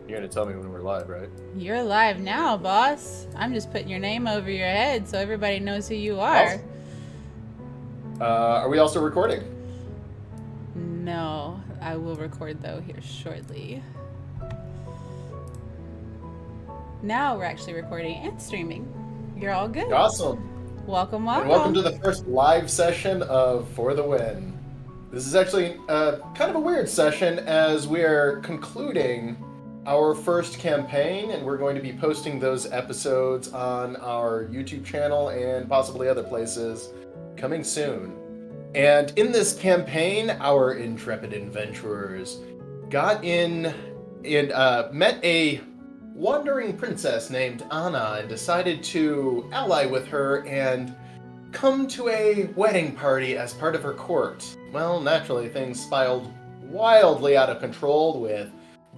You're gonna tell me when we're live, right? You're live now, boss. I'm just putting your name over your head so everybody knows who you are. Also, are we also recording? No, I will record though here shortly. Now we're actually recording and streaming. You're all good. Awesome. Welcome, And welcome to welcome. the first live session of For the Win. This is actually kind of a weird session as we're concluding our first campaign, and we're going to be posting those episodes on our YouTube channel and possibly other places coming soon. And in this campaign, our intrepid adventurers got in and met a wandering princess named Anna and decided to ally with her and come to a wedding party as part of her court. Well, naturally, things spiraled wildly out of control with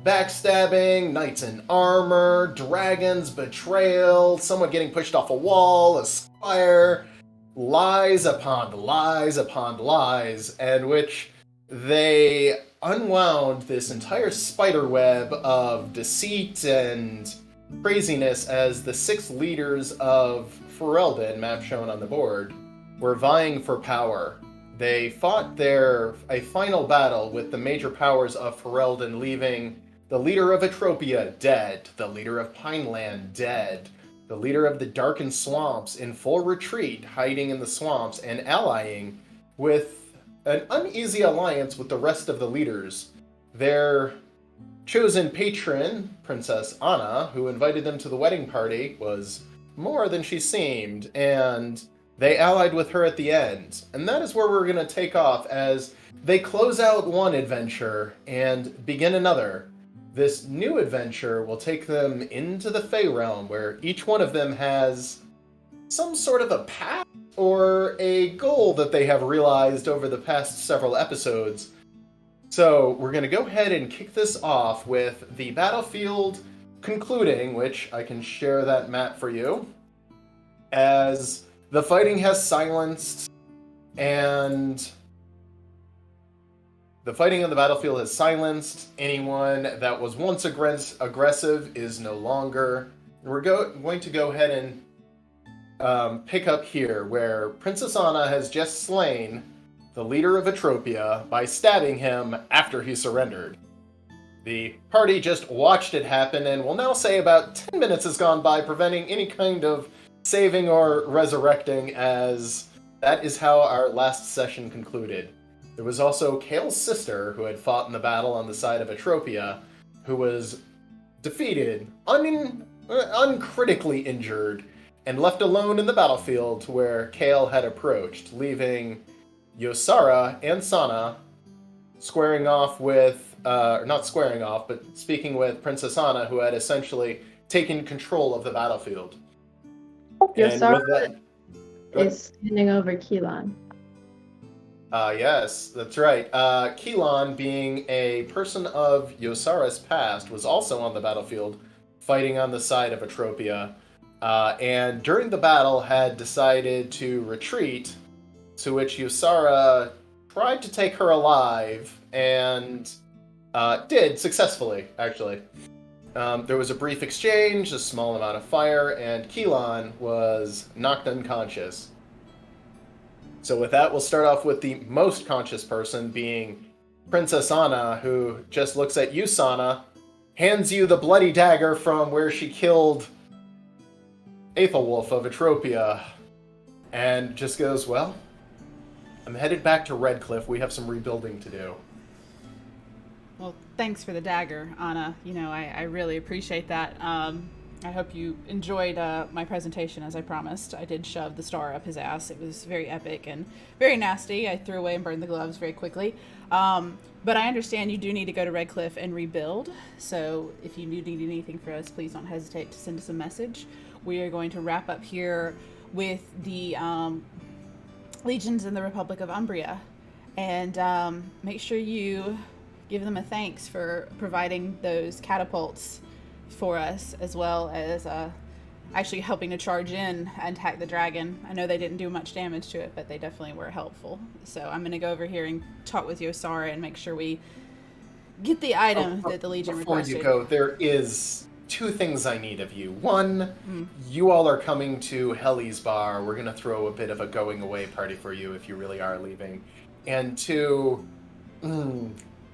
backstabbing, knights in armor, dragons, betrayal, someone getting pushed off a wall, a squire, lies upon lies upon lies, and which they unwound this entire spider web of deceit and craziness as the 6 leaders of Ferelden, map shown on the board, were vying for power. They fought a final battle with the major powers of Ferelden, leaving the leader of Atropia dead, the leader of Pineland dead, the leader of the Darkened Swamps in full retreat, hiding in the swamps and allying with an uneasy alliance with the rest of the leaders. Their chosen patron, Princess Anna, who invited them to the wedding party, was more than she seemed, and they allied with her at the end. And that is where we're going to take off as they close out one adventure and begin another. This new adventure will take them into the Fey realm, where each one of them has some sort of a path or a goal that they have realized over the past several episodes. So we're going to go ahead and kick this off with the battlefield concluding, which I can share that map for you, as the fighting has silenced, and the fighting on the battlefield has silenced. Anyone that was once aggressive is no longer. We're going to go ahead and pick up here, where Princess Anna has just slain the leader of Atropia by stabbing him after he surrendered. The party just watched it happen, and will now say about 10 minutes has gone by, preventing any kind of saving or resurrecting, as that is how our last session concluded. There was also Kale's sister, who had fought in the battle on the side of Atropia, who was defeated, uncritically injured, and left alone in the battlefield where Kale had approached, leaving Yosara and Sana squaring off with, not squaring off, but speaking with Princess Anna, who had essentially taken control of the battlefield. Yosara is handing over Keelan. Yes, that's right. Keelan, being a person of Yosara's past, was also on the battlefield, fighting on the side of Atropia, and during the battle had decided to retreat, to which Yosara tried to take her alive, and did successfully, actually. There was a brief exchange, a small amount of fire, and Keelan was knocked unconscious. So with that, we'll start off with the most conscious person, being Princess Anna, who just looks at you, Sana, hands you the bloody dagger from where she killed Aethelwulf of Atropia, and just goes, well, I'm headed back to Redcliffe. We have some rebuilding to do. Well, thanks for the dagger, Anna. You know, I really appreciate that. I hope you enjoyed my presentation, as I promised. I did shove the star up his ass. It was very epic and very nasty. I threw away and burned the gloves very quickly. But I understand you do need to go to Redcliffe and rebuild. So if you do need anything for us, please don't hesitate to send us a message. We are going to wrap up here with the legions in the Republic of Umbria. And make sure you give them a thanks for providing those catapults for us, as well as actually helping to charge in and attack the dragon. I know they didn't do much damage to it, but they definitely were helpful. So I'm going to go over here and talk with Yosara and make sure we get the item that the Legion Before requested. you go, there is 2 things I need of you. One, you all are coming to Helly's bar. We're going to throw a bit of a going away party for you if you really are leaving. And 2,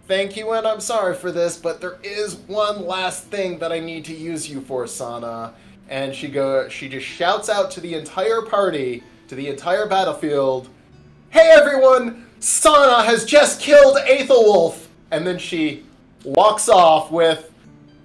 thank you and I'm sorry for this, but there is one last thing that I need to use you for, Sana. And she just shouts out to the entire party, to the entire battlefield, "Hey everyone! Sana has just killed Aethelwolf!" And then she walks off with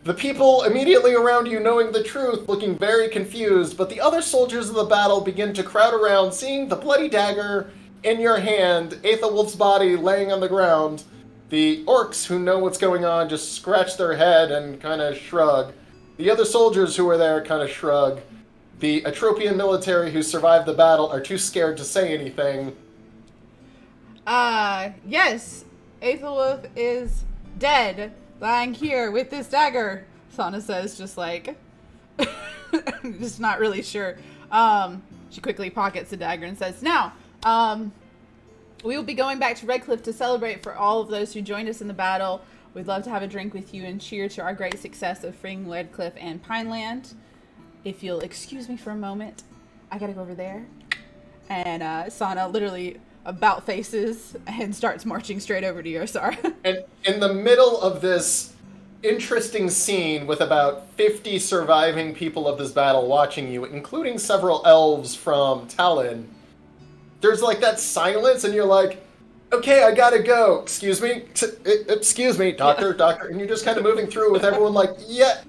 the people immediately around you knowing the truth, looking very confused, but the other soldiers of the battle begin to crowd around, seeing the bloody dagger in your hand, Aethelwolf's body laying on the ground. The orcs who know what's going on just scratch their head and kind of shrug. The other soldiers who were there kind of shrug. The Atropian military who survived the battle are too scared to say anything. Yes, Aethelwolf is dead, lying here with this dagger, Sana says, just like, just not really sure. She quickly pockets the dagger and says, now, we will be going back to Redcliffe to celebrate for all of those who joined us in the battle. We'd love to have a drink with you and cheer to our great success of freeing Redcliffe and Pineland. If you'll excuse me for a moment, I gotta go over there. And Sana literally about faces and starts marching straight over to Yosar. And in the middle of this interesting scene with about 50 surviving people of this battle watching you, including several elves from Talon, there's like that silence and you're like, okay, I gotta go. Excuse me, doctor, doctor. And you're just kind of moving through with everyone like, yeah.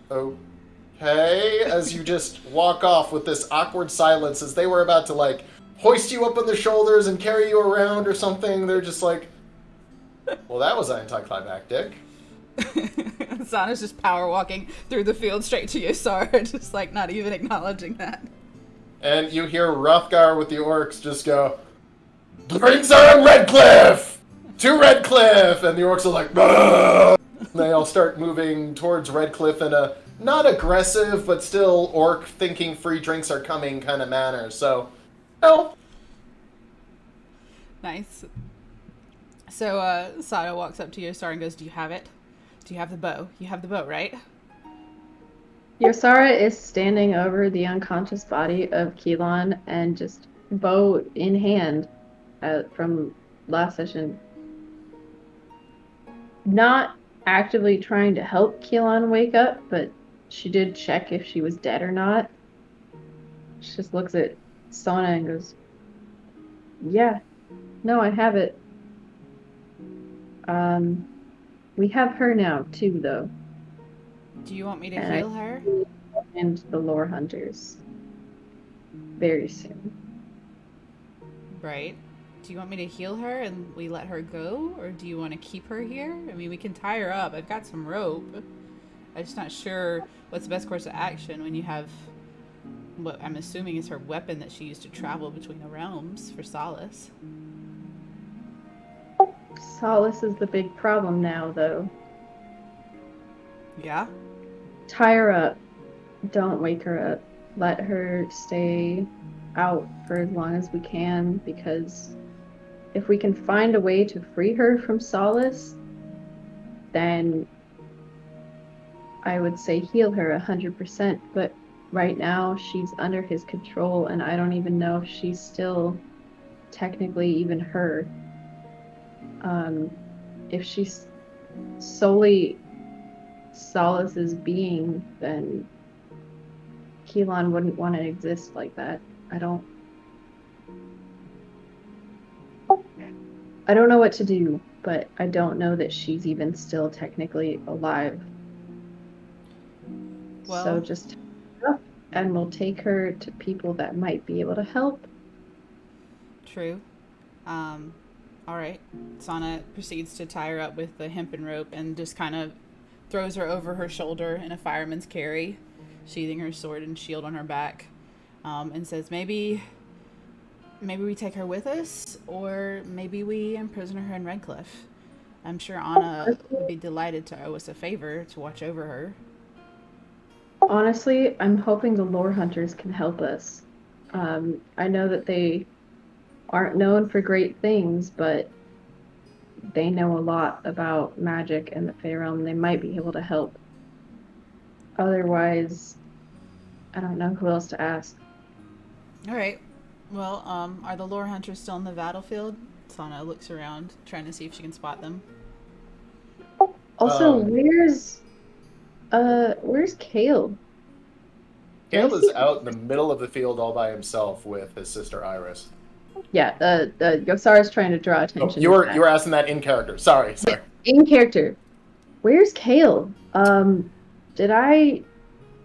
Okay, as you just walk off with this awkward silence as they were about to like hoist you up on the shoulders and carry you around or something. They're just like, well, that was anticlimactic. Sana's just power walking through the field straight to Yosar, just like not even acknowledging that. And you hear Hrothgar with the orcs just go, "The drinks are in Redcliffe! To Redcliffe!" And the orcs are like, "Bah!" And they all start moving towards Redcliffe in a not aggressive, but still orc thinking free drinks are coming kind of manner. So, no. Nice. So, Sada walks up to Yosar and goes, do you have it? Do you have the bow? You have the bow, right? Yosara is standing over the unconscious body of Keelan and just bow in hand from last session. Not actively trying to help Keelan wake up, but she did check if she was dead or not. She just looks at Sana and goes, yeah, no, I have it. We have her now, too, though. Do you want me to heal her? And the lore hunters. Very soon. Right. Do you want me to heal her and we let her go? Or do you want to keep her here? I mean, we can tie her up. I've got some rope. I'm just not sure what's the best course of action when you have what I'm assuming is her weapon that she used to travel between the realms for Solace. Solace is the big problem now, though. Yeah? Tie her up. Don't wake her up. Let her stay out for as long as we can, because if we can find a way to free her from Solace, then I would say heal her 100%, but right now she's under his control and I don't even know if she's still technically even her. If she's solely Solace's being, then Keelan wouldn't want to exist like that. I don't know what to do, but I don't know that she's even still technically alive. Well, so just and we'll take her to people that might be able to help. True. All right. Sana proceeds to tie her up with the hempen rope and just kind of throws her over her shoulder in a fireman's carry, sheathing her sword and shield on her back, and says, maybe we take her with us, or maybe we imprison her in Redcliffe. I'm sure Anna would be delighted to owe us a favor to watch over her. Honestly, I'm hoping the lore hunters can help us. I know that they aren't known for great things, but they know a lot about magic and the Fey realm. They might be able to help. Otherwise, I don't know who else to ask. All right. Well, are the lore hunters still in the battlefield? Sana looks around, trying to see if she can spot them. Also, Um, where's Kale? Caleb I is see- out in the middle of the field all by himself with his sister Iris. Yeah, Yosara's trying to draw Oh, attention you to were that. you were asking that in character. Sorry. In character. Where's Kale? Did I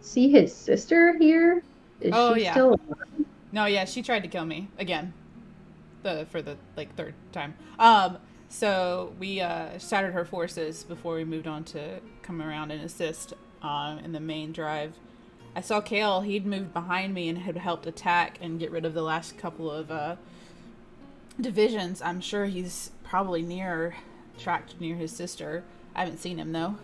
see his sister here? Is Oh, she yeah. still? No, yeah, she tried to kill me again. For the third time. So we shattered her forces before we moved on to come around and assist in the main drive. I saw Kale. He'd moved behind me and had helped attack and get rid of the last couple of divisions. I'm sure he's probably tracked near his sister. I haven't seen him though.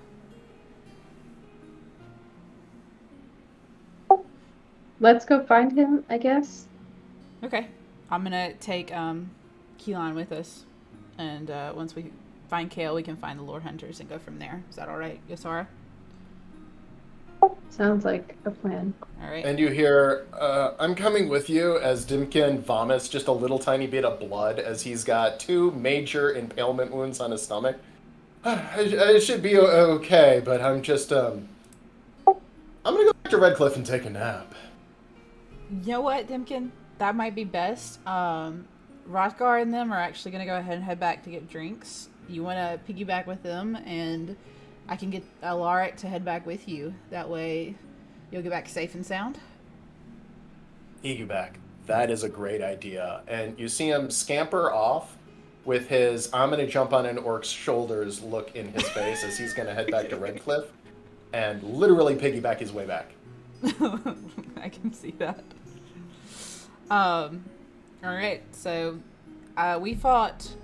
Let's go find him, I guess. Okay, I'm gonna take Keelan with us, and once we find Kale, we can find the lore hunters and go from there. Is that all right, Yosara? Sounds like a plan. All right. And you hear, I'm coming with you, as Dimkin vomits just a little tiny bit of blood as he's got 2 major impalement wounds on his stomach. I should be okay, but I'm just, I'm gonna go back to Redcliffe and take a nap. You know what, Dimkin? That might be best. Rothgar and them are actually going to go ahead and head back to get drinks. You want to piggyback with them, and I can get Alaric to head back with you. That way, you'll get back safe and sound. Piggyback. That is a great idea. And you see him scamper off with his I'm going to jump on an orc's shoulders look in his face as he's going to head back to Redcliffe and literally piggyback his way back. I can see that. All right, so we fought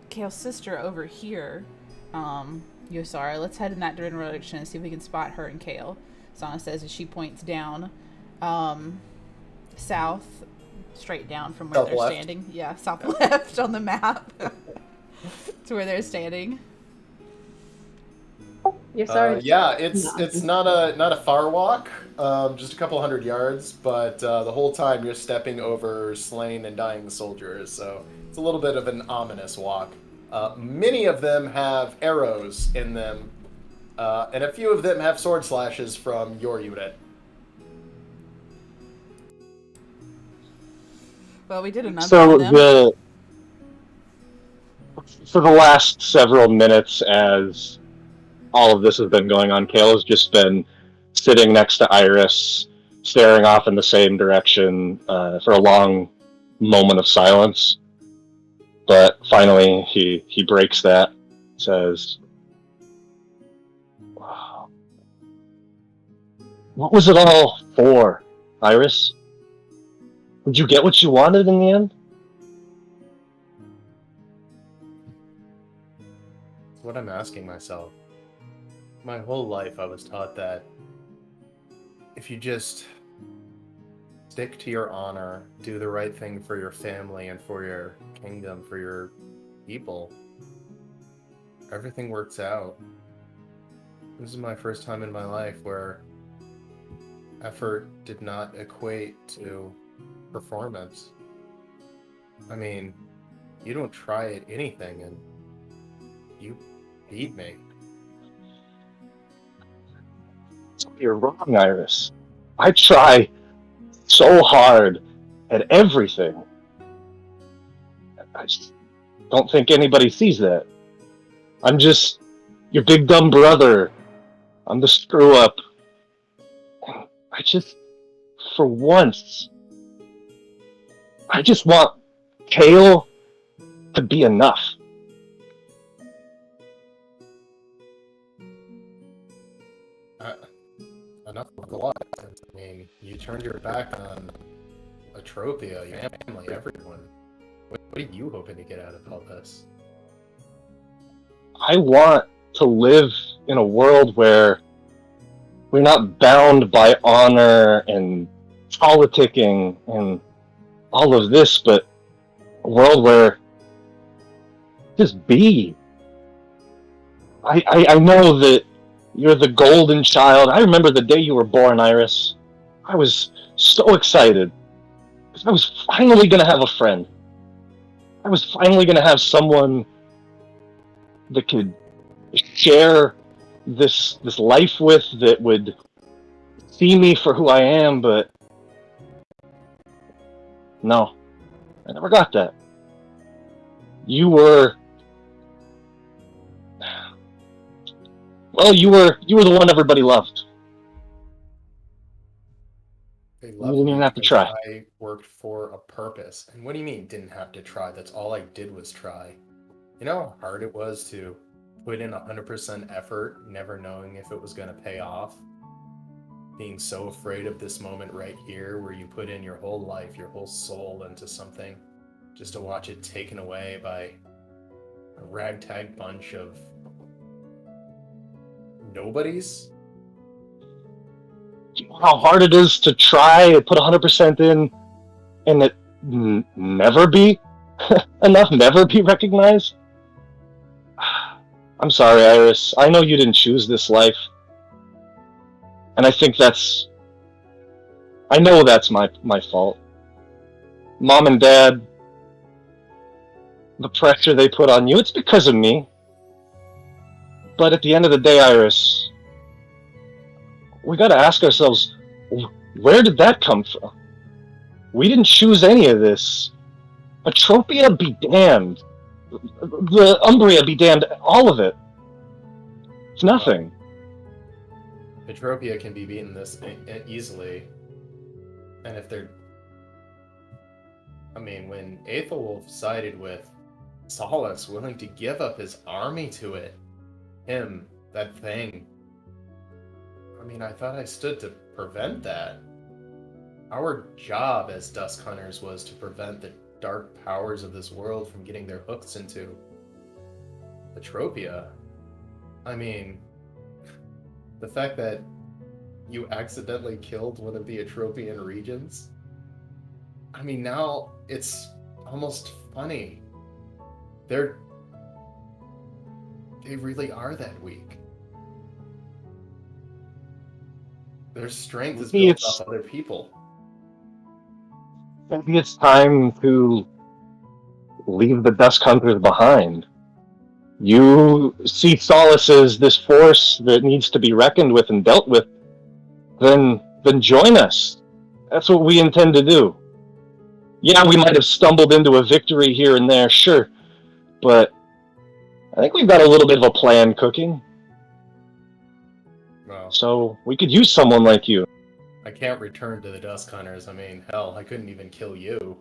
Kale's sister over here. Yosara, let's head in that direction and see if we can spot her and Kale. Sana says as she points down, south, straight down from where South they're left. standing. Yeah, south left on the map to where they're standing. Yosara. Yeah, it's not a far walk, just a couple hundred yards, but the whole time you're stepping over slain and dying soldiers, so it's a little bit of an ominous walk. Many of them have arrows in them, and a few of them have sword slashes from your unit. Well, we did a number So on them. for the last several minutes, as all of this has been going on, Kale has just been sitting next to Iris, staring off in the same direction for a long moment of silence. But finally, he breaks that, says, "Wow. What was it all for, Iris? Did you get what you wanted in the end?" That's what I'm asking myself. My whole life I was taught that if you just stick to your honor, do the right thing for your family and for your kingdom, for your people, everything works out. This is my first time in my life where effort did not equate to performance. I mean, you don't try at anything and you beat me. You're wrong, Iris. I try so hard at everything. I just don't think anybody sees that. I'm just your big dumb brother. I'm the screw up. I just, for once, I just want Kale to be enough. Enough of what? I mean, you turned your back on Atropia, your family, everyone. What are you hoping to get out of all this? I want to live in a world where we're not bound by honor and politicking and all of this, but a world where Just be. I know that you're the golden child. I remember the day you were born, Iris. I was so excited. Because I was finally going to have a friend. I was finally going to have someone that could share this life with, that would see me for who I am, but no, I never got that. You were, well, you were the one everybody loved. They You loved didn't me even have to because try. I worked for a purpose. And what do you mean didn't have to try? That's all I did was try. You know how hard it was to put in 100% effort, never knowing if it was going to pay off? Being so afraid of this moment right here where you put in your whole life, your whole soul into something, just to watch it taken away by a ragtag bunch of nobodies? Do you know how hard it is to try and put 100% in and it never be enough, never be recognized? I'm sorry, Iris. I know you didn't choose this life. And I know that's my fault. Mom and Dad, the pressure they put on you, it's because of me. But at the end of the day, Iris, we gotta ask ourselves, where did that come from? We didn't choose any of this. Atropia be damned. The Umbria be damned. All of it. It's nothing. Petropia can be beaten this easily. And if they're... I mean, when Aethelwulf sided with Solace, willing to give up his army to it, him, that thing, I mean, I thought I stood to prevent that. Our job as Dusk Hunters was to prevent the dark powers of this world from getting their hooks into Atropia. I mean, the fact that you accidentally killed one of the Atropian regions, I mean, now it's almost funny. They really are that weak. Their strength is built off other people. Maybe it's time to leave the Dusk Hunters behind. You see Solace as this force that needs to be reckoned with and dealt with, then join us. That's what we intend to do. Yeah, we might have stumbled into a victory here and there, sure, but I think we've got a little bit of a plan cooking. Well, so we could use someone like you. I can't return to the Dusk Hunters. I mean, hell, I couldn't even kill you.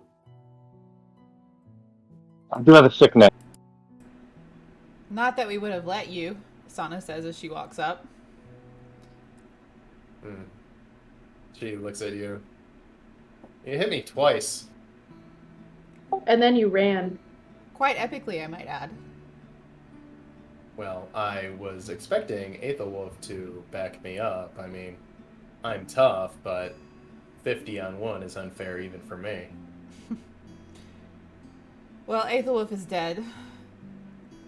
I do have a sick neck. Not that we would have let you, Sana says as she walks up. She looks at you. You hit me twice. And then you ran. Quite epically, I might add. Well, I was expecting Aethelwulf to back me up. I mean, I'm tough, but 50 on 1 is unfair even for me. Well, Aethelwulf is dead,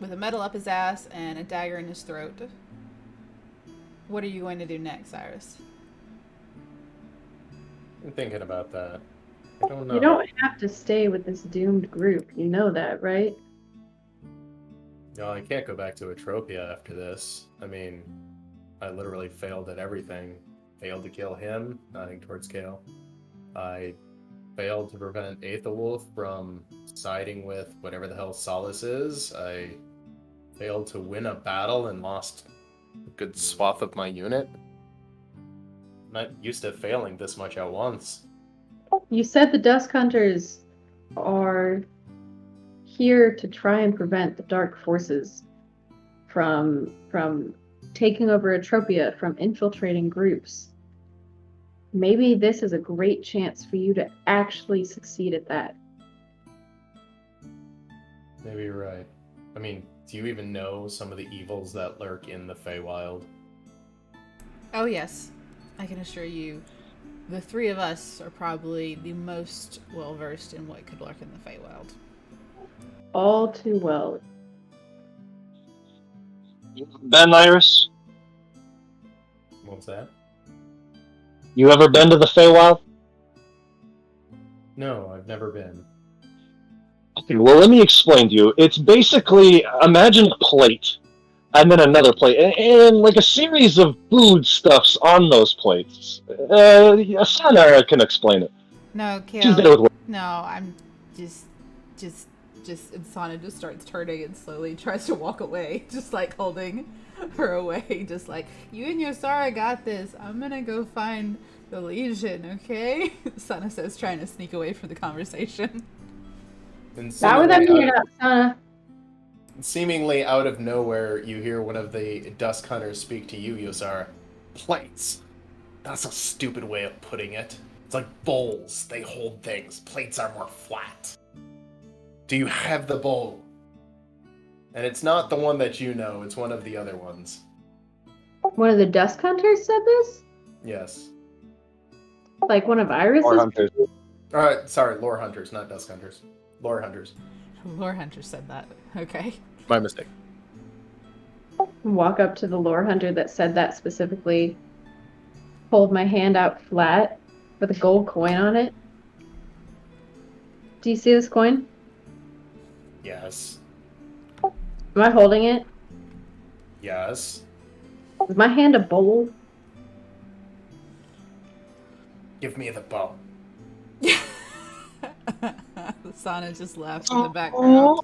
with a medal up his ass and a dagger in his throat. What are you going to do next, Iris? I'm thinking about that. I don't know. You don't have to stay with this doomed group. You know that, right? No, I can't go back to Atropia after this. I mean, I literally failed at everything. Failed to kill him, nodding towards Kale. I failed to prevent Aethelwulf from siding with whatever the hell Solace is. I failed to win a battle and lost a good swath of my unit. I'm not used to failing this much at once. You said the Dusk Hunters are here to try and prevent the dark forces from taking over Atropia, from infiltrating groups. Maybe this is a great chance for you to actually succeed at that. Maybe you're right. I mean, do you even know some of the evils that lurk in the Feywild? Oh yes, I can assure you, the three of us are probably the most well-versed in what could lurk in the Feywild. All too well. Ben Iris? What's that? You ever been to the Feywild? No, I've never been. Okay, well, let me explain to you. It's basically, imagine a plate, and then another plate, and like a series of foodstuffs on those plates. Sana can explain it. No, She's Kale. there with No, I'm just, and Sana just starts turning and slowly tries to walk away, just like holding her away, just like, you and Yosara got this. I'm gonna go find the Legion, okay? Sana says, trying to sneak away from the conversation. And That would have been up, Sana. seemingly out of nowhere, you hear one of the Dusk Hunters speak to you, Yosara. Plates. That's a stupid way of putting it. It's like bowls. They hold things. Plates are more flat. Do you have the bowl? And it's not the one that you know. It's one of the other ones. One of the Dusk Hunters said this? Yes. Like one of Iris's? Lore Hunters. Sorry, Lore Hunters, not Dusk Hunters. Lore Hunters. Lore Hunter said that. Okay. My mistake. Walk up to the lore hunter that said that specifically. Hold my hand out flat with a gold coin on it. Do you see this coin? Yes. Am I holding it? Yes. Is my hand a bowl? Give me the bow. Sana just laughs in the background.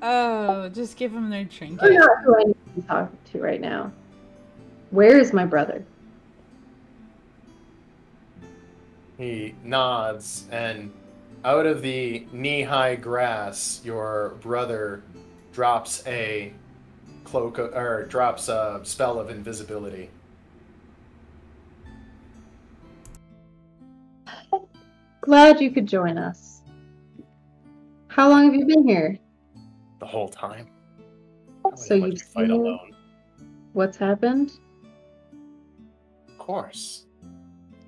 Oh, just give them their trinket. I'm not who I need to be talking to right now. Where is my brother? He nods, and out of the knee-high grass, your brother drops a drops a spell of invisibility. Glad you could join us. How long have you been here? The whole time. So you've fight seen alone. what's happened? Of course.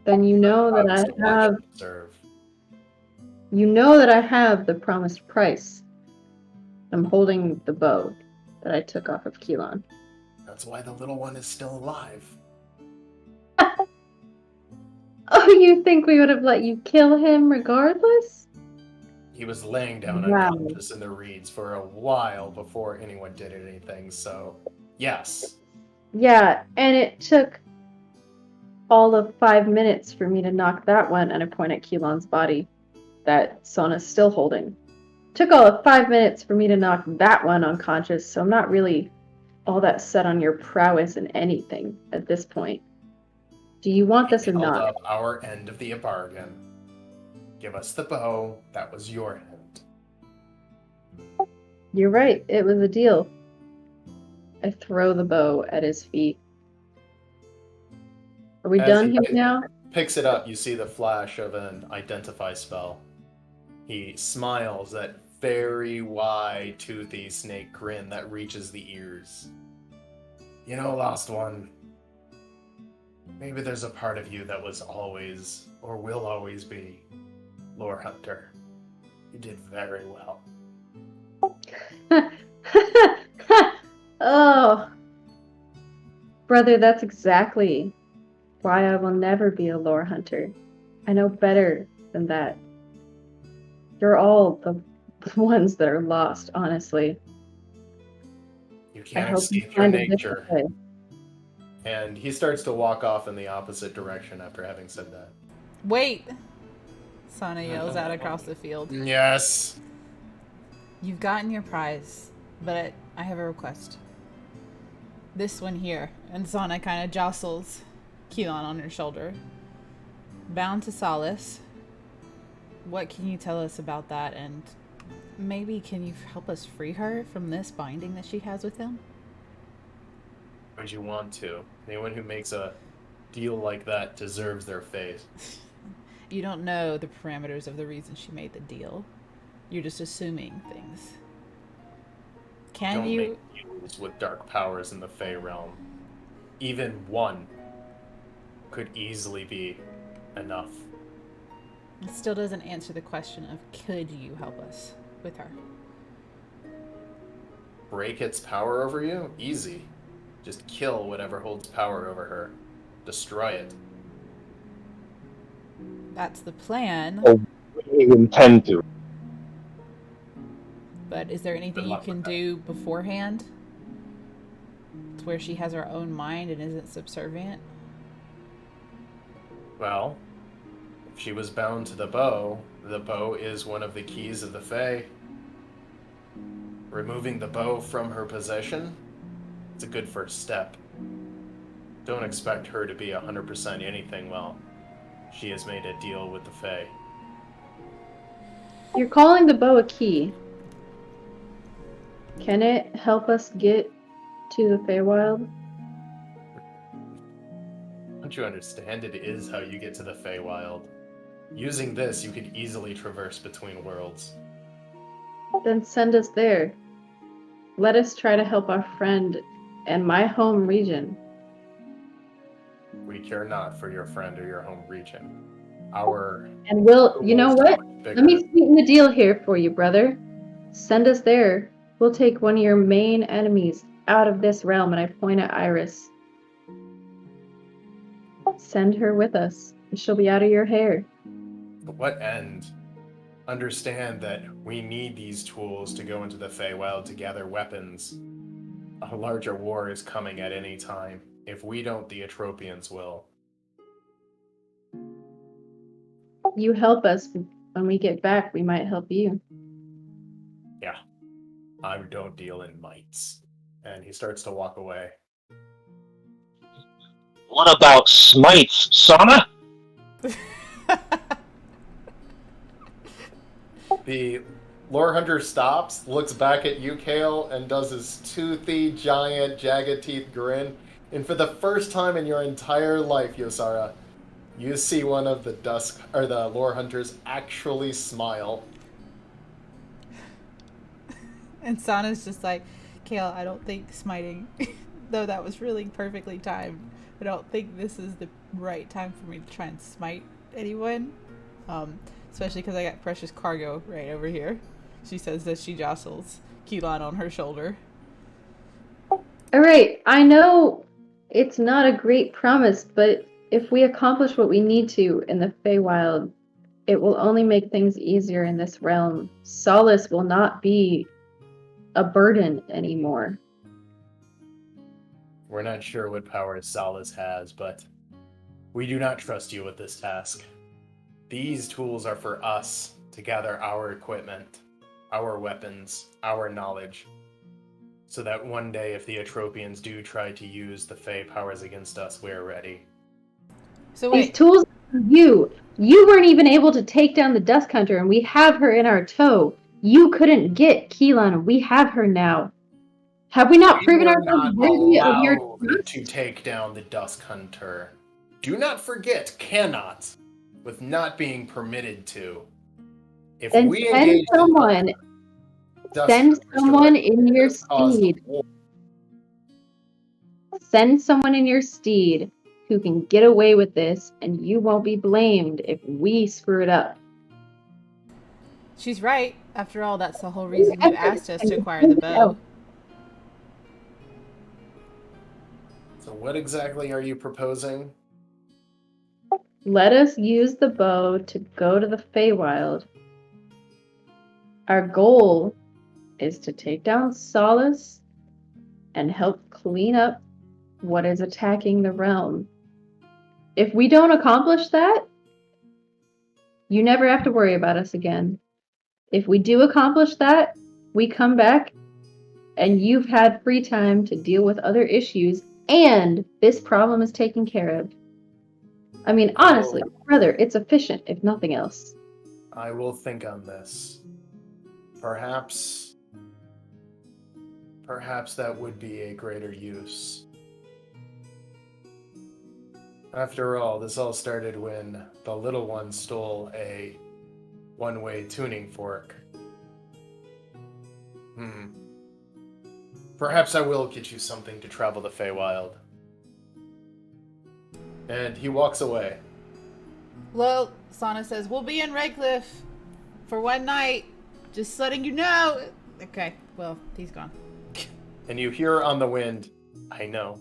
Then you know that Obviously, I have. observe. You know that I have the promised price. I'm holding the bow that I took off of Keelan. That's why the little one is still alive. Oh, you think we would have let you kill him regardless? He was laying down Wow. unconscious in the reeds for a while before anyone did anything, so yes. Yeah, and it took all of 5 minutes for me to knock that one, and I point at Keelan's body that Sona's still holding. Took all of 5 minutes for me to knock that one unconscious, so I'm not really all that set on your prowess in anything at this point. Do you want this or Held not? up our end of the bargain. Give us the bow. That was your end. You're right, it was a deal. I throw the bow at his feet. Are we As done he here now? Picks it up, you see the flash of an identify spell. He smiles, that very wide, toothy snake grin that reaches the ears. You know, Lost One, maybe there's a part of you that was always, or will always be, Lore Hunter. You did very well. Oh, brother, that's exactly why I will never be a lore hunter. I know better than that. You're all the ones that are lost, honestly. You I can't hope you escape your find a nature. different way. And he starts to walk off in the opposite direction after having said that. Wait! Sana yells out across the field. Yes. You've gotten your prize, but I have a request. This one here. And Sana kind of jostles Keelan on her shoulder. Bound to Solace. What can you tell us about that? And maybe can you help us free her from this binding that she has with him? Would you want to? Anyone who makes a deal like that deserves their fate. You don't know the parameters of the reason she made the deal. You're just assuming things. Can Don't you... make deals with dark powers in the Fey realm. Even one could easily be enough. It still doesn't answer the question of could you help us with her? break its power over you? Easy. Just kill whatever holds power over her. Destroy it. That's the plan. Oh, we intend to. But is there anything you can do beforehand? To where she has her own mind and isn't subservient? Well, if she was bound to the bow is one of the keys of the Fae. Removing the bow from her possession, it's a good first step. Don't expect her to be 100% anything while she has made a deal with the Fae. You're calling the bow a key. Can it help us get to the Feywild? Don't you understand? It is how you get to the Feywild. Using this, you could easily traverse between worlds. Then send us there. Let us try to help our friend and my home region. We care not for your friend or your home region. And you know what? Let me sweeten the deal here for you, brother. Send us there. We'll take one of your main enemies out of this realm, and I point at Iris. Send her with us, and she'll be out of your hair. To what end? Understand that we need these tools to go into the Feywild to gather weapons. A larger war is coming at any time. If we don't, the Atropians will. You help us. When we get back, we might help you. Yeah. I don't deal in mites. And he starts to walk away. What about smites, Sana? The lore hunter stops, looks back at you, Kale, and does his toothy, giant, jagged teeth grin. And for the first time in your entire life, Yosara, you see one of the lore hunters actually smile. And Sana's just like, Kale, I don't think smiting, though that was really perfectly timed, I don't think this is the right time for me to try and smite anyone. Especially because I got precious cargo right over here. She says that she jostles Keelan on her shoulder. Alright, I know it's not a great promise, but if we accomplish what we need to in the Feywild, it will only make things easier in this realm. Solace will not be a burden anymore. We're not sure what powers Solace has, but we do not trust you with this task. These tools are for us to gather our equipment, our weapons, our knowledge, so that one day if the Atropians do try to use the Fey powers against us, we're ready. So wait. These tools are for you. You weren't even able to take down the Dusk Hunter, and we have her in our tow. You couldn't get Keelan. We have her now. Have we not proven ourselves worthy of your trust? To take down the Dusk Hunter. Do not forget, cannot, with not being permitted to. If then we send engage someone. Send someone in your steed. Send someone in your steed who can get away with this, and you won't be blamed if we screw it up. She's right. After all, that's the whole reason you asked us to acquire the bow. So what exactly are you proposing? Let us use the bow to go to the Feywild. Our goal is to take down Solace and help clean up what is attacking the realm. If we don't accomplish that, you never have to worry about us again. If we do accomplish that, we come back and you've had free time to deal with other issues and this problem is taken care of. I mean, honestly, brother, it's efficient if nothing else. I will think on this. Perhaps that would be a greater use. After all, this all started when the little one stole a one-way tuning fork. Perhaps I will get you something to travel the Feywild. And he walks away. Well, Sana says, we'll be in Redcliffe for one night. Just letting you know. Okay, well, he's gone. And you hear on the wind, I know.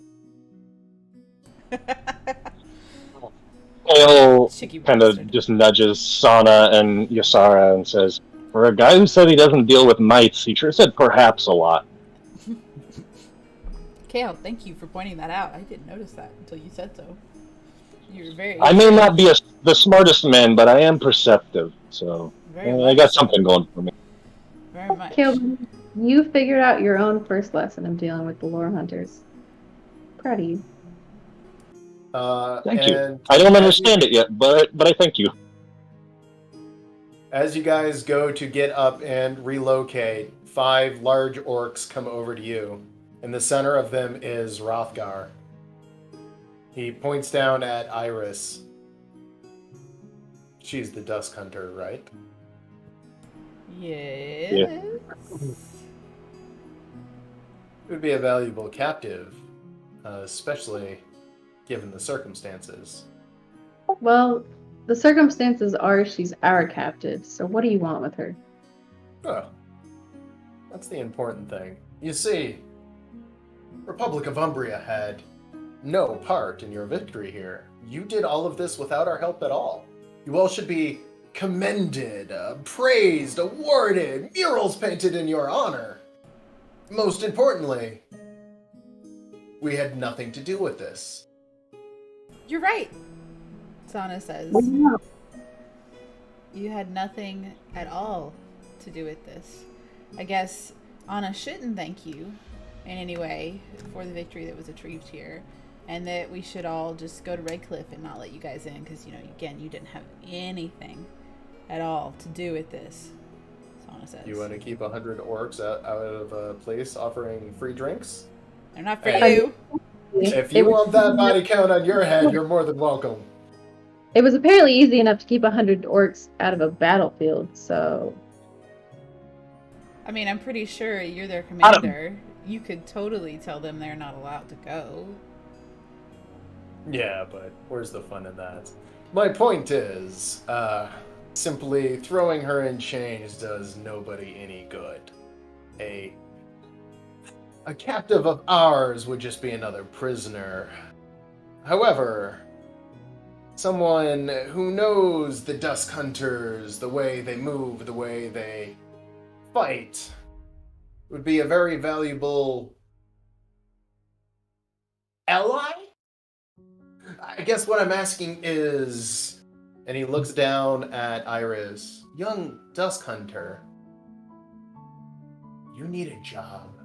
Kale Chicky kind of bastard. just nudges Sana and Yasara and says, for a guy who said he doesn't deal with mites, he sure said perhaps a lot. Kale, thank you for pointing that out. I didn't notice that until you said so. You're very. I may not be the smartest man, but I am perceptive, so Very I much got so. something going for me. Very much. Caleb, you figured out your own first lesson of dealing with the lore hunters. Proud of you. Thank you. I don't understand it yet, but I thank you. As you guys go to get up and relocate, 5 large orcs come over to you. In the center of them is Rothgar. He points down at Iris. She's the Dusk Hunter, right? Yes. Yeah. It would be a valuable captive, especially given the circumstances. Well, the circumstances are she's our captive, so what do you want with her? Oh, that's the important thing. You see, Republic of Umbria had no part in your victory here. You did all of this without our help at all. You all should be commended, praised, awarded, murals painted in your honor. Most importantly, we had nothing to do with this. You're right, Sana says. Yeah. You had nothing at all to do with this. I guess Anna shouldn't thank you in any way for the victory that was achieved here, and that we should all just go to Redcliffe and not let you guys in because, again, you didn't have anything at all to do with this, Sana says. You want to keep 100 orcs out of a place offering free drinks? They're not for Hey. you. If you want that body count on your head, you're more than welcome. It was apparently easy enough to keep 100 orcs out of a battlefield, so... I mean, I'm pretty sure you're their commander. You could totally tell them they're not allowed to go. Yeah, but where's the fun in that? My point is, simply throwing her in chains does nobody any good. A captive of ours would just be another prisoner. However, someone who knows the Dusk Hunters, the way they move, the way they fight, would be a very valuable ally? I guess what I'm asking is, and he looks down at Iris, young Dusk Hunter, you need a job.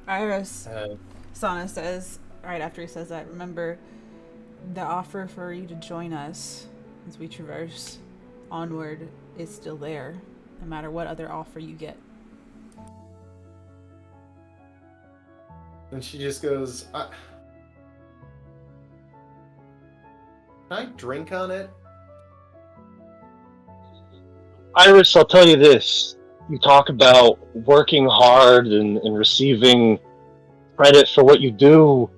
Iris, Sana says, right after he says that, remember, the offer for you to join us as we traverse onward is still there, no matter what other offer you get. And she just goes, Can I drink on it? Iris, I'll tell you this. You talk about working hard and receiving credit for what you do.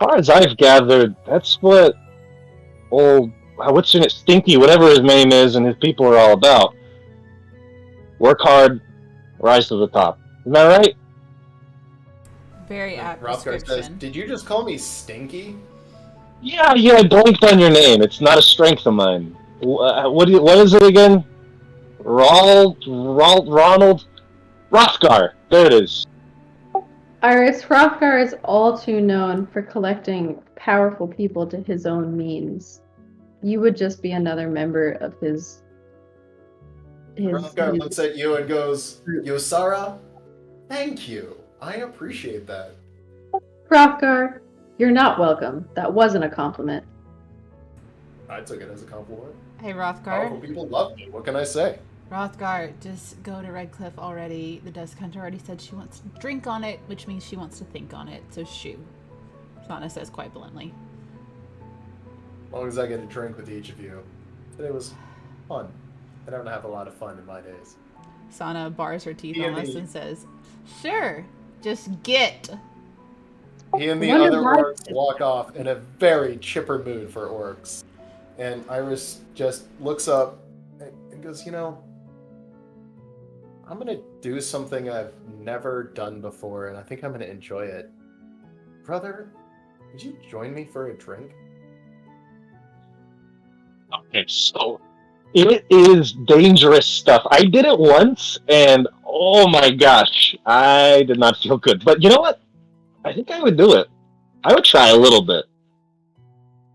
As far as I've gathered, that's what what's in it, Stinky, whatever his name is, and his people are all about. Work hard, rise to the top. Isn't that right? Very apt Rothgar says, description. did you just call me Stinky? Yeah, I blanked on your name. It's not a strength of mine. What is it again? Ronald? Rothgar. There it is. Iris, Hrothgar is all too known for collecting powerful people to his own means. You would just be another member of his Rothgar looks at you and goes, Yosara, thank you. I appreciate that. Hrothgar, you're not welcome. That wasn't a compliment. I took it as a compliment. Hey, Powerful Rothgar. people love me. What can I say? Rothgar, just go to Redcliffe already. The Dusk Hunter already said she wants to drink on it, which means she wants to think on it, so shoo. Sana says quite bluntly. As long as I get a drink with each of you. Today was fun. I don't have a lot of fun in my days. Sana bars her teeth He on and us the- and says, sure, just get. He and the Wonder other why- orcs walk off in a very chipper mood for orcs. And Iris just looks up and goes, I'm gonna do something I've never done before, and I think I'm gonna enjoy it. Brother, would you join me for a drink? Okay, so it is dangerous stuff. I did it once, and oh my gosh, I did not feel good. But you know what? I think I would do it. I would try a little bit.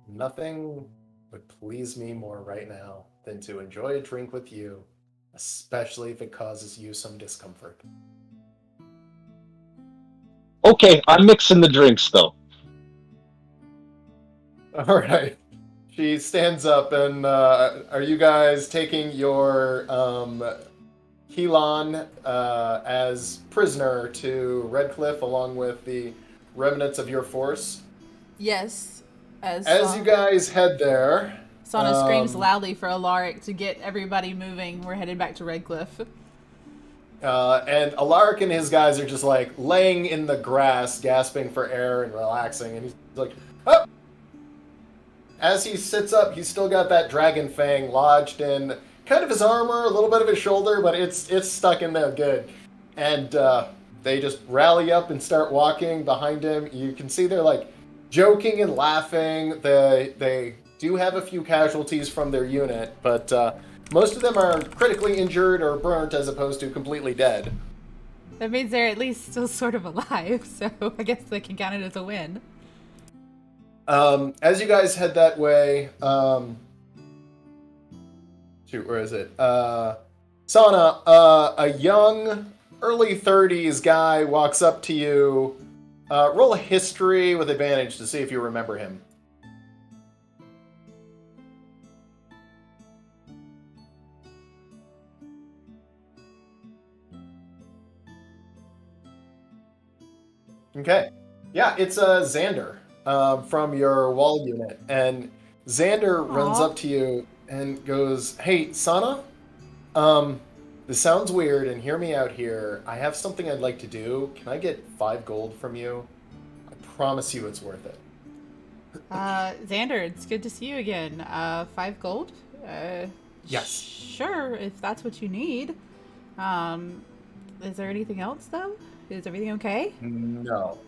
Nothing would please me more right now than to enjoy a drink with you, especially if it causes you some discomfort. Okay, I'm mixing the drinks though. All right. She stands up, and are you guys taking your Helon as prisoner to Redcliffe along with the remnants of your force? Yes. As you guys head there, Sana screams loudly for Alaric to get everybody moving. We're headed back to Redcliffe. and Alaric and his guys are just like laying in the grass, gasping for air and relaxing, and he's like, oh! As he sits up, he's still got that dragon fang lodged in kind of his armor, a little bit of his shoulder, but it's stuck in there good. And they just rally up and start walking behind him. You can see they're like joking and laughing. They do have a few casualties from their unit, but most of them are critically injured or burnt as opposed to completely dead. That means they're at least still sort of alive, so I guess they can count it as a win. As you guys head that way, shoot, where is it? Sana, a young, early 30s guy walks up to you. Roll a history with advantage to see if you remember him. Okay. Yeah, it's Xander. From your wall unit, and Xander runs up to you and goes, "Hey, Sana, this sounds weird, and hear me out here. I have something I'd like to do. Can I get 5 gold from you? I promise you it's worth it." Xander, it's good to see you again. 5 gold? Yes. Sure, if that's what you need. Is there anything else, though? Is everything okay? No.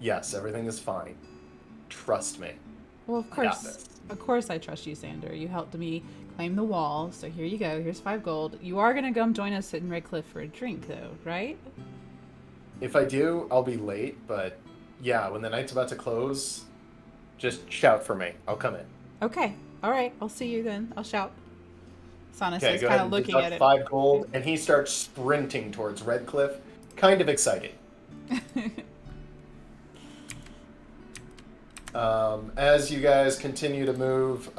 Yes, everything is fine. Trust me. Well, of I got course. this. Of course I trust you, Xander. You helped me claim the wall, so here you go. Here's 5 gold. You are going to come join us in Redcliffe for a drink, though, right? If I do, I'll be late, but yeah, when the night's about to close, just shout for me. I'll come in. Okay. All right. I'll see you then. I'll shout. Sana Okay, says, go kind ahead of and looking deduct at it. 5 gold, and he starts sprinting towards Redcliffe, kind of excited. As you guys continue to move,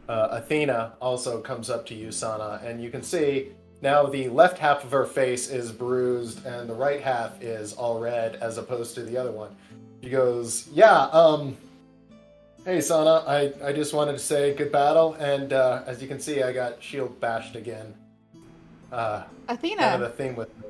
Athena also comes up to you, Sana, and you can see now the left half of her face is bruised and the right half is all red as opposed to the other one. She goes, yeah, hey, Sana, I just wanted to say good battle, and as you can see, I got shield bashed again. Athena. Kind of the thing with me.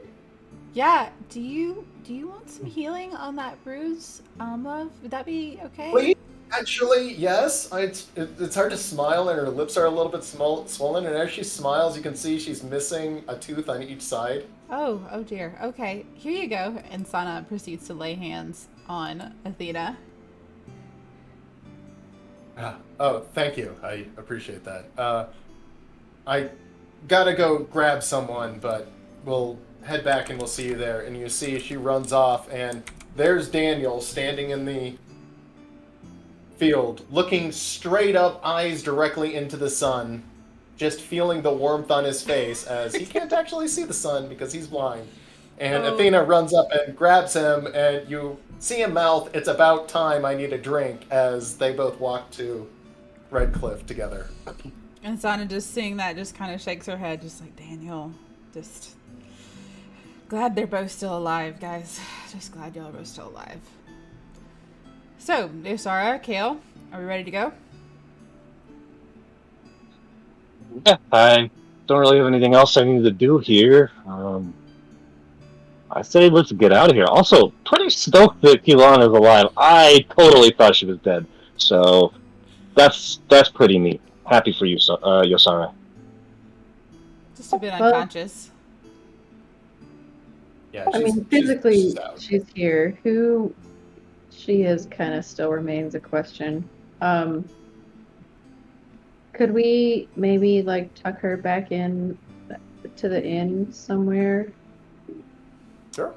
Yeah, do you want some healing on that bruise, love? Would that be okay? Please? Actually, yes. It's hard to smile, and her lips are a little bit swollen, and as she smiles, you can see she's missing a tooth on each side. Oh dear. Okay, here you go. And Sana proceeds to lay hands on Athena. Oh, thank you. I appreciate that. I gotta go grab someone, but we'll head back and we'll see you there. And you see she runs off, and there's Daniel standing in the field, looking straight up, eyes directly into the sun, just feeling the warmth on his face as he can't actually see the sun because he's blind. And Athena runs up and grabs him, and you see him mouth, "It's about time, I need a drink," as they both walk to Redcliffe together. And Sana, just seeing that, just kind of shakes her head, just like, Daniel, just glad they're both still alive, guys. Just glad y'all are both still alive. So, Yosara, Kale, are we ready to go? Yeah, I don't really have anything else I need to do here. I say let's get out of here. Also, pretty stoked that Keelan is alive. I totally thought she was dead. So, that's pretty neat. Happy for you, Yosara. Just a bit Well, unconscious. Yeah, I mean, she's physically, out. she's here. Who she is kind of still remains a question. Could we maybe like tuck her back in to the inn somewhere? Sure.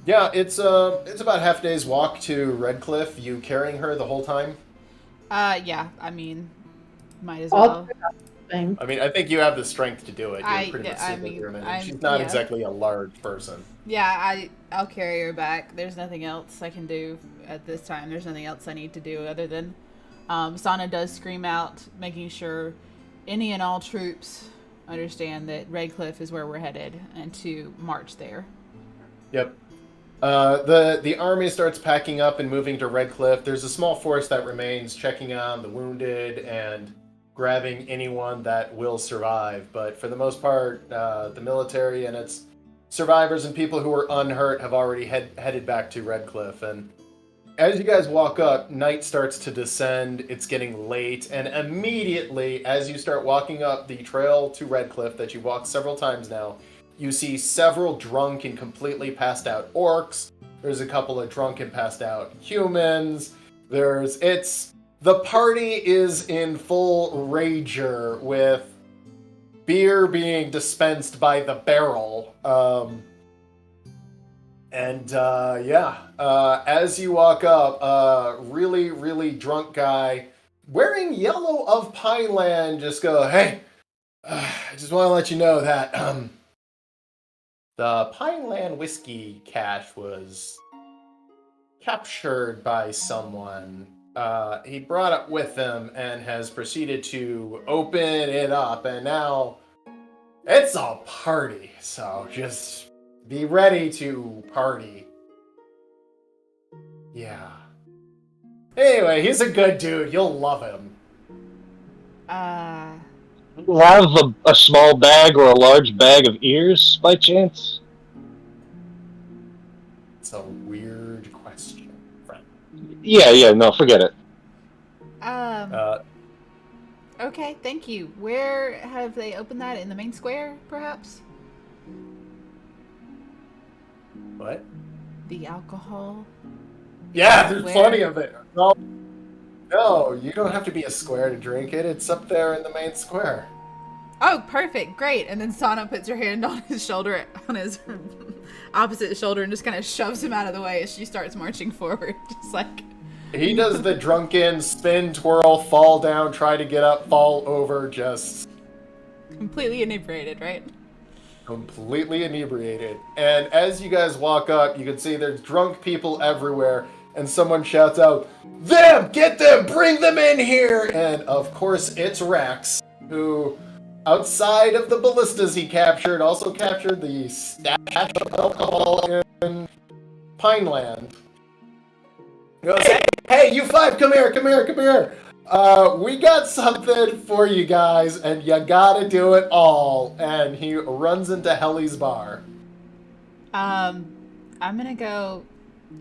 Yeah, it's about half a day's walk to Redcliffe. You carrying her the whole time? Yeah, I mean, might as All well. thing. I mean, I think you have the strength to do it. You're I- pretty much I superhuman. mean, And she's I'm- not yeah. exactly a large person. Yeah, I'll carry her back. There's nothing else I can do at this time. There's nothing else I need to do other than Sana does scream out, making sure any and all troops understand that Redcliffe is where we're headed and to march there. Yep. The army starts packing up and moving to Redcliffe. There's a small force that remains, checking on the wounded and grabbing anyone that will survive. But for the most part, the military and its survivors and people who were unhurt have already headed back to Redcliffe. And as you guys walk up, night starts to descend. It's getting late, and immediately, as you start walking up the trail to Redcliffe that you walked several times now, you see several drunk and completely passed out orcs. There's a couple of drunk and passed out humans. The party is in full rager with beer being dispensed by the barrel. As you walk up, a really, really drunk guy wearing yellow of Pineland just go, hey, I just want to let you know that the Pineland whiskey cache was captured by someone. He brought it with him and has proceeded to open it up, and now it's a party, so just be ready to party. Yeah. Anyway, he's a good dude. You'll love him. Do you have a small bag or a large bag of ears, by chance? It's a weird question, friend. Yeah, no, forget it. Okay, thank you. Where have they opened that? In the main square, perhaps? What? The alcohol? Yeah, there's Where? plenty of it. No, you don't have to be a square to drink it. It's up there in the main square. Oh, perfect, great. And then Sana puts her hand on his shoulder, on his opposite shoulder, and just kind of shoves him out of the way as she starts marching forward. Just like... He does the drunken spin, twirl, fall down, try to get up, fall over, just completely inebriated, right? completely inebriated. And as you guys walk up, you can see there's drunk people everywhere, and someone shouts out, "Them! Get them! Bring them in here!" And of course, it's Rex, who, outside of the ballistas he captured, also captured the stash of alcohol in Pineland. He goes, hey, you five, come here. We got something for you guys, and you gotta do it all. And he runs into Helly's bar. I'm gonna go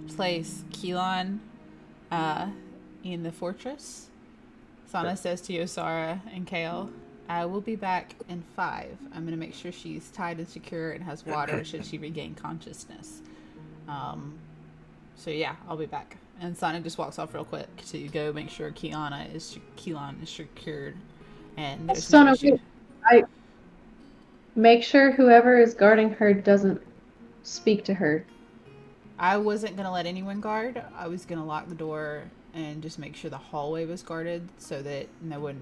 place Keelan in the fortress. Sana says to Yosara and Kale, I will be back in 5. I'm gonna make sure she's tied and secure and has water should she regain consciousness. So yeah, I'll be back. And Sana just walks off real quick to go make sure Keelan is secured. And there's no Sana, issue. I make sure whoever is guarding her doesn't speak to her. I wasn't going to let anyone guard. I was going to lock the door and just make sure the hallway was guarded so that no one,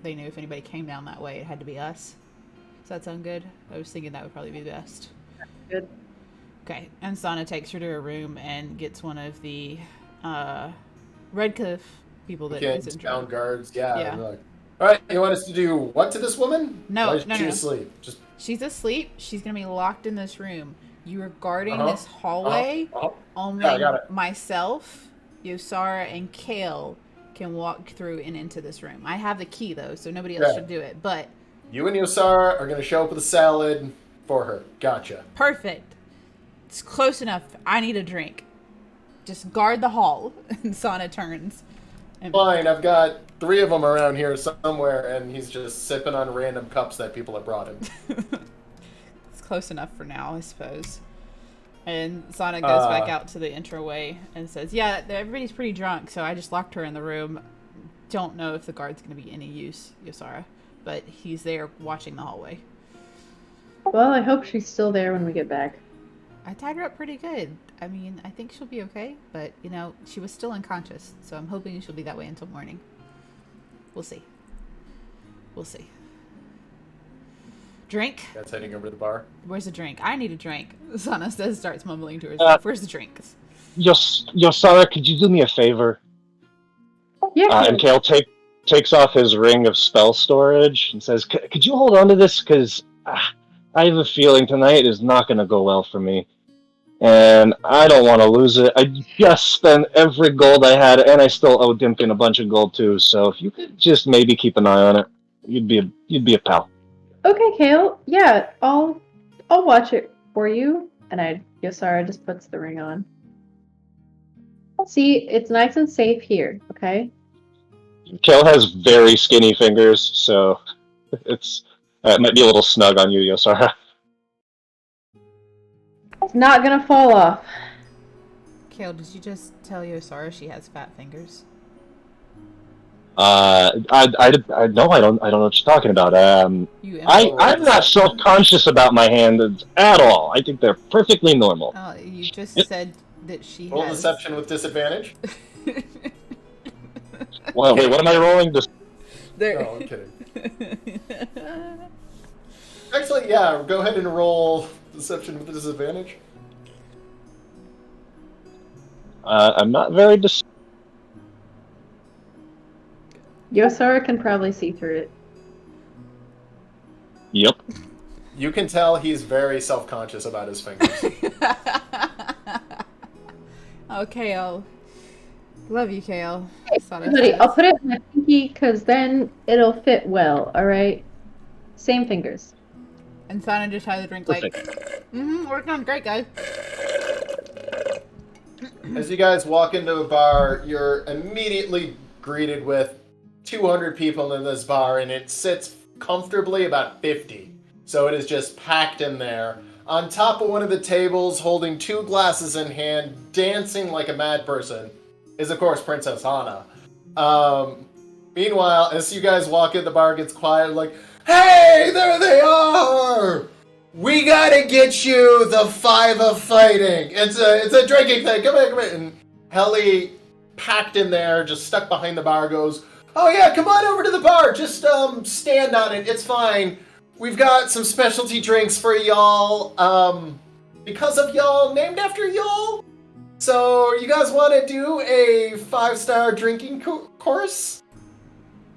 they knew if anybody came down that way, it had to be us. Does that sound good? I was thinking that would probably be best. Good. Okay, and Sana takes her to her room and gets one of the Redcliffe people that Okay, isn't town drunk. guards, yeah. Yeah. Like, all right, you want us to do what to this woman? No, Why is no, she no. asleep? Just She's asleep. She's going to be locked in this room. You are guarding Uh-huh. this hallway. Only Yeah, I got it. myself, Yosara, and Kale can walk through and into this room. I have the key, though, so nobody else Yeah. should do it. But you and Yosara are gonna show up with a salad for her. Gotcha. perfect. It's close enough. I need a drink. Just guard the hall. And Sana turns fine. I've got 3 of them around here somewhere, and he's just sipping on random cups that people have brought him. It's close enough for now, I suppose. And Sana goes back out to the entryway and says, yeah, everybody's pretty drunk, so I just locked her in the room. Don't know if the guard's going to be any use, Yosara, but he's there watching the hallway. Well, I hope she's still there when we get back. I tied her up pretty good. I mean, I think she'll be okay, but, you know, she was still unconscious, so I'm hoping she'll be that way until morning. We'll see. We'll see. Drink? That's heading over to the bar. Where's the drink? I need a drink. Sana says, starts mumbling to herself. Where's the drink? Yosara, could you do me a favor? Yeah. And Kale takes off his ring of spell storage and says, could you hold on to this? Because I have a feeling tonight is not going to go well for me. And I don't want to lose it. I just spent every gold I had, and I still owe Dimkin a bunch of gold too. So if you could just maybe keep an eye on it, you'd be a pal. Okay, Kale. Yeah, I'll watch it for you. And Yosara just puts the ring on. See, it's nice and safe here, okay? Kale has very skinny fingers, so it might be a little snug on you, Yosara. It's not gonna fall off. Kale, did you just tell Yosara she has fat fingers? I know I don't know what you're talking about. I'm not self-conscious about my hands at all. I think they're perfectly normal. You just said that she Roll has... deception with disadvantage. Well, wait, what am I rolling? There. No, I'm kidding. Actually, yeah, go ahead and roll deception with disadvantage. I'm not very Yosara can probably see through it. Yep. You can tell he's very self-conscious about his fingers. Oh, Kale. Love you, Kale. Buddy, I'll put it in my pinky because then it'll fit well, alright? Same fingers. And Sana just had the drink like, working on great, guys. As you guys walk into a bar, you're immediately greeted with 200 people in this bar, and it sits comfortably about 50. So it is just packed in there. On top of one of the tables, holding 2 glasses in hand, dancing like a mad person, is of course Princess Hana. Meanwhile, as you guys walk in, the bar gets quiet, like, hey, there they are! We gotta get you the 5 of fighting. It's a drinking thing. Come here. And Helly, packed in there, just stuck behind the bar, goes, oh yeah, come on over to the bar. Just stand on it. It's fine. We've got some specialty drinks for y'all. Because of y'all, named after y'all. So you guys want to do a 5-star drinking course?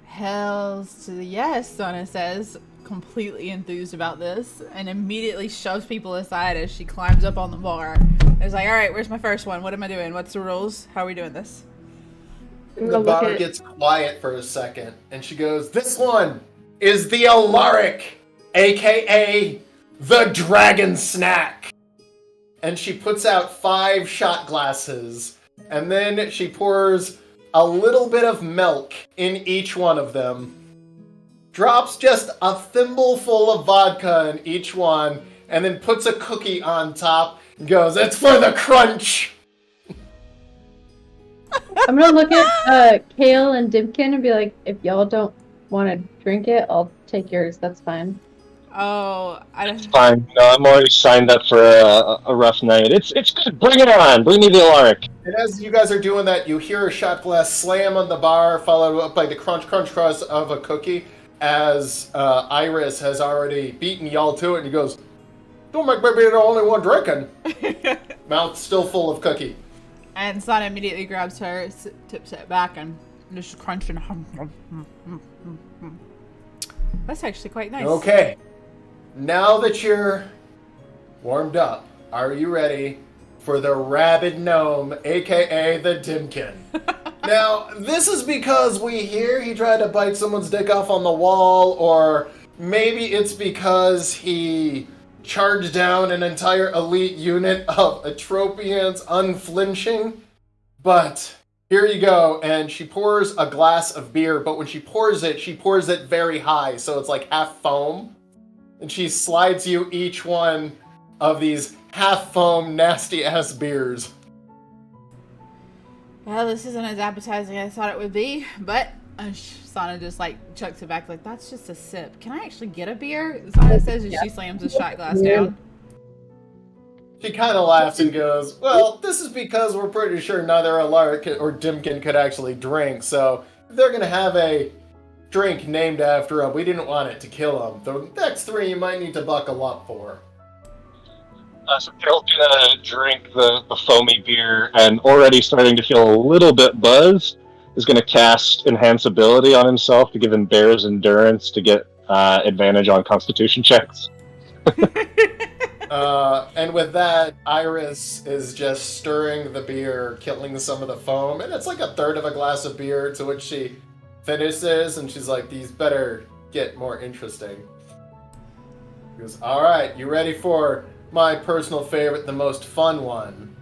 Hells to the yes, Sana says, completely enthused about this, and immediately shoves people aside as she climbs up on the bar. It's like, all right, where's my first one? What am I doing? What's the rules? How are we doing this? The bar gets quiet for a second, and she goes, this one is the Alaric, a.k.a. the Dragon Snack. And she puts out 5 shot glasses, and then she pours a little bit of milk in each one of them, drops just a thimbleful of vodka in each one, and then puts a cookie on top and goes, it's for the crunch! I'm gonna look at Kale and Dimkin and be like, if y'all don't want to drink it, I'll take yours. That's fine. Oh, It's fine. No, I'm already signed up for a rough night. It's good. Bring it on. Bring me the Alaric. And as you guys are doing that, you hear a shot glass slam on the bar, followed up by the crunch of a cookie, as Iris has already beaten y'all to it, and he goes, don't make me be the only one drinking. Mouth still full of cookie. And Sana immediately grabs her, tips it back, and just crunching. That's actually quite nice. Okay. Now that you're warmed up, are you ready for the Rabid Gnome, a.k.a. the Dimkin? Now, this is because we hear he tried to bite someone's dick off on the wall, or maybe it's because he charged down an entire elite unit of Atropians unflinching, but Here you go. And she pours a glass of beer, but when she pours it very high, so it's like half foam. And she slides you each one of these half foam, nasty ass beers. Well, this isn't as appetizing as I thought it would be, but Sana just like chucks it back like, that's just a sip. Can I actually get a beer? Sana says as she slams a shot glass down. She kind of laughs and goes, well, this is because we're pretty sure neither Alaric or Dimkin could actually drink, so if they're going to have a drink named after him, we didn't want it to kill him. The next three you might need to buckle up for. So Carol's gonna drink the foamy beer, and already starting to feel a little bit buzzed, is gonna cast Enhance Ability on himself to give him Bear's Endurance to get advantage on Constitution checks. And with that, Iris is just stirring the beer, killing some of the foam, and it's like a third of a glass of beer, to which she finishes, and she's like, these better get more interesting. She goes, alright, you ready for my personal favorite, the most fun one?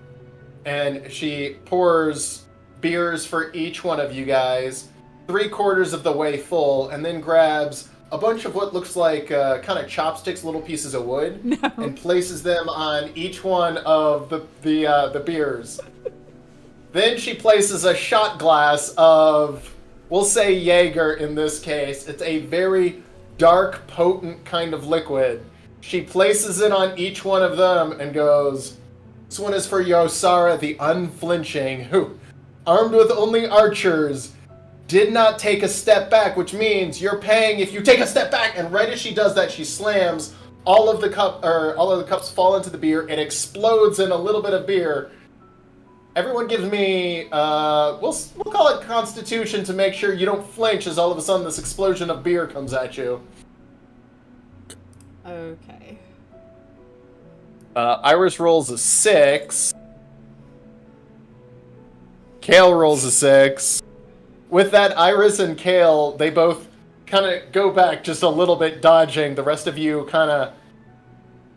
And she pours beers for each one of you guys, 3/4 of the way full, and then grabs a bunch of what looks like kind of chopsticks, little pieces of wood, and places them on each one of the beers. Then she places a shot glass of, we'll say Jaeger in this case. It's a very dark, potent kind of liquid. She places it on each one of them and goes, this one is for Yosara the Unflinching, who, armed with only archers, did not take a step back, which means you're paying if you take a step back. And right as she does that, she slams all of the cups fall into the beer. It explodes in a little bit of beer. Everyone gives me, we'll call it Constitution to make sure you don't flinch as all of a sudden this explosion of beer comes at you. Okay. Iris rolls a 6. Kale rolls a 6. With that, Iris and Kale, they both kind of go back just a little bit, dodging. The rest of you kind of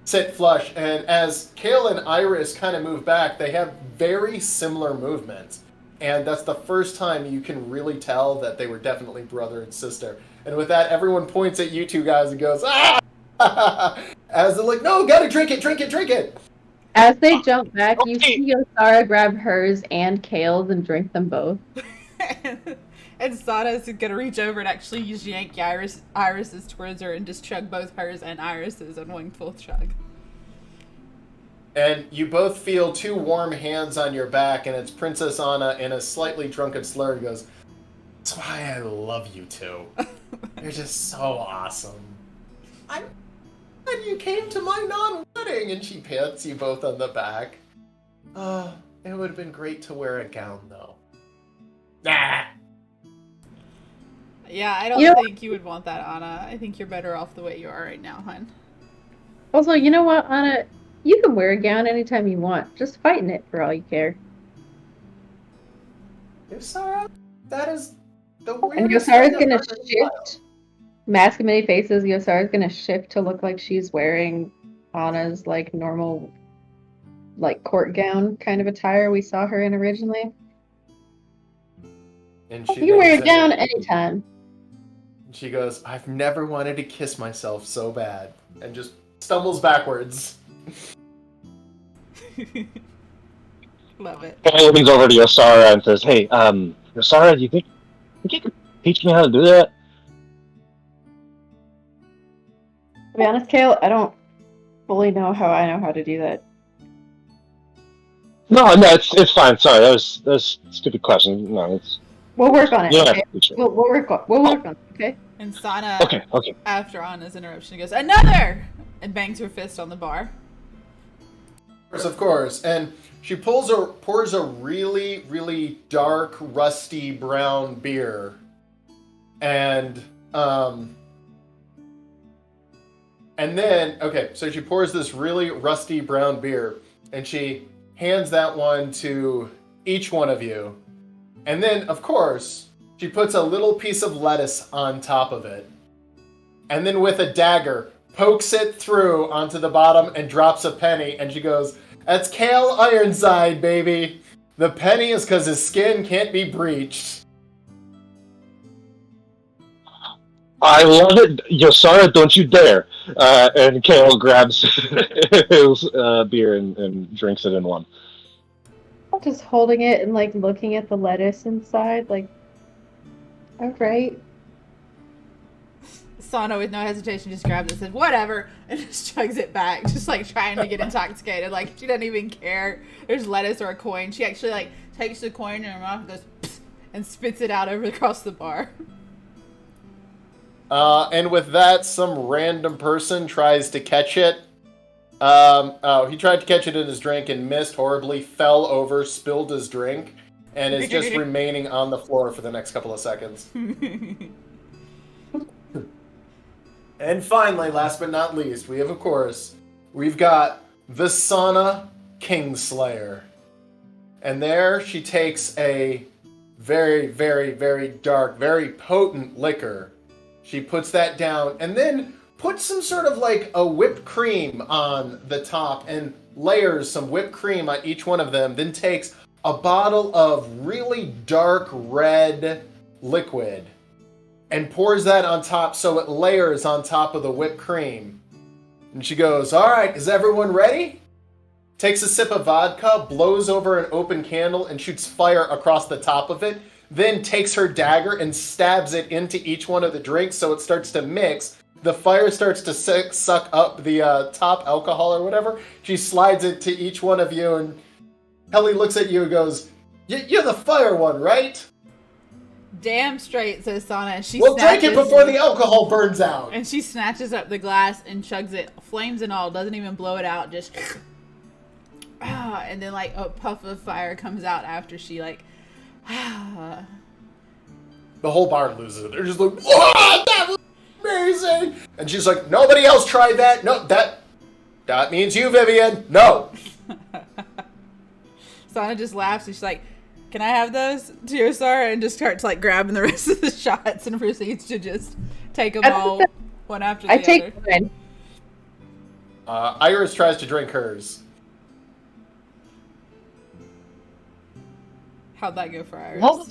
sit flush. And as Kale and Iris kind of move back, they have very similar movements. And that's the first time you can really tell that they were definitely brother and sister. And with that, everyone points at you two guys and goes, ah! As they're like, no, gotta drink it, drink it, drink it! As they jump back, you see Yosara grab hers and Kale's and drink them both. And Sada's gonna reach over and actually just yank Iris's towards her and just chug both hers and Iris's in one full chug. And you both feel two warm hands on your back, and it's Princess Anna in a slightly drunken slur and goes, that's why I love you two. You're just so awesome. I'm glad you came to my non-wedding, and she pats you both on the back. It would have been great to wear a gown, though. Ah! Yeah, I don't think you would want that, Anna. I think you're better off the way you are right now, hon. Also, you know what, Anna? You can wear a gown anytime you want. Just fight in it for all you care. Yosara, that is the And weirdest Yosara's thing gonna I've heard in a shift. Mask of Many Faces, Yosara's gonna shift to look like she's wearing Anna's, like, normal, like, court gown kind of attire we saw her in originally. And You can wear a gown anytime. She goes, I've never wanted to kiss myself so bad. And just stumbles backwards. Love it. Kale leans over to Yosara and says, hey, Yosara, do you think you could teach me how to do that? To be honest, Kale, I don't fully know how I know how to do that. No, it's fine. Sorry, that was a stupid question. No, it's... We'll work on it. You don't Okay? have to teach it. We'll work on it. Okay. And Sana, Okay. after Anna's interruption, goes, another! And bangs her fist on the bar. Of course. And she pours a really, really dark, rusty brown beer. And then, okay, so she pours this really rusty brown beer, and she hands that one to each one of you. And then, of course, she puts a little piece of lettuce on top of it. And then with a dagger, pokes it through onto the bottom and drops a penny. And she goes, that's Kale Ironside, baby. The penny is because his skin can't be breached. I love it. Yosara, don't you dare. And Kale grabs his beer and drinks it in one. Just holding it and like looking at the lettuce inside, like, all right. Sana, with no hesitation, just grabs it and says, whatever, and just chugs it back, just like trying to get intoxicated. Like, she doesn't even care. There's lettuce or a coin. She actually like takes the coin in her mouth and goes, pfft, and spits it out over across the bar. And with that, some random person tries to catch it. He tried to catch it in his drink and missed horribly, fell over, spilled his drink, and is just remaining on the floor for the next couple of seconds. And finally, last but not least, we've got the Sana Kingslayer. And there she takes a very, very, very dark, very potent liquor. She puts that down and then puts some sort of like a whipped cream on the top and layers some whipped cream on each one of them. Then takes a bottle of really dark red liquid and pours that on top so it layers on top of the whipped cream. And she goes, all right, is everyone ready? Takes a sip of vodka, blows over an open candle, and shoots fire across the top of it. Then takes her dagger and stabs it into each one of the drinks so it starts to mix. The fire starts to suck up the top alcohol or whatever. She slides it to each one of you, and Helly looks at you and goes, you're the fire one, right? Damn straight, says Sana, and she Well, drink it before the alcohol burns out. And she snatches up the glass and chugs it, flames and all, doesn't even blow it out, just and then like a puff of fire comes out after she like the whole bar loses it. They're just like, whoa, that was amazing. And she's like, nobody else tried that. No, that means you, Vivian. No. Sana just laughs and she's like, can I have those to Yosara? And just starts like grabbing the rest of the shots and proceeds to just take them all one after the other. I take mine. Iris tries to drink hers. How'd that go for Iris? What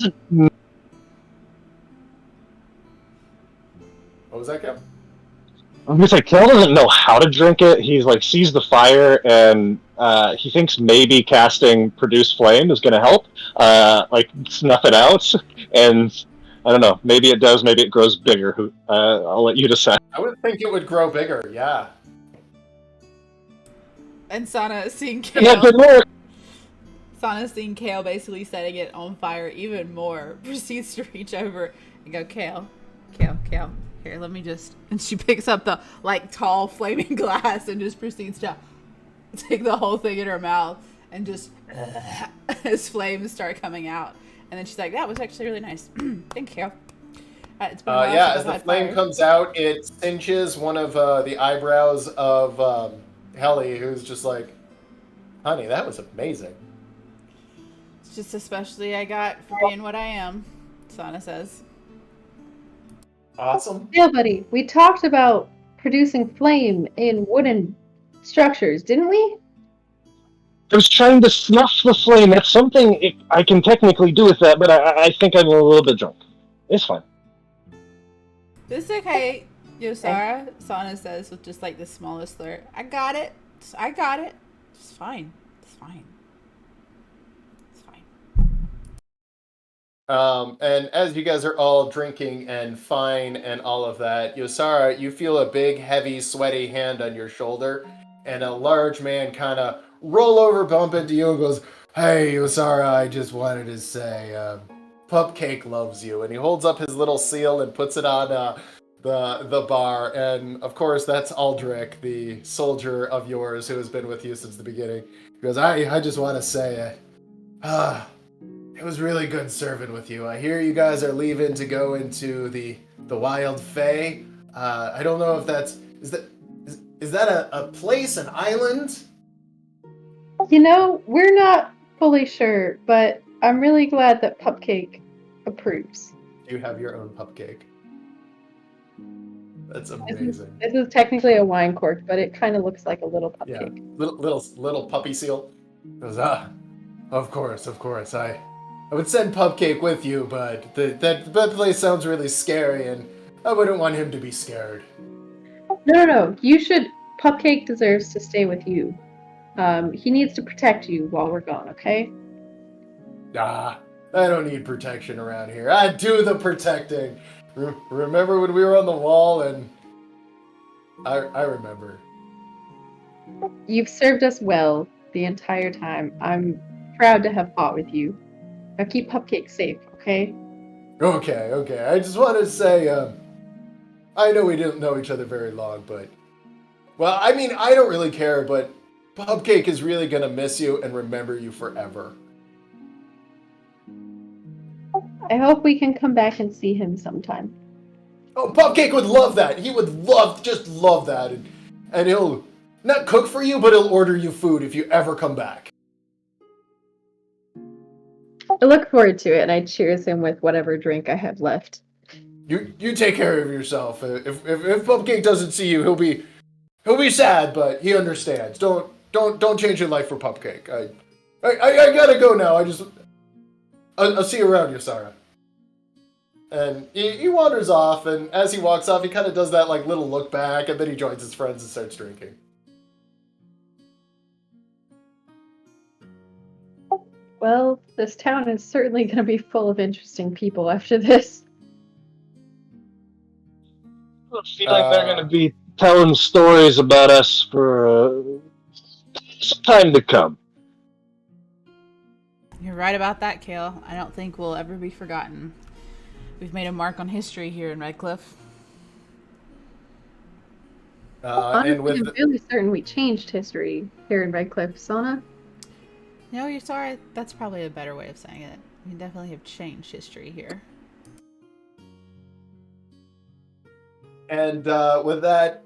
was that, Kev? I was gonna say, Kel doesn't know how to drink it. He's like sees the fire and he thinks maybe casting Produce Flame is gonna help, like snuff it out. And I don't know, maybe it does, maybe it grows bigger. I'll let you decide. I would think it would grow bigger, yeah. And Sana, seeing Kale, Yeah, good work. Sana, seeing Kale basically setting it on fire even more, proceeds to reach over and go, Kale, here, let me just... And she picks up the, like, tall flaming glass and just proceeds to take the whole thing in her mouth and just... as flames start coming out. And then she's like, that was actually really nice. Thank you. It's been a while yeah, since as the I've had flame fire. comes out, it cinches one of the eyebrows of Helly, who's just like, honey, that was amazing. It's just a specialty I got for being what I am, Sana says. Awesome. Yeah, buddy, we talked about producing flame in wooden structures, didn't we? I was trying to snuff the flame. That's something I can technically do with that, but I think I'm a little bit drunk. It's fine. This is okay, Yosara, Sana says with just like the smallest slur. I got it. It's fine. It's fine. And as you guys are all drinking and fine and all of that, Yosara, you feel a big, heavy, sweaty hand on your shoulder, and a large man kind of roll over, bump into you, and goes, hey, Yosara, I just wanted to say, Pupcake loves you. And he holds up his little seal and puts it on the bar. And, of course, that's Aldrich, the soldier of yours who has been with you since the beginning. He goes, I just want to say, it was really good serving with you. I hear you guys are leaving to go into the Wild Fae. I don't know if that's... Is that a place, an island? You know, we're not fully sure, but I'm really glad that Pupcake approves. You have your own Pupcake. That's amazing. This is technically a wine cork, but it kind of looks like a little Yeah, Pupcake. little puppy seal. Goes, Of course, of course. I would send Pupcake with you, but that place sounds really scary, and I wouldn't want him to be scared. No. You should. Pupcake deserves to stay with you. He needs to protect you while we're gone, okay? Ah, I don't need protection around here. I do the protecting. Remember when we were on the wall and... I remember. You've served us well the entire time. I'm proud to have fought with you. Now keep Pupcake safe, okay? Okay. I just wanted to say, I know we didn't know each other very long, but... Well, I mean, I don't really care, but Pupcake is really gonna miss you and remember you forever. I hope we can come back and see him sometime. Oh, Pupcake would love that. He would just love that. And he'll not cook for you, but he'll order you food if you ever come back. I look forward to it, and I cheers him with whatever drink I have left. You take care of yourself. If Pupcake doesn't see you, he'll be sad, but he understands. Don't change your life for Pupcake. I gotta go now. I'll see you around, Yosara. And he wanders off, and as he walks off, he kind of does that like little look back, and then he joins his friends and starts drinking. Well, this town is certainly going to be full of interesting people after this. I feel like they're going to be telling stories about us for some time to come. You're right about that, Kale. I don't think we'll ever be forgotten. We've made a mark on history here in Redcliffe. Honestly, And with I'm really certain we changed history here in Redcliffe, Sona. No, you're sorry. That's probably a better way of saying it. We definitely have changed history here. And with that,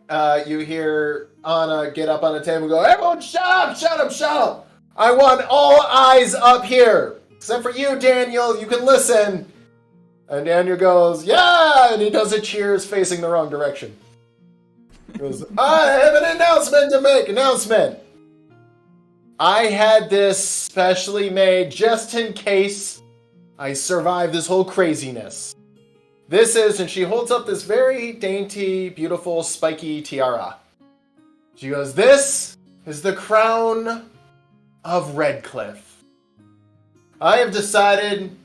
you hear Anna get up on the table and go, "Everyone shut up! I want all eyes up here! Except for you, Daniel, you can listen!" And Daniel goes, "Yeah!" And he does a cheers facing the wrong direction. He goes, "I have an announcement to make! Announcement! I had this specially made just in case I survive this whole craziness. This is," and she holds up this very dainty, beautiful, spiky tiara. She goes, "This is the crown of Redcliffe. I have decided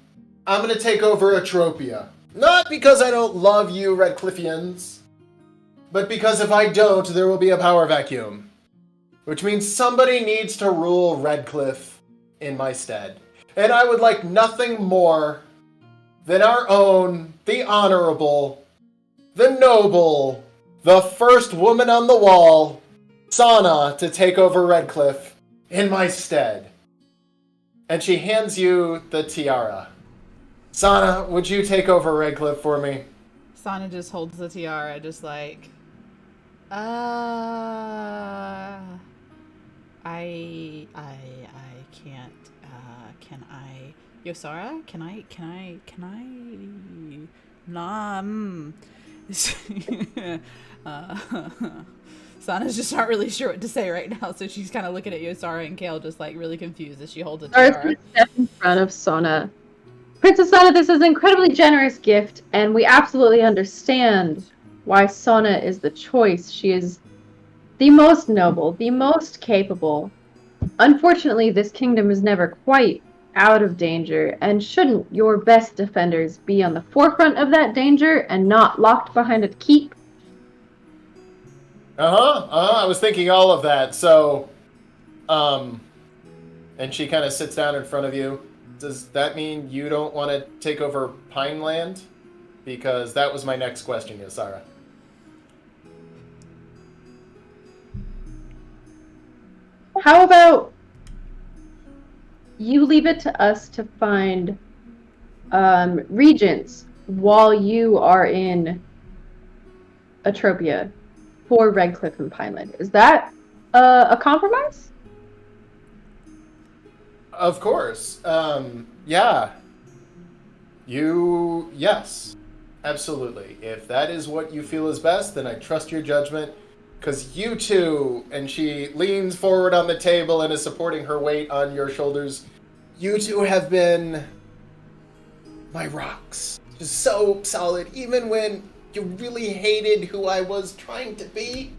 I'm going to take over Atropia. Not because I don't love you, Redcliffians, but because if I don't, there will be a power vacuum. Which means somebody needs to rule Redcliffe in my stead. And I would like nothing more than our own, the honorable, the noble, the first woman on the wall, Sana, to take over Redcliffe in my stead." And she hands you the tiara. "Sana, would you take over Redcliffe for me?" Sana just holds the tiara, just like, I can't, can I, Yosara, can I, nah, Sana's just not really sure what to say right now, so she's kind of looking at Yosara and Kale just like really confused as she holds a tiara. Arthur steps in front of Sona. "Princess Sona, this is an incredibly generous gift, and we absolutely understand why Sona is the choice. She is the most noble, the most capable. Unfortunately, this kingdom is never quite out of danger, and shouldn't your best defenders be on the forefront of that danger and not locked behind a keep?" I was thinking all of that. So, and she kind of sits down in front of you. Does that mean you don't want to take over Pineland? Because that was my next question, Yosara. How about you leave it to us to find regents while you are in Atropia for Redcliffe and Pineland? Is that a compromise? Of course. Yeah. Yes. Absolutely. If that is what you feel is best, then I trust your judgment. Because you two, and she leans forward on the table and is supporting her weight on your shoulders. You two have been my rocks. Just so solid. Even when you really hated who I was trying to be,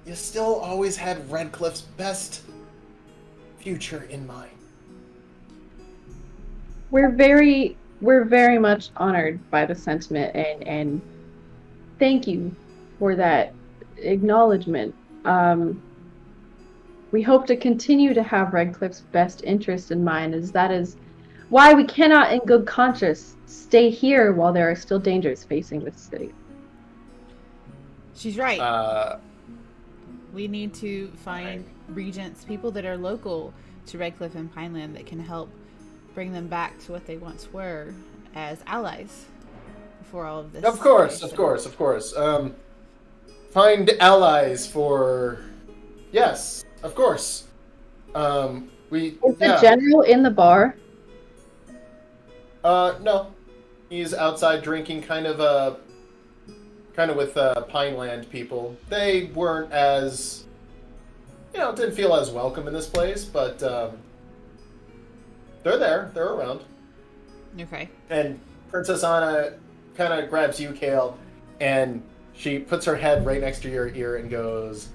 you still always had Redcliffe's best future in mind. We're very much honored by the sentiment, and thank you for that acknowledgement. We hope to continue to have Redcliffe's best interest in mind, as that is why we cannot in good conscience stay here while there are still dangers facing this city. She's right. We need to find regents, people that are local to Redcliffe and Pineland that can help bring them back to what they once were as allies before all of this. Of course. Find allies for... Yes, of course. Is the general in the bar? No. He's outside drinking kind of with Pineland people. They weren't as... didn't feel as welcome in this place, but they're there. They're around. Okay. And Princess Anna kind of grabs you, Kale, and she puts her head right next to your ear and goes,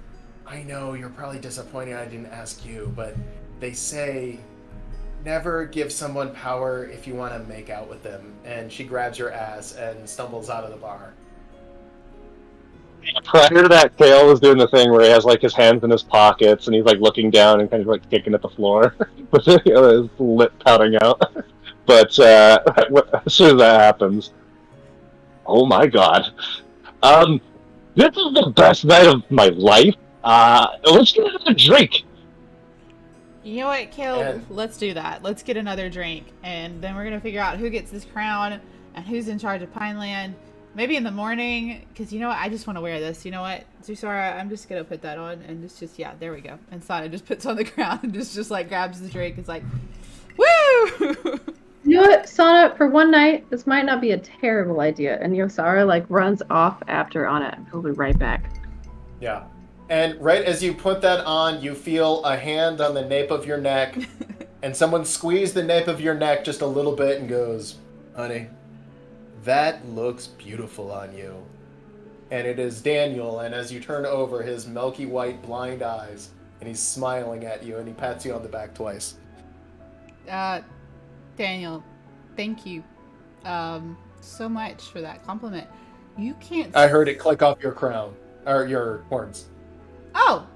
I know you're probably disappointed I didn't ask you, but they say never give someone power if you want to make out with them. And she grabs your ass and stumbles out of the bar. Prior to that, Kale was doing the thing where he has like his hands in his pockets and he's like looking down and kind of like kicking at the floor with his lip pouting out. But as soon as that happens, oh my god, this is the best night of my life. Let's get another drink. You know what, Kale? Let's do that. Let's get another drink, and then we're gonna figure out who gets this crown and who's in charge of Pineland. Maybe in the morning, because you know what? I just want to wear this. You know what, Zusara? I'm just gonna put that on, and it's just there we go. And Sana just puts on the crown and just like grabs the drink. It's like, woo! You know what, Sana? For one night, this might not be a terrible idea. And Yosara like runs off after Anna, and he'll be right back. Yeah. And right as you put that on, you feel a hand on the nape of your neck, and someone squeezed the nape of your neck just a little bit and goes, honey, that looks beautiful on you. And it is Daniel, and as you turn over, his milky white blind eyes, and he's smiling at you, and he pats you on the back twice. Daniel, thank you so much for that compliment. You can't... I heard it click off your crown, or your horns. Oh,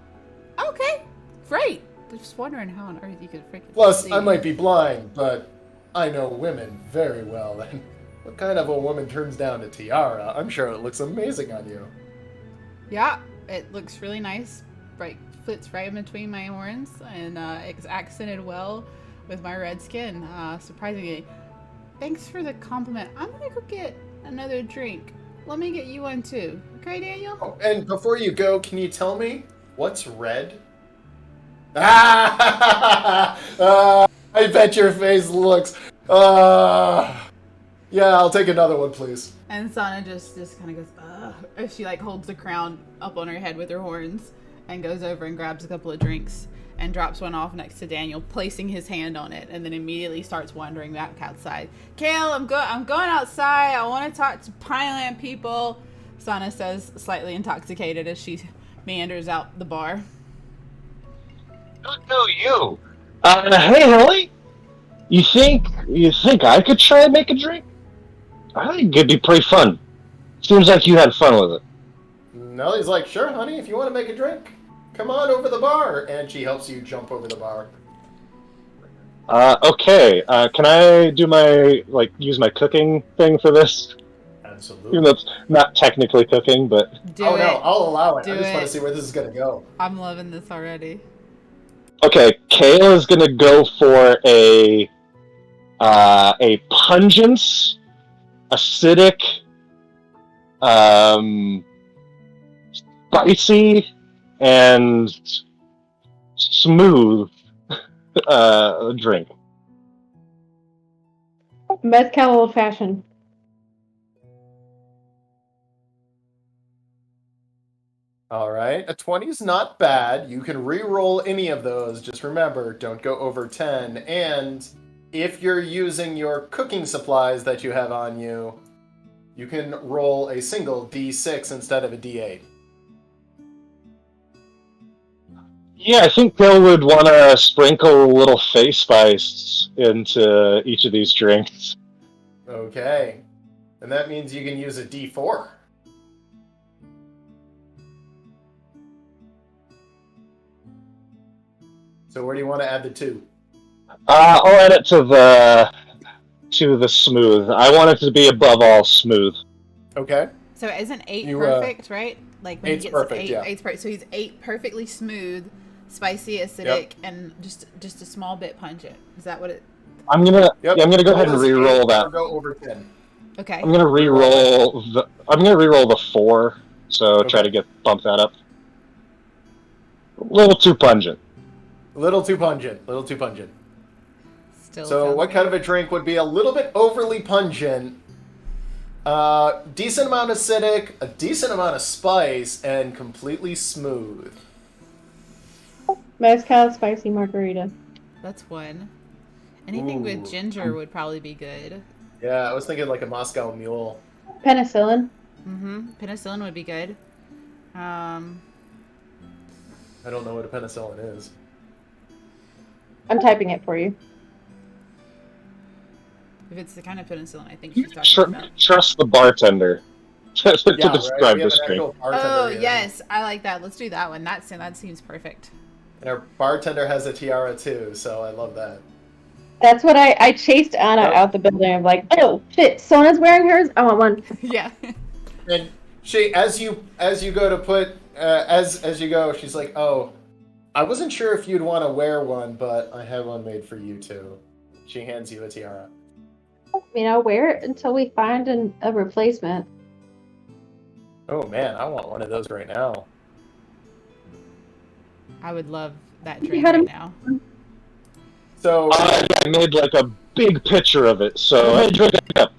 okay, great. I was just wondering how on earth you could freaking Plus, see. I might be blind, but I know women very well, and what kind of a woman turns down a tiara? I'm sure it looks amazing on you. Yeah, it looks really nice. Right, fits right in between my horns, and it's accented well with my red skin, surprisingly. Thanks for the compliment. I'm gonna go get another drink. Let me get you one too. Okay, Daniel? Oh, and before you go, can you tell me what's red? I bet your face looks... yeah, I'll take another one, please. And Sana just kind of goes, ugh. As she like holds the crown up on her head with her horns and goes over and grabs a couple of drinks and drops one off next to Daniel, placing his hand on it, and then immediately starts wandering back outside. Kale, I'm going outside. I want to talk to Pineland people, Sana says, slightly intoxicated as she meanders out the bar. No, you. Hey, Holly. You think I could try and make a drink? I think it'd be pretty fun. Seems like you had fun with it. Nellie's like, sure, honey, if you want to make a drink, come on over the bar. And she helps you jump over the bar. Okay. Can I do use my cooking thing for this? Absolutely. Even though it's not technically cooking, but... No, I'll allow it. I just want it. to see where this is going to go. I'm loving this already. Okay, Kale is gonna go for a pungent, acidic, spicy, and smooth drink. Mezcal old fashioned. All right. A 20 is not bad. You can re-roll any of those. Just remember, don't go over 10. And if you're using your cooking supplies that you have on you, you can roll a single D6 instead of a D8. Yeah, I think Bill would want to sprinkle a little face spice into each of these drinks. Okay. And that means you can use a D4. So where do you want to add the 2? I'll add it to the smooth. I want it to be above all smooth. Okay. So isn't 8 perfect, right? Like when 8's he gets perfect, 8, yeah. 8's perfect. So he's 8 perfectly smooth, spicy, acidic, and just a small bit pungent. Is that what it? I'm gonna Yep. I'm gonna go ahead and re-roll that. Or go over 10. Okay. I'm gonna re-roll the 4. So try to bump that up. A little too pungent. A little too pungent. Still. So what kind of a drink would be a little bit overly pungent, decent amount acidic, a decent amount of spice, and completely smooth? Mezcal spicy margarita. That's one. Anything Ooh. with ginger would probably be good. Yeah, I was thinking like a Moscow Mule. Penicillin. Penicillin would be good. I don't know what a penicillin is. I'm typing it for you. If it's the kind of penicillin I think she's talking about. Trust the bartender to describe Right? We have this an drink. actual bartender Oh here. yes, I like that. Let's do that one. That seems perfect. And our bartender has a tiara too, so I love that. That's what I chased Anna out the building. I'm like, oh shit, Sona's wearing hers. I want one. Yeah. And she, as you go to put, as you go, she's like, oh, I wasn't sure if you'd want to wear one, but I have one made for you too. She hands you a tiara. I'll wear it until we find a replacement. Oh man, I want one of those right now. I would love that You drink had right him- now. So, I made like a big picture of it, so I drink it up.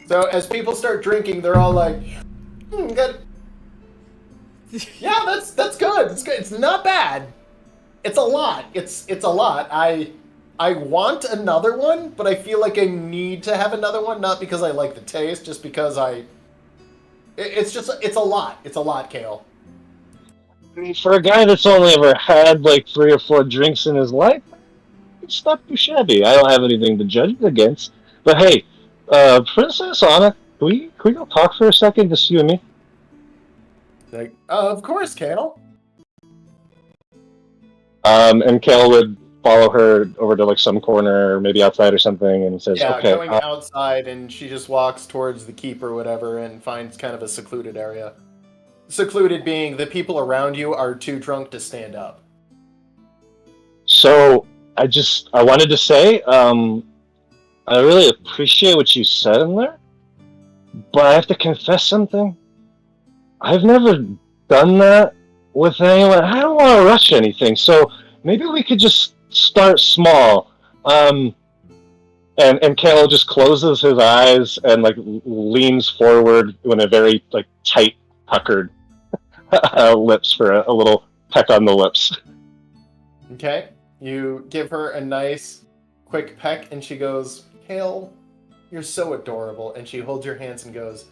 so as people start drinking, they're all like, good. Yeah, that's good. It's good. It's not bad. It's a lot. It's a lot. I want another one, but I feel like I need to have another one, not because I like the taste, just because it's a lot. It's a lot, Kale. For a guy that's only ever had like 3 or 4 drinks in his life, it's not too shabby. I don't have anything to judge it against. But hey, Princess Anna, can we go talk for a second, just you and me? Like, of course, Kale. And Kale would follow her over to like some corner, maybe outside or something, and says, Yeah, "Okay." going outside, and she just walks towards the keep or whatever, and finds kind of a secluded area. Secluded being the people around you are too drunk to stand up. So I wanted to say, I really appreciate what you said in there, but I have to confess something. I've never done that with anyone. I don't want to rush anything, so maybe we could just start small. And Kale just closes his eyes and like leans forward with a very like tight, puckered lips for a little peck on the lips. Okay? You give her a nice, quick peck, and she goes, Kale, you're so adorable. And she holds your hands and goes,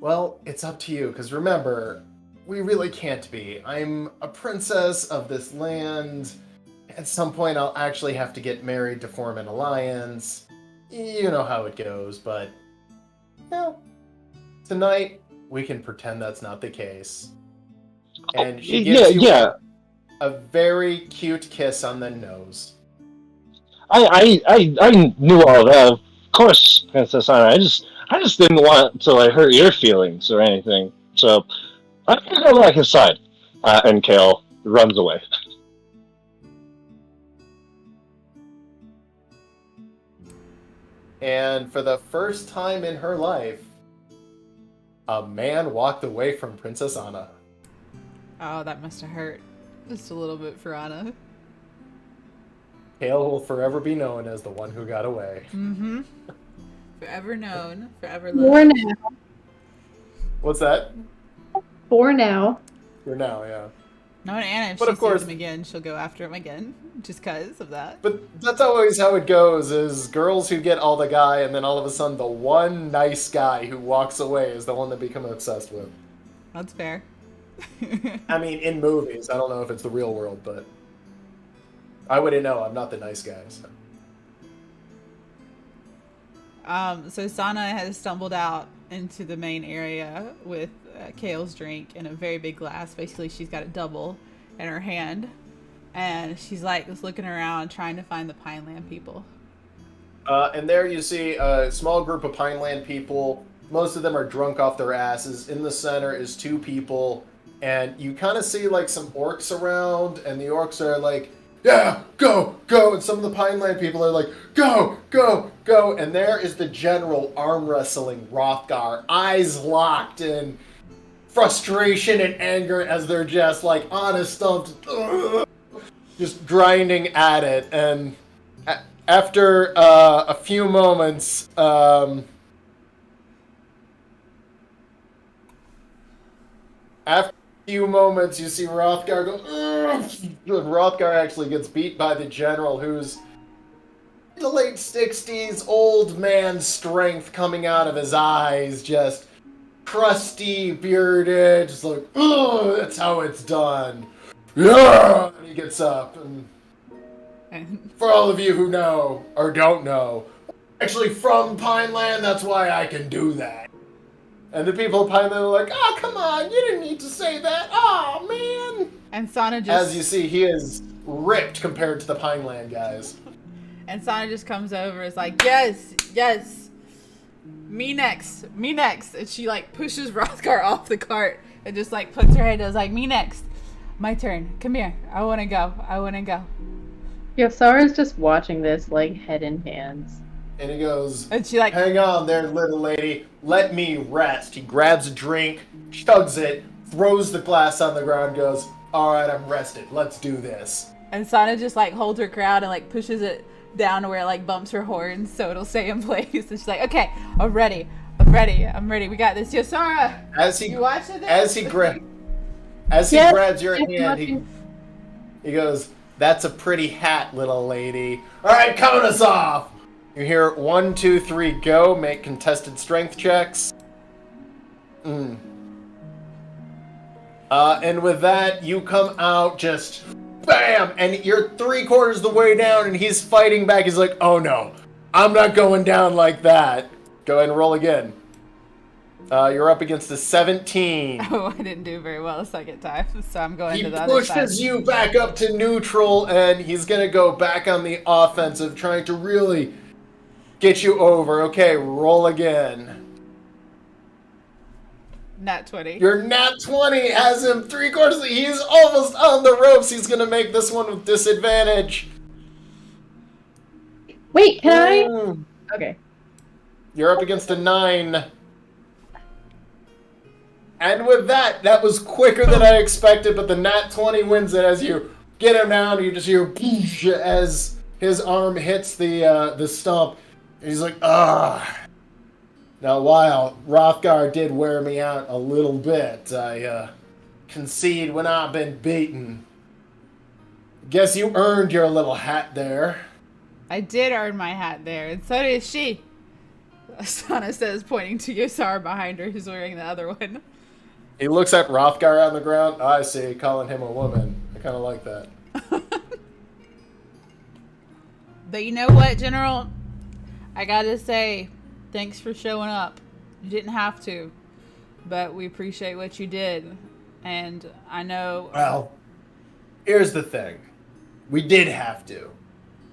well, it's up to you, because remember, we really can't be. I'm a princess of this land. At some point, I'll actually have to get married to form an alliance. You know how it goes, but, tonight, we can pretend that's not the case. And she gives you a very cute kiss on the nose. I knew all that, of course, Princess Anna. I just didn't want to like hurt your feelings or anything. So I'm gonna go back inside. And Kale runs away. And for the first time in her life, a man walked away from Princess Anna. Oh, that must have hurt just a little bit for Anna. Kale will forever be known as the one who got away. Mm-hmm. Forever known, forever For loved. now. What's that? For now. For now, yeah. No, and Anna, if But she of course- sees him again, she'll go after him again, just because of that. But that's always how it goes, is girls who get all the guy, and then all of a sudden the one nice guy who walks away is the one they become obsessed with. That's fair. I mean, in movies. I don't know if it's the real world, but I wouldn't know. I'm not the nice guy. So. So Sana has stumbled out into the main area with Kale's drink in a very big glass. Basically, she's got a double in her hand, and she's like just looking around trying to find the Pineland people. And there you see a small group of Pineland people. Most of them are drunk off their asses. In the center is two people, and you kind of see like some orcs around, and the orcs are like, yeah, go, go, and some of the Pineland people are like, go, go, go, and there is the general arm wrestling Hrothgar, eyes locked in frustration and anger as they're just like on a stump, just grinding at it, and after a few moments, you see Hrothgar go. Ugh! Hrothgar actually gets beat by the general, who's in the late 60s, old man strength coming out of his eyes, just crusty, bearded, just like, ugh, that's how it's done. Yeah! And he gets up, and for all of you who know, or don't know, actually from Pineland, that's why I can do that. And the people of Pineland are like, oh, come on, you didn't need to say that. Oh, man. And Sana just... As you see, he is ripped compared to the Pineland guys. And Sana just comes over, is like, yes, yes, me next. And she like pushes Hrothgar off the cart and just like puts her head, is like, me next. My turn. Come here. I want to go. Yeah, Sarah's just watching this, like, head in hands. And he goes, And she like, hang on there, little lady. Let me rest. He grabs a drink, chugs it, throws the glass on the ground, goes, all right, I'm rested. Let's do this. and Sana just like holds her crowd and like pushes it down to where it like bumps her horns so it'll stay in place. And she's like, okay, I'm ready. We got this. Yosara, you watching this? As he grabs your hand, he goes, that's a pretty hat, little lady. All right, count us off. You hear 1, 2, 3, go. Make contested strength checks. And with that, you come out just bam, and you're 3/4 of the way down, and he's fighting back. He's like, oh no, I'm not going down like that. Go ahead and roll again. You're up against a 17. Oh, I didn't do very well the second time, so I'm going to the other He side. pushes you back up to neutral, and he's going to go back on the offensive, trying to really get you over. Okay, roll again. Nat 20. Your nat 20 has him 3/4. He's almost on the ropes. He's going to make this one with disadvantage. Wait, can I? Okay. You're up against a 9. And with that, that was quicker than I expected, but the nat 20 wins it. As you get him down, you just hear boosh as his arm hits the stump. And he's like, ah. Now, while Hrothgar did wear me out a little bit, I concede when I've been beaten. Guess you earned your little hat there. I did earn my hat there, and so did she. Sana says, pointing to Yosara behind her, who's wearing the other one. He looks at Hrothgar on the ground. I see, calling him a woman. I kind of like that. But you know what, General? I gotta say, thanks for showing up. You didn't have to, but we appreciate what you did. And I know... Well, here's the thing. We did have to.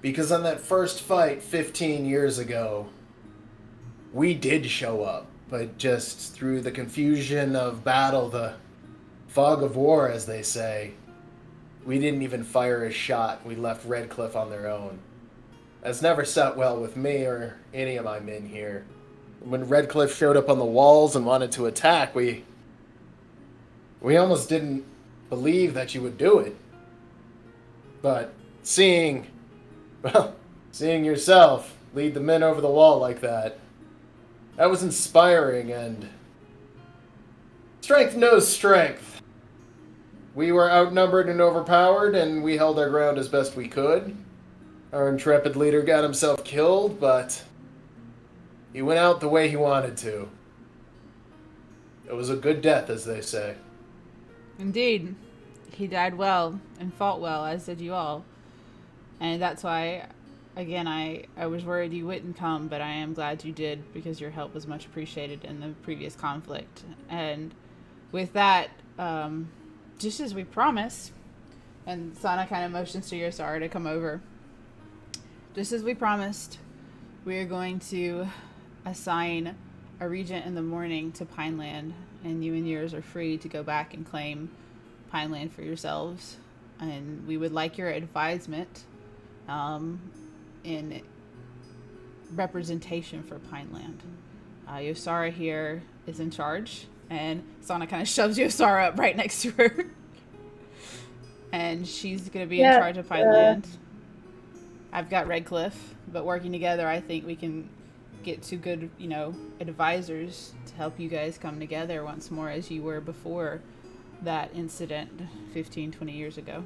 Because on that first fight 15 years ago, we did show up. But just through the confusion of battle, the fog of war, as they say, we didn't even fire a shot. We left Redcliffe on their own. That's never sat well with me or any of my men here. When Redcliffe showed up on the walls and wanted to attack, we almost didn't believe that you would do it. But seeing yourself lead the men over the wall like that was inspiring, and strength knows strength. we were outnumbered and overpowered, and we held our ground as best we could. Our intrepid leader got himself killed, but he went out the way he wanted to. It was a good death, as they say. Indeed. He died well and fought well, as did you all. And that's why, again, I was worried you wouldn't come, but I am glad you did, because your help was much appreciated in the previous conflict. And with that, just as we promised, and Sana kind of motions to Yosara to come over. Just as we promised, we are going to assign a regent in the morning to Pineland, and you and yours are free to go back and claim Pineland for yourselves. And we would like your advisement in representation for Pineland. Yosara here is in charge, and Sana kind of shoves Yosara up right next to her. And she's going to be in charge of Pineland. I've got Redcliffe, but working together, I think we can get two good, advisors to help you guys come together once more as you were before that incident 15, 20 years ago.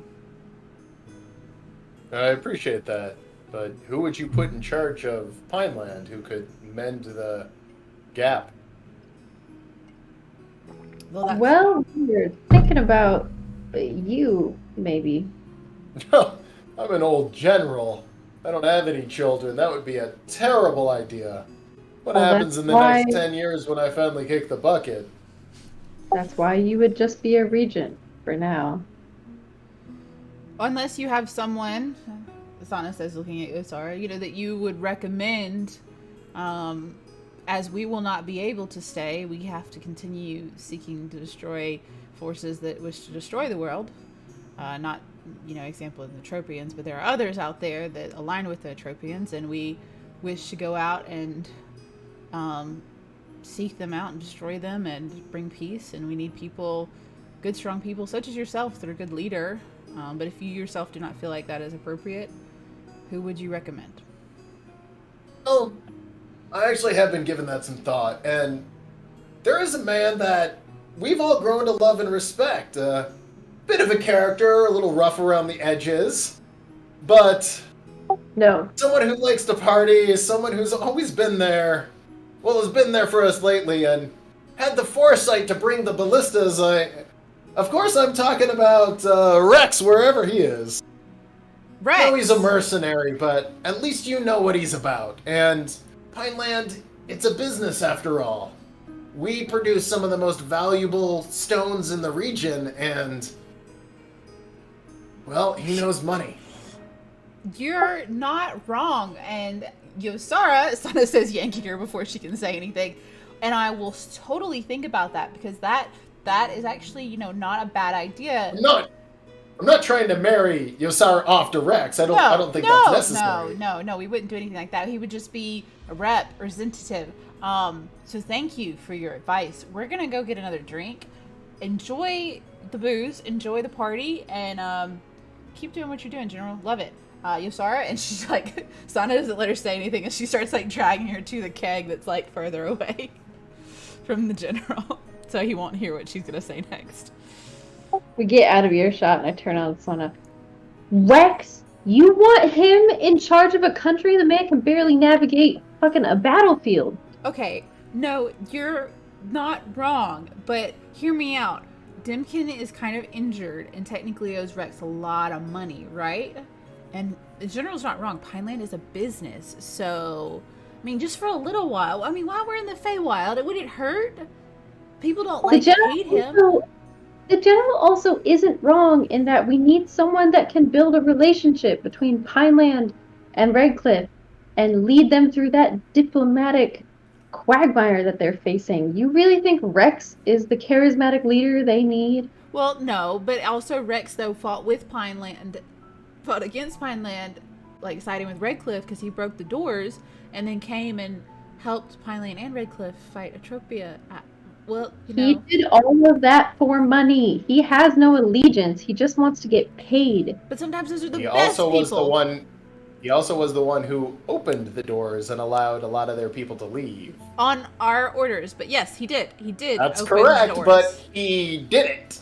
I appreciate that, but who would you put in charge of Pineland who could mend the gap? Well, we're thinking about you, maybe. I'm an old general. I don't have any children. That would be a terrible idea. What happens in the next 10 years when I finally kick the bucket? That's why you would just be a regent for now. Unless you have someone, Sana says looking at Yosara, that you would recommend, as we will not be able to stay, we have to continue seeking to destroy forces that wish to destroy the world. Not, example of the Tropians, but there are others out there that align with the Tropians, and we wish to go out and seek them out and destroy them and bring peace. And we need people, good, strong people such as yourself that are a good leader. But if you yourself do not feel like that is appropriate, who would you recommend? Oh, I actually have been giving that some thought, and there is a man that we've all grown to love and respect. Bit of a character, a little rough around the edges, but no, someone who likes to party, someone who's always been there, has been there for us lately, and had the foresight to bring the ballistas. Of course I'm talking about Rex, wherever he is. Rex! I know he's a mercenary, but at least you know what he's about. And Pineland, it's a business after all. We produce some of the most valuable stones in the region, and well, he knows money. You're not wrong. And Yosara, Sana says, yanking her before she can say anything. And I will totally think about that, because that is actually, not a bad idea. I'm not trying to marry Yosara off to Rex. I don't think that's necessary. No, we wouldn't do anything like that. He would just be a representative. So thank you for your advice. We're gonna go get another drink. Enjoy the booze, enjoy the party, and keep doing what you're doing, General. Love it. Yosara, and she's like, Sana doesn't let her say anything, and she starts dragging her to the keg that's further away from the general, so he won't hear what she's gonna say next. We get out of earshot, and I turn on Sana. Rex, you want him in charge of a country? The man can barely navigate fucking a battlefield. Okay, no, you're not wrong, but hear me out. Dimkin is kind of injured and technically owes Rex a lot of money, right? And the general's not wrong. Pineland is a business, so just for a little while. While we're in the Feywild, it wouldn't hurt. People don't hate him. The general also isn't wrong in that we need someone that can build a relationship between Pineland and Redcliffe and lead them through that diplomatic quagmire that they're facing. You really think Rex is the charismatic leader they need? Well, no, but also Rex, though, fought against Pineland, siding with Redcliffe because he broke the doors, and then came and helped Pineland and Redcliffe fight Atropia. He did all of that for money. He has no allegiance. He just wants to get paid. But sometimes those are the He best also people. He also was the one who opened the doors and allowed a lot of their people to leave. On our orders, but yes, he did. He did. That's open correct, the doors. but he did it.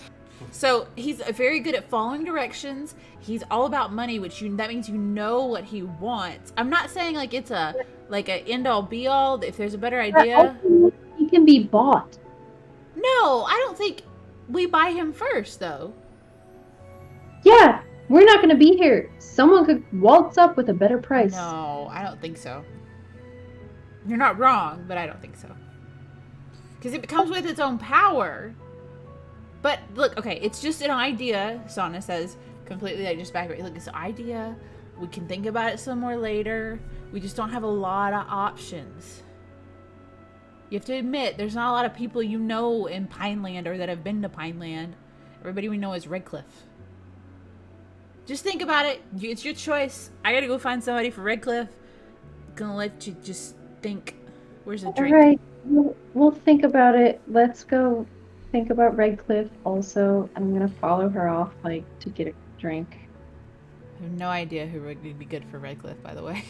So he's very good at following directions. He's all about money, that means you know what he wants. I'm not saying like it's a end all be all. If there's a better idea, He can be bought. no, I don't think we buy him first though. Yeah, we're not gonna be here. Someone could waltz up with a better price. No, I don't think so. You're not wrong, but I don't think so. Because it comes with its own power. But look, okay, it's just an idea. Sana says completely, like, just back. Look, it's an idea. We can think about it some more later. We just don't have a lot of options. You have to admit, there's not a lot of people you know in Pineland or that have been to Pineland. Everybody we know is Redcliffe. Just think about it. It's your choice. I gotta go find somebody for Redcliffe. Gonna let you just think. Where's the drink? Alright, we'll think about it. Let's go think about Redcliffe also. I'm gonna follow her off, like, to get a drink. I have no idea who would be good for Redcliffe, by the way.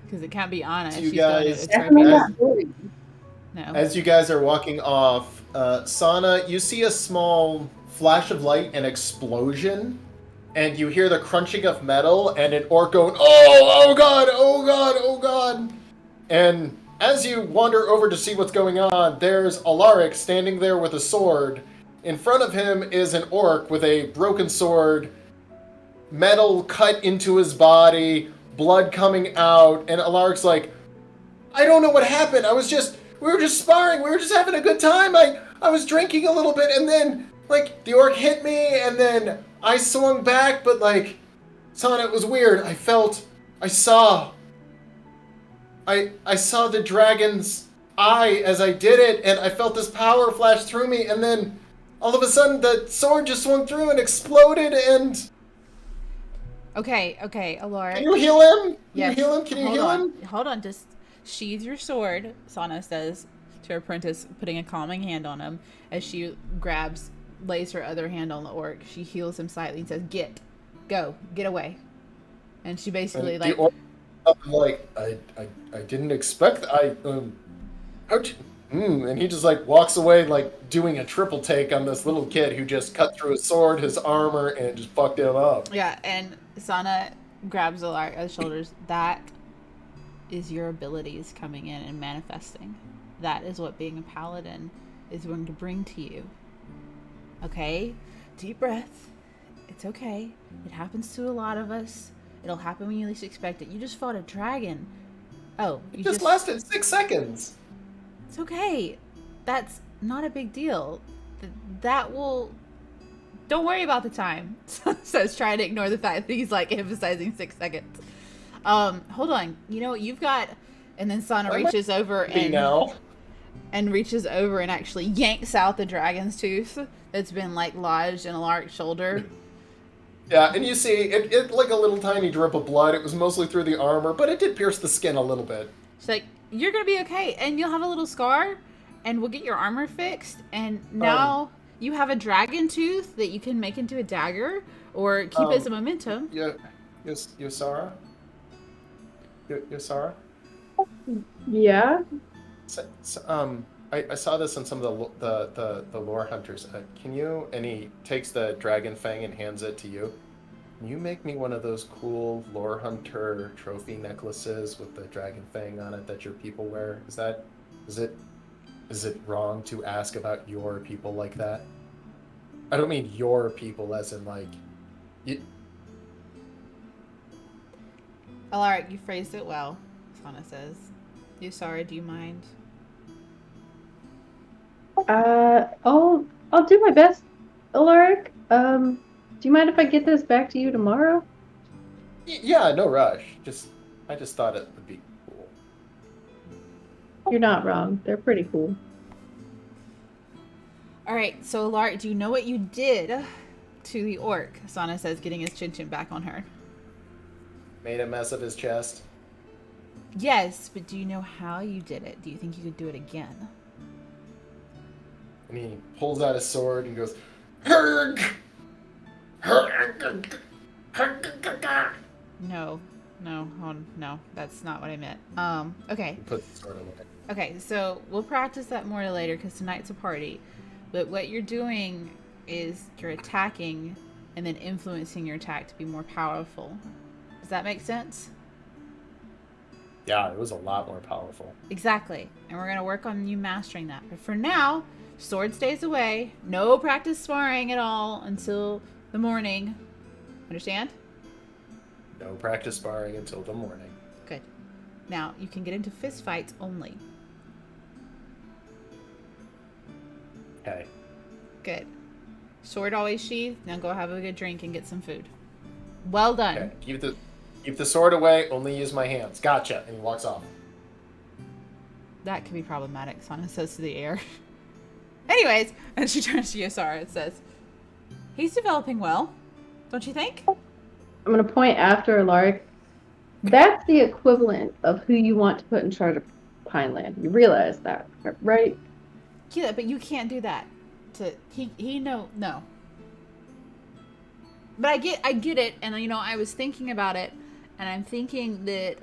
Because it can't be Anna. You She's guys- Definitely not Lori. No. As you guys are walking off, Sana, you see a small flash of light and explosion, and you hear the crunching of metal and an orc going, oh god, oh god, oh god. And as you wander over to see what's going on, there's Alaric standing there with a sword. In front of him is an orc with a broken sword, metal cut into his body, blood coming out, and Alaric's like, I don't know what happened. We were just sparring. We were just having a good time. I was drinking a little bit, and then, like, the orc hit me, and then I swung back, but, like, Sana, it was weird. I saw the dragon's eye as I did it, and I felt this power flash through me, and then all of a sudden the sword just swung through and exploded, and... Okay, Alaric. Can you heal him? Yes. Can you heal him? Hold on, just sheathe your sword, Sana says to her apprentice, putting a calming hand on him as she lays her other hand on the orc. She heals him slightly and says, get away. And she basically, And like... the orc, I'm like, I didn't expect, ouch. And he just, like, walks away, like, doing a triple take on this little kid who just cut through his sword, his armor, and just fucked him up. Yeah, and Sana grabs Alaric by the shoulders. That is your abilities coming in and manifesting. That is what being a paladin is going to bring to you. Okay? Deep breath. It's okay. It happens to a lot of us. It'll happen when you least expect it. You just fought a dragon. Oh, It just lasted 6 seconds. It's okay. That's not a big deal. That will... Don't worry about the time. Says trying to ignore the fact that he's, like, emphasizing 6 seconds. Hold on. You know what you've got? And then Sana reaches over and reaches over and actually yanks out the dragon's tooth that's been, like, lodged in Alaric's shoulder. Yeah, and you see, it like a little tiny drip of blood. It was mostly through the armor, but it did pierce the skin a little bit. She's like, you're gonna be okay, and you'll have a little scar, and we'll get your armor fixed, and now you have a dragon tooth that you can make into a dagger, or keep as a momentum. Yosara? Yosara? Yeah? I saw this in some of the lore hunters. Can you, and he takes the dragon fang and hands it to you. Can you make me one of those cool lore hunter trophy necklaces with the dragon fang on it that your people wear? Is it wrong to ask about your people like that? I don't mean your people as in like... Alaric, you phrased it well, Sana says. Yosara, do you mind? I'll do my best, Alaric. Do you mind if I get this back to you tomorrow? Yeah, no rush. I just thought it would be cool. You're not wrong. They're pretty cool. Alright, so Alaric, do you know what you did to the orc? Sana says, getting his chin back on her. Made a mess of his chest. Yes, but do you know how you did it? Do you think you could do it again? And he pulls out his sword and goes, Herg! Herg! No, that's not what I meant. Okay. He puts the sword away. Okay, so we'll practice that more later because tonight's a party. But what you're doing is you're attacking and then influencing your attack to be more powerful. Does that make sense? Yeah, it was a lot more powerful. Exactly. And we're going to work on you mastering that. But for now, sword stays away. No practice sparring at all until the morning. Understand? No practice sparring until the morning. Good. Now, you can get into fist fights only. Okay. Good. Sword always sheathed. Now go have a good drink and get some food. Well done. Okay. Keep the sword away. Only use my hands. Gotcha. And he walks off. That could be problematic, Sana says to the air. Anyways, and she turns to Yosara and says, he's developing well, don't you think? I'm going to point after Alaric. That's the equivalent of who you want to put in charge of Pineland. You realize that, right? Yeah, but you can't do that. No. But I get it, and I was thinking about it, and I'm thinking that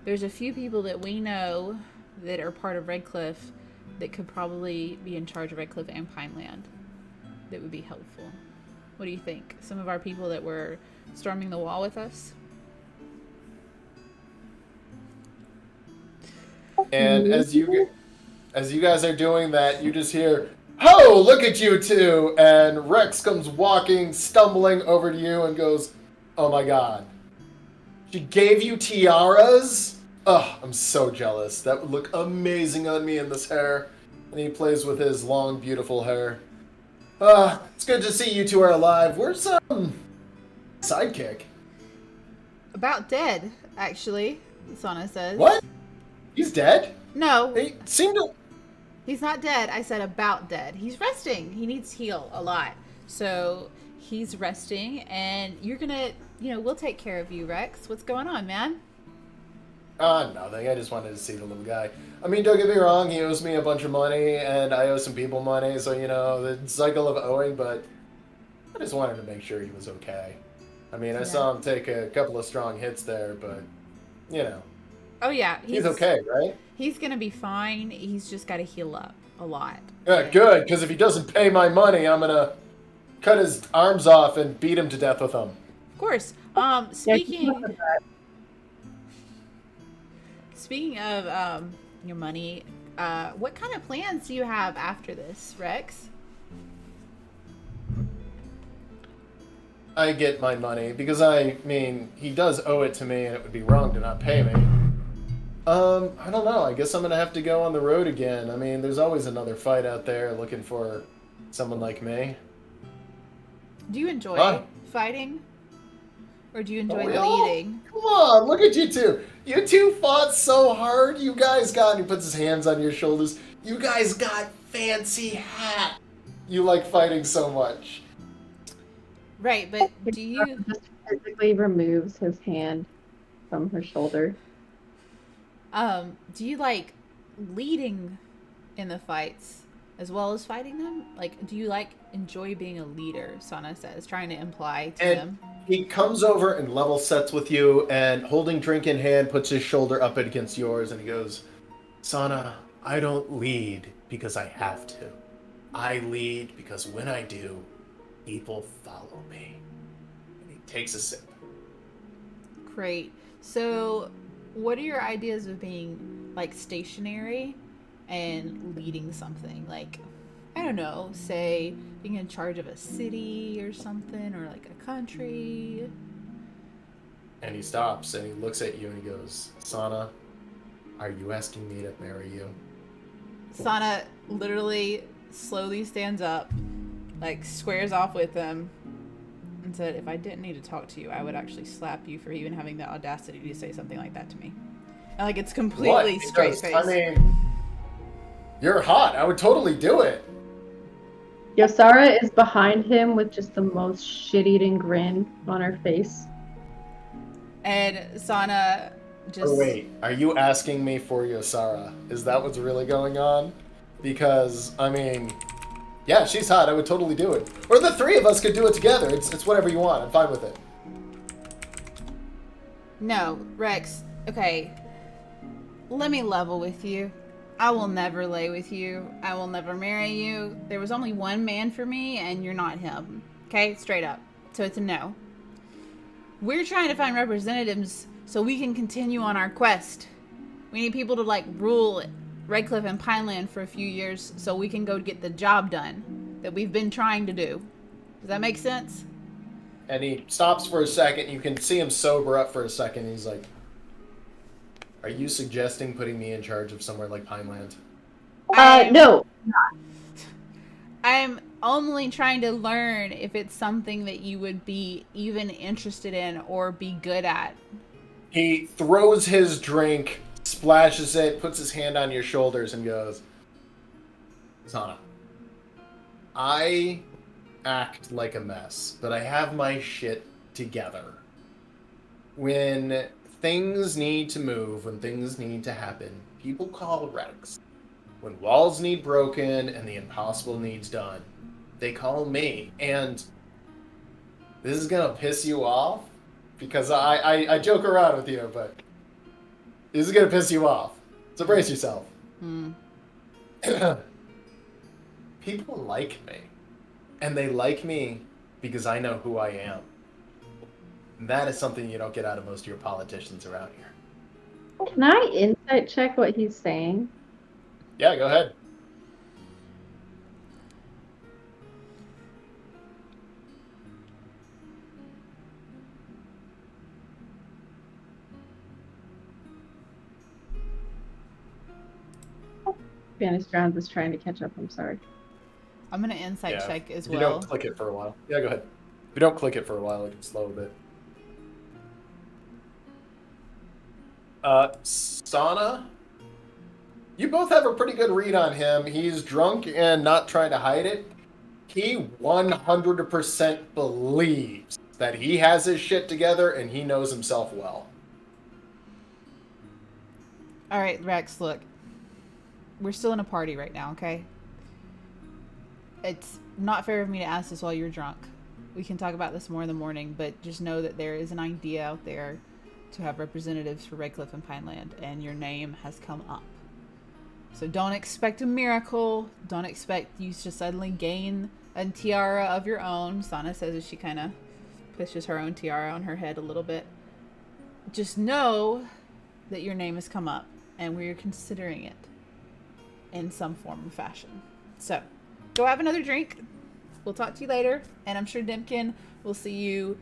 there's a few people that we know that are part of Redcliffe that could probably be in charge of Redcliffe and Pineland. That would be helpful. What do you think? Some of our people that were storming the wall with us? And as you guys are doing that, you just hear, "Oh, look at you two!" And Rex comes walking, stumbling over to you and goes, "Oh my god. She gave you tiaras? Oh, I'm so jealous. That would look amazing on me in this hair." And he plays with his long, beautiful hair. It's good to see you two are alive. Where's, sidekick? About dead, actually, Sana says. What? He's dead? No. He seemed to... He's not dead. I said about dead. He's resting. He needs heal a lot. So he's resting, and you're gonna, we'll take care of you, Rex. What's going on, man? Nothing. I just wanted to see the little guy. I mean, don't get me wrong, he owes me a bunch of money, and I owe some people money, so, the cycle of owing, but I just wanted to make sure he was okay. I mean, I saw him take a couple of strong hits there, but, Oh, yeah. He's okay, right? He's gonna be fine. He's just got to heal up a lot. Yeah, good, because if he doesn't pay my money, I'm gonna cut his arms off and beat him to death with them. Of course. Speaking of your money, what kind of plans do you have after this, Rex? I get my money, because he does owe it to me, and it would be wrong to not pay me. I don't know. I guess I'm gonna have to go on the road again. I mean, there's always another fight out there looking for someone like me. Do you enjoy fighting? Or do you enjoy leading? Come on, look at you two. You two fought so hard. You guys got, and he puts his hands on your shoulders. You guys got fancy hats. You like fighting so much. Right, but do you... Just physically removes his hand from her shoulder. Do you like leading in the fights as well as fighting them? Like, do you enjoy being a leader, Sana says, trying to imply to them. He comes over and level sets with you, and holding drink in hand, puts his shoulder up against yours, and he goes, "Sana, I don't lead because I have to. I lead because when I do, people follow me." And he takes a sip. Great. So, what are your ideas of being, stationary and leading something? I don't know, say, being in charge of a city or something, or, a country? And he stops, and he looks at you, and he goes, "Sana, are you asking me to marry you?" Sana literally slowly stands up, squares off with him, and said, "If I didn't need to talk to you, I would actually slap you for even having the audacity to say something like that to me." And, it's completely straight face. I mean, you're hot. I would totally do it. Yosara is behind him with just the most shit-eating grin on her face. And Sana just... Oh, wait. Are you asking me for Yosara? Is that what's really going on? Because, yeah, she's hot. I would totally do it. Or the three of us could do it together. It's whatever you want. I'm fine with it. No, Rex. Okay. Let me level with you. I will never lay with you. I will never marry you. There was only one man for me, and you're not him. Okay? Straight up. So it's a no. We're trying to find representatives so we can continue on our quest. We need people to, like, rule Redcliffe and Pineland for a few years so we can go get the job done that we've been trying to do. Does that make sense? And he stops for a second. You can see him sober up for a second. He's like, are you suggesting putting me in charge of somewhere like Pineland? No. I'm only trying to learn if it's something that you would be even interested in or be good at. He throws his drink, splashes it, puts his hand on your shoulders, and goes, Sana, I act like a mess, but I have my shit together. When things need to move, when things need to happen, people call Rex. When walls need broken and the impossible needs done, they call me. And this is gonna piss you off, because I joke around with you, but this is gonna piss you off. So brace yourself. People like me. And they like me because I know who I am. And that is something you don't get out of most of your politicians around here. Can I insight check what he's saying? Yeah, go ahead. Spanish Grounds is trying to catch up. I'm sorry. I'm going to insight check as well. You don't click it for a while. Yeah, go ahead. If you don't click it for a while, it can slow a bit. Sana, you both have a pretty good read on him. He's drunk and not trying to hide it. He 100% believes that he has his shit together and he knows himself well. All right, Rex, look. We're still in a party right now, okay? It's not fair of me to ask this while you're drunk. We can talk about this more in the morning, but just know that there is an idea out there to have representatives for Redcliffe and Pineland, and your name has come up. So don't expect a miracle. Don't expect you to suddenly gain a tiara of your own. Sana says as she kind of pushes her own tiara on her head a little bit. Just know that your name has come up, and we're considering it in some form or fashion. So go have another drink. We'll talk to you later, and I'm sure Dimkin will see you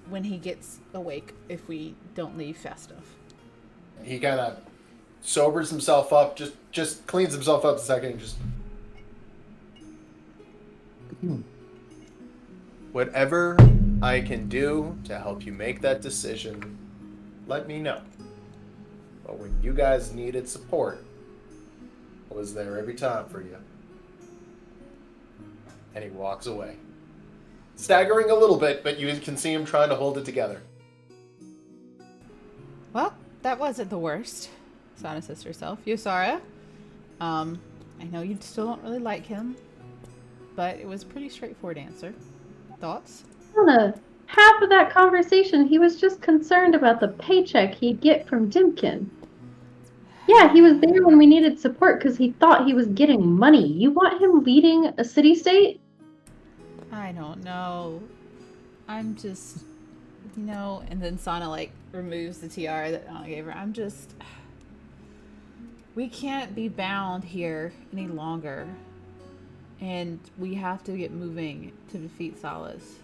when he gets awake if we don't leave festive. He kind of sobers himself up, just cleans himself up a second, and just... Whatever I can do to help you make that decision, let me know. But when you guys needed support, I was there every time for you. And he walks away. Staggering a little bit, but you can see him trying to hold it together. Well, that wasn't the worst, Sana says to herself. Yosara, I know you still don't really like him, but it was a pretty straightforward answer. Thoughts? Half of that conversation, he was just concerned about the paycheck he'd get from Dimkin. Yeah, he was there when we needed support because he thought he was getting money. You want him leading a city-state? I don't know. I'm just, and then Sana, like, removes the tiara that Anna gave her. We can't be bound here any longer. And we have to get moving to defeat Salas.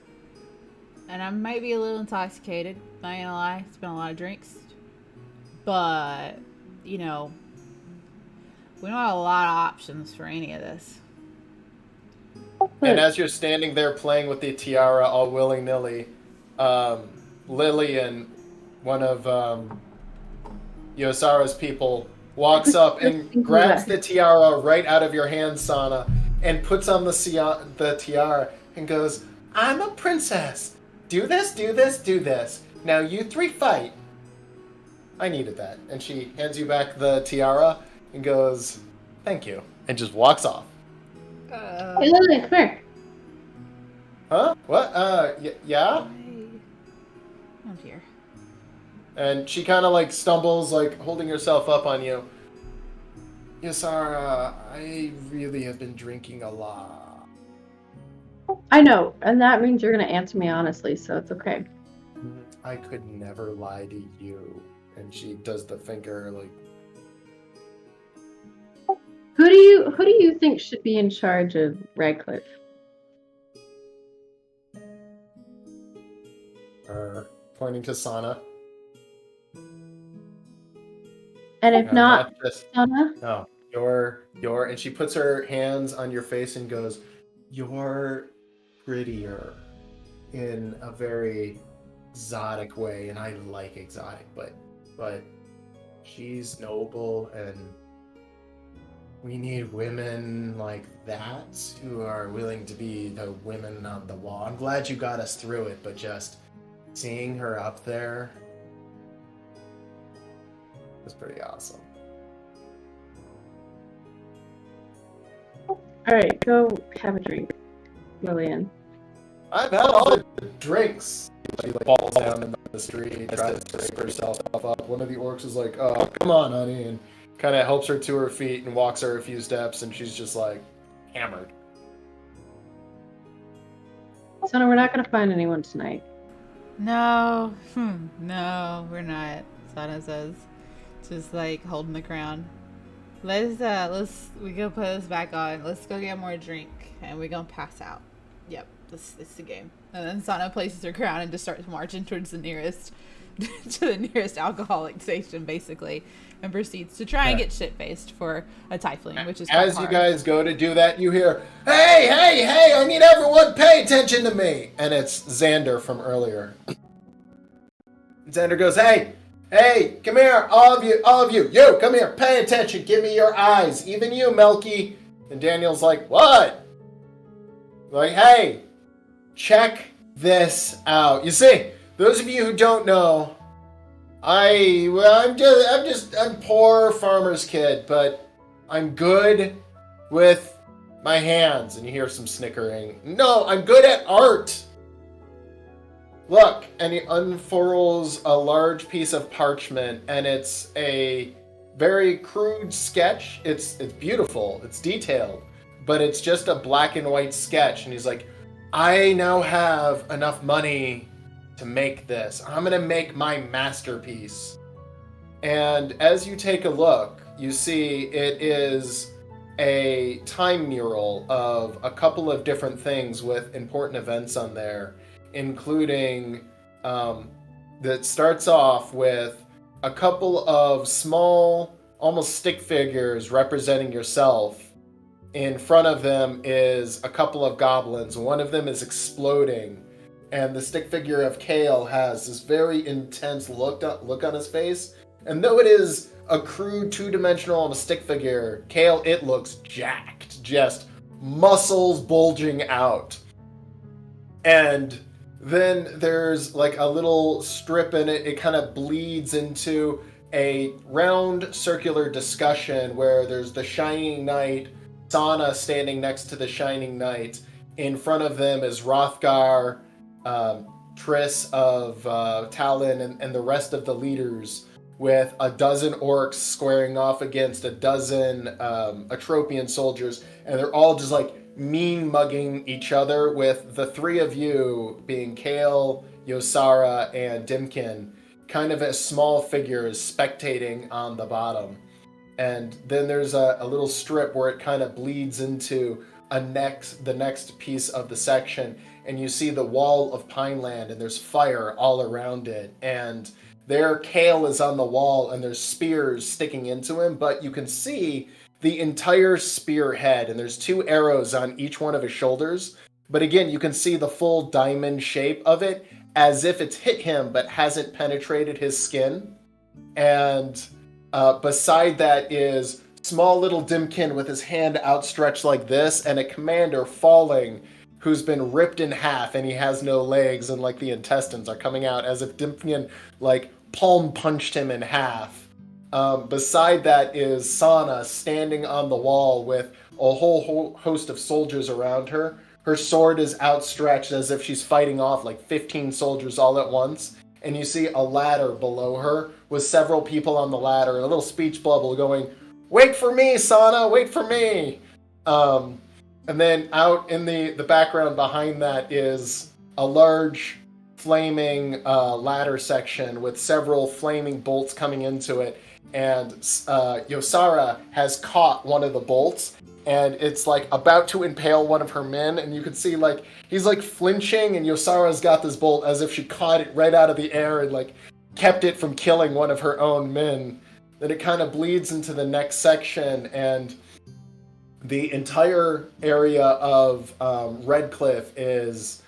And I might be a little intoxicated, not gonna lie. It's been a lot of drinks. But, we don't have a lot of options for any of this. And as you're standing there playing with the tiara all willy-nilly, Lily and one of Yosara's people walks up and grabs the tiara right out of your hand, Sana, and puts on the tiara and goes, I'm a princess. Do this, do this, do this. Now you three fight. I needed that. And she hands you back the tiara and goes, thank you. And just walks off. Hey, Lily, come here. Huh? What? Yeah? Oh dear. And she kind of like stumbles, like holding herself up on you. Yasara, I really have been drinking a lot. I know, and that means you're gonna answer me honestly, so it's okay. I could never lie to you. And she does the finger like, Who do you think should be in charge of Radcliffe? pointing to Sana. And if not just Sana? no, you're, and she puts her hands on your face and goes, "You're prettier," in a very exotic way, and I like exotic, but she's noble, and we need women like that who are willing to be the women on the wall. I'm glad you got us through it, but just seeing her up there was pretty awesome. Alright, go have a drink, Lillian. I've had all the drinks. She like falls down in the street, tries to scrape herself up. One of the orcs is like, "Oh, come on, honey," and kind of helps her to her feet and walks her a few steps, and she's just like hammered. Sana, we're not gonna find anyone tonight. No, no, we're not. Sana says, just like holding the crown. We go put this back on. Let's go get more drink, and we're gonna pass out. Yep, this is the game. And then Sana places her crown and just starts marching towards the nearest, to the nearest alcoholic station, basically, and proceeds to try and get shit faced for a tiefling, which is quite as hard. you guys go to do that, you hear, "Hey, hey, hey! I need everyone pay attention to me!" And it's Xander from earlier. Xander goes, "Hey, hey, come here, all of you, you, come here, pay attention, give me your eyes, even you, Melky." And Daniel's like, "What?" Like, "Hey, check this out." You see, those of you who don't know, I'm poor farmer's kid, but I'm good with my hands. And you hear some snickering. "No, I'm good at art. Look," and he unfurls a large piece of parchment, and it's a very crude sketch. It's beautiful, it's detailed, but it's just a black and white sketch. And he's like, "I now have enough money to make this. I'm gonna make my masterpiece." And as you take a look, you see it is a time mural of a couple of different things with important events on there, including that starts off with a couple of small, almost stick figures representing yourself. In front of them is a couple of goblins. One of them is exploding, and the stick figure of Kale has this very intense look on his face. And though it is a crude two-dimensional stick figure, Kale, it looks jacked, just muscles bulging out. And then there's like a little strip in it. It kind of bleeds into a round circular discussion where there's the Shining Knight, Sana standing next to the Shining Knight. In front of them is Rothgar, Triss of Talon, and the rest of the leaders, with a dozen orcs squaring off against a dozen Atropian soldiers, and they're all just like mean mugging each other, with the three of you being Kale, Yosara, and Dimkin kind of as small figures spectating on the bottom. And then there's a little strip where it kind of bleeds into the next piece of the section, and you see the wall of Pineland, and there's fire all around it, and there Kale is on the wall, and there's spears sticking into him, but you can see the entire spearhead, and there's two arrows on each one of his shoulders. But again, you can see the full diamond shape of it, as if it's hit him but hasn't penetrated his skin. And beside that is small little Dimkin with his hand outstretched like this, and a commander falling who's been ripped in half, and he has no legs, and like the intestines are coming out as if Dimkin like palm punched him in half. Beside that is Sana standing on the wall with a whole host of soldiers around her. Her sword is outstretched as if she's fighting off like 15 soldiers all at once. And you see a ladder below her with several people on the ladder and a little speech bubble going, wait for me, Sana, wait for me. And then out in the background behind that is a large flaming ladder section with several flaming bolts coming into it. And Yosara has caught one of the bolts, and it's like about to impale one of her men, and you can see like he's like flinching, and Yosara's got this bolt as if she caught it right out of the air and like kept it from killing one of her own men. Then it kind of bleeds into the next section, and the entire area of Redcliffe is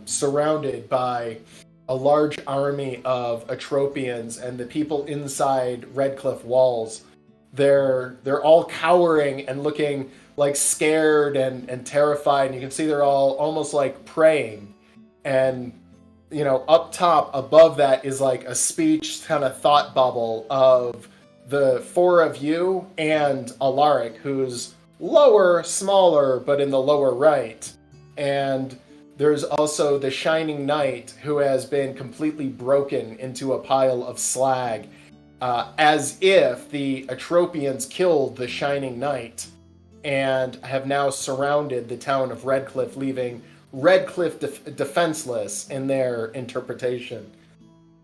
surrounded by a large army of Atropians, and the people inside Redcliffe walls, they're all cowering and looking like scared and terrified, and you can see they're all almost like praying. And you know, up top above that is like a speech kind of thought bubble of the four of you and Alaric, who's lower, smaller, but in the lower right. And there's also the Shining Knight, who has been completely broken into a pile of slag, as if the Atropians killed the Shining Knight and have now surrounded the town of Redcliffe, leaving Redcliffe defenseless in their interpretation.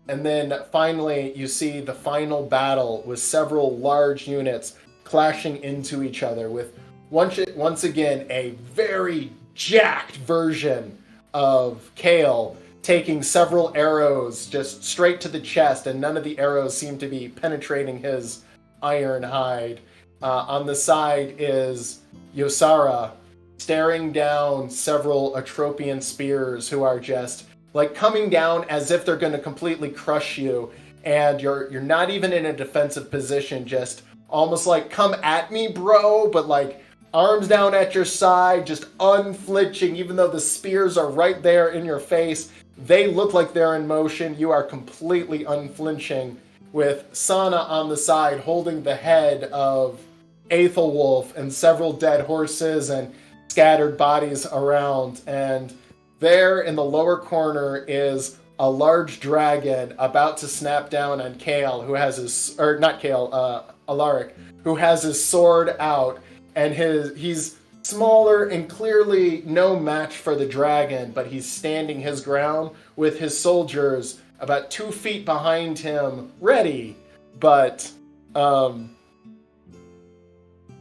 And then finally, you see the final battle with several large units clashing into each other, with once again a very jacked version of Kale taking several arrows just straight to the chest, and none of the arrows seem to be penetrating his iron hide. On the side is Yosara staring down several Atropian spears who are just like coming down as if they're going to completely crush you, and you're not even in a defensive position, just almost like come at me, bro, but like arms down at your side, just unflinching, even though the spears are right there in your face. They look like they're in motion. You are completely unflinching, with Sana on the side holding the head of Aethelwolf and several dead horses and scattered bodies around. And there in the lower corner is a large dragon about to snap down on Kale, who has his, or not Kale, Alaric, who has his sword out, and he's smaller and clearly no match for the dragon, but he's standing his ground with his soldiers about 2 feet behind him, ready. But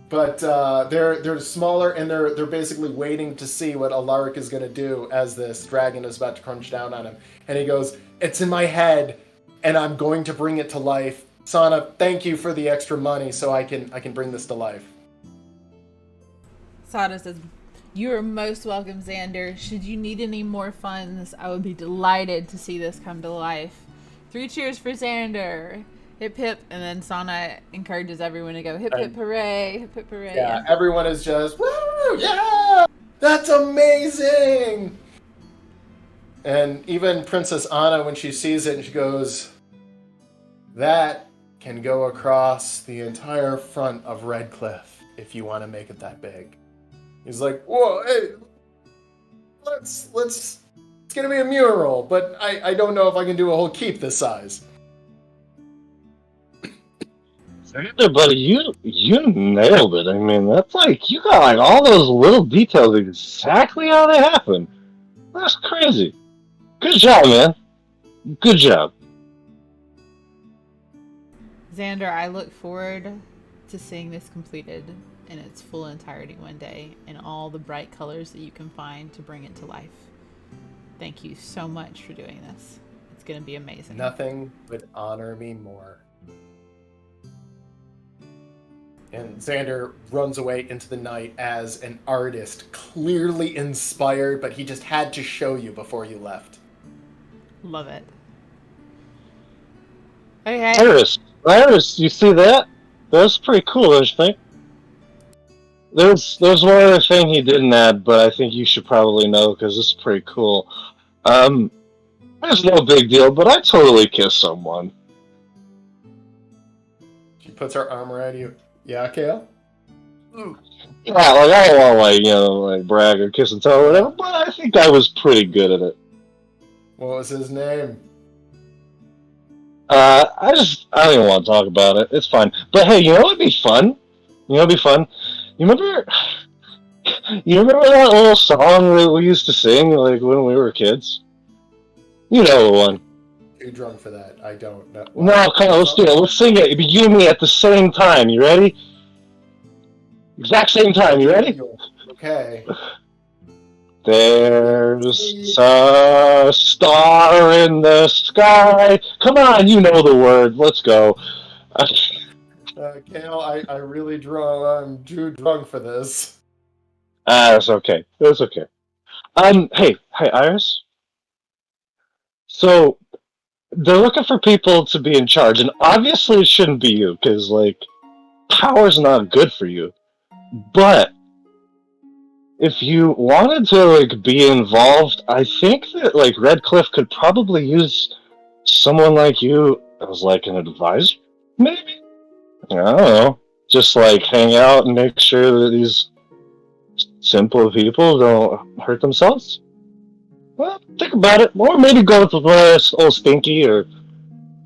they're smaller, and they're basically waiting to see what Alaric is going to do as this dragon is about to crunch down on him. And he goes, "It's in my head, and I'm going to bring it to life. Sana, thank you for the extra money so I can bring this to life." Sada says, "You are most welcome, Xander. Should you need any more funds, I would be delighted to see this come to life. 3 cheers for Xander. Hip hip." And then Sana encourages everyone to go hip hip hooray, hip hip hooray. Yeah, everyone is just, woo, yeah, that's amazing. And even Princess Anna, when she sees it, and she goes, "That can go across the entire front of Redcliffe if you want to make it that big." He's like, "Whoa, hey, it's gonna be a mural, but I don't know if I can do a whole keep this size." Xander, buddy, you nailed it. I mean, that's like, you got like all those little details exactly how they happen. That's crazy. Good job, man. Good job. Xander, I look forward to seeing this completed in its full entirety one day, in all the bright colors that you can find to bring it to life. Thank you so much for doing this. It's going to be amazing. Nothing would honor me more. And Xander runs away into the night as an artist, clearly inspired, but he just had to show you before you left. Love it. Okay. Iris, you see that? That's pretty cool, don't you think? There's one other thing he didn't add, but I think you should probably know because it's pretty cool. It's no big deal, but I totally kissed someone. She puts her arm around you. Yeah, Kale? Yeah, like I don't want to like brag or kiss and tell or whatever, but I think I was pretty good at it. What was his name? I don't even want to talk about it. It's fine. But hey, you know what'd be fun? You know, it'd be fun. You remember? You remember that little song that we used to sing like when we were kids? You know the one. Too drunk for that. I don't know. What? No, come on, let's do it. Let's sing it. You and me at the same time. You ready? Exact same time. You ready? Okay. There's a star in the sky. Come on, you know the word. Let's go. Kale, I really I'm too drunk for this. That's okay. That's okay. Hey, Iris. So they're looking for people to be in charge, and obviously it shouldn't be you, because like power's not good for you. But if you wanted to like be involved, I think that like Redcliffe could probably use someone like you as like an advisor, maybe. I don't know. Just like hang out and make sure that these simple people don't hurt themselves. Well, think about it. Or maybe go with old Stinky or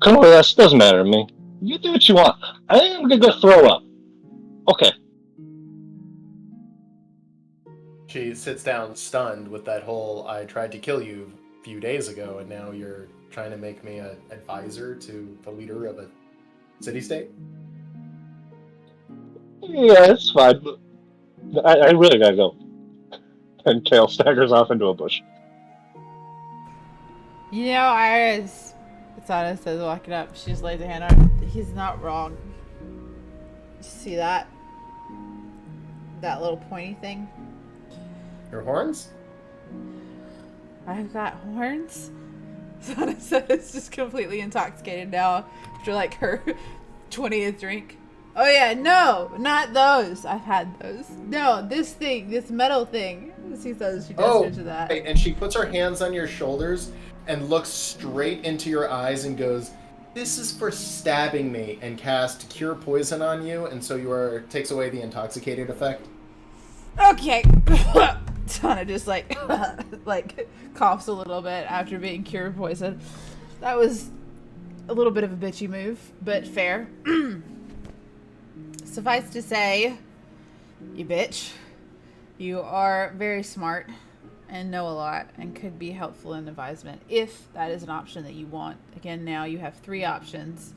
come with us. Doesn't matter to me. You do what you want. I think I'm gonna go throw up. Okay. She sits down stunned with that whole I tried to kill you a few days ago and now you're trying to make me an advisor to the leader of a city-state? Yeah, it's fine. But I really gotta go. And Kale staggers off into a bush. You know, Iris, Sana says, walking up, she just lays a hand on him. He's not wrong. You see that? That little pointy thing? Your horns? I've got horns? Sana says, just completely intoxicated now after like her 20th drink. Oh yeah, no, not those. I've had those. No, this thing, this metal thing. She says she does into that. And she puts her hands on your shoulders and looks straight into your eyes and goes, "This is for stabbing me," and cast Cure Poison on you, and so takes away the intoxicated effect. Okay. Sana just like like coughs a little bit after being Cure Poison. That was a little bit of a bitchy move, but fair. Suffice to say, you bitch, you are very smart and know a lot and could be helpful in advisement if that is an option that you want. Again, now you have 3 options.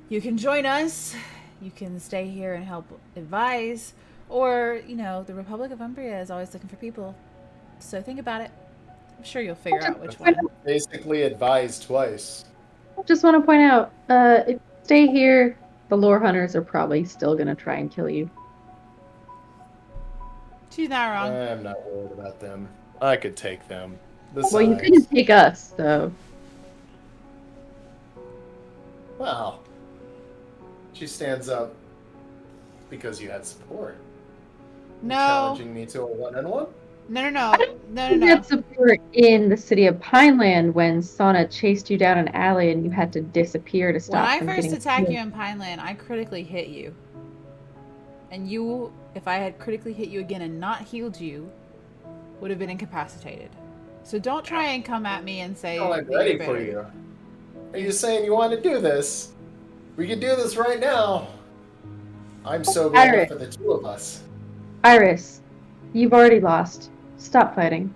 You can join us, you can stay here and help advise, or, you know, the Republic of Umbria is always looking for people. So think about it. I'm sure you'll figure out which one. Basically advised twice. Just want to point out, if you stay here, the lore hunters are probably still going to try and kill you. She's not wrong. I'm not worried about them. I could take them. Besides, Well, you couldn't take us, so. Well, she stands up because you had support. No. Challenging me to a one-on-one? No. You had support in the city of Pineland when Sana chased you down an alley and you had to disappear to stop. When I first attacked you in Pineland, I critically hit you. And you, if I had critically hit you again and not healed you, would have been incapacitated. So don't try and come at me and say, I'm ready for you. Are you saying you want to do this? We could do this right now. I'm so glad for the 2 of us. Iris, you've already lost. Stop fighting.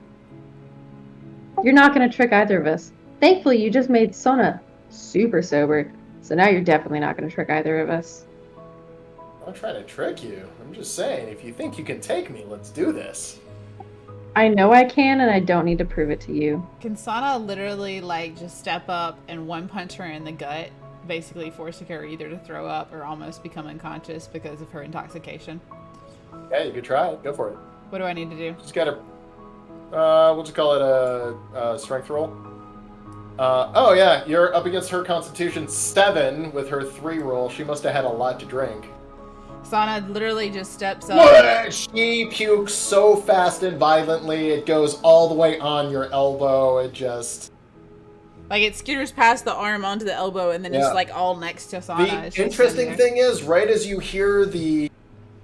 You're not going to trick either of us. Thankfully, you just made Sona super sober, so now you're definitely not going to trick either of us. I'm not trying to trick you. I'm just saying, if you think you can take me, let's do this. I know I can, and I don't need to prove it to you. Can Sana literally, like, just step up and one punch her in the gut, basically forcing her either to throw up or almost become unconscious because of her intoxication? Yeah, you could try it. Go for it. What do I need to do? Just gotta, we'll just call it a strength roll. Oh yeah, you're up against her Constitution 7 with her 3 roll. She must have had a lot to drink. Sana literally just steps up. She pukes so fast and violently, it goes all the way on your elbow. It just... Like, it skitters past the arm onto the elbow and then it's, like, all next to Sana. The interesting thing is, right as you hear the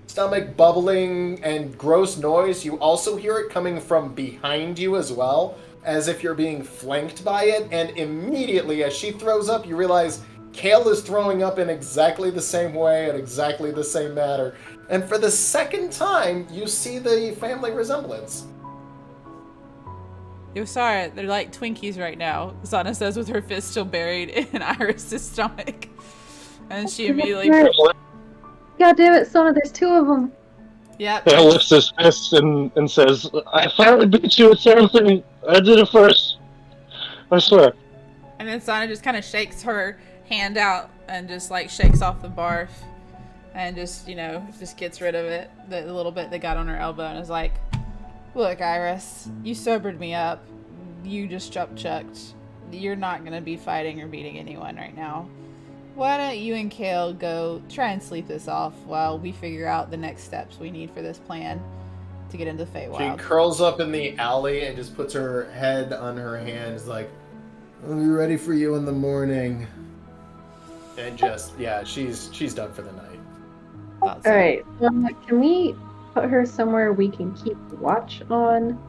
stomach bubbling and gross noise, you also hear it coming from behind you as well, as if you're being flanked by it, and immediately as she throws up, you realize Kale is throwing up in exactly the same way, in exactly the same manner. And for the second time, you see the family resemblance. Yo, sorry, they're like Twinkies right now, Sana says with her fist still buried in Iris's stomach. And she immediately... God damn it, Sona, there's 2 of them. Yep. Dale lifts his fist and says, I finally beat you at something. I did it first. I swear. And then Sana just kind of shakes her hand out and just like shakes off the barf and just, you know, just gets rid of it, the little bit that got on her elbow, and is like, look, Iris, you sobered me up. You just chucked. You're not going to be fighting or beating anyone right now. Why don't you and Kale go try and sleep this off while we figure out the next steps we need for this plan to get into the Feywild. She curls up in the alley and just puts her head on her hand. Is like, I'll be ready for you in the morning. And just, yeah, she's done for the night. Thought so. Alright, can we put her somewhere we can keep watch on?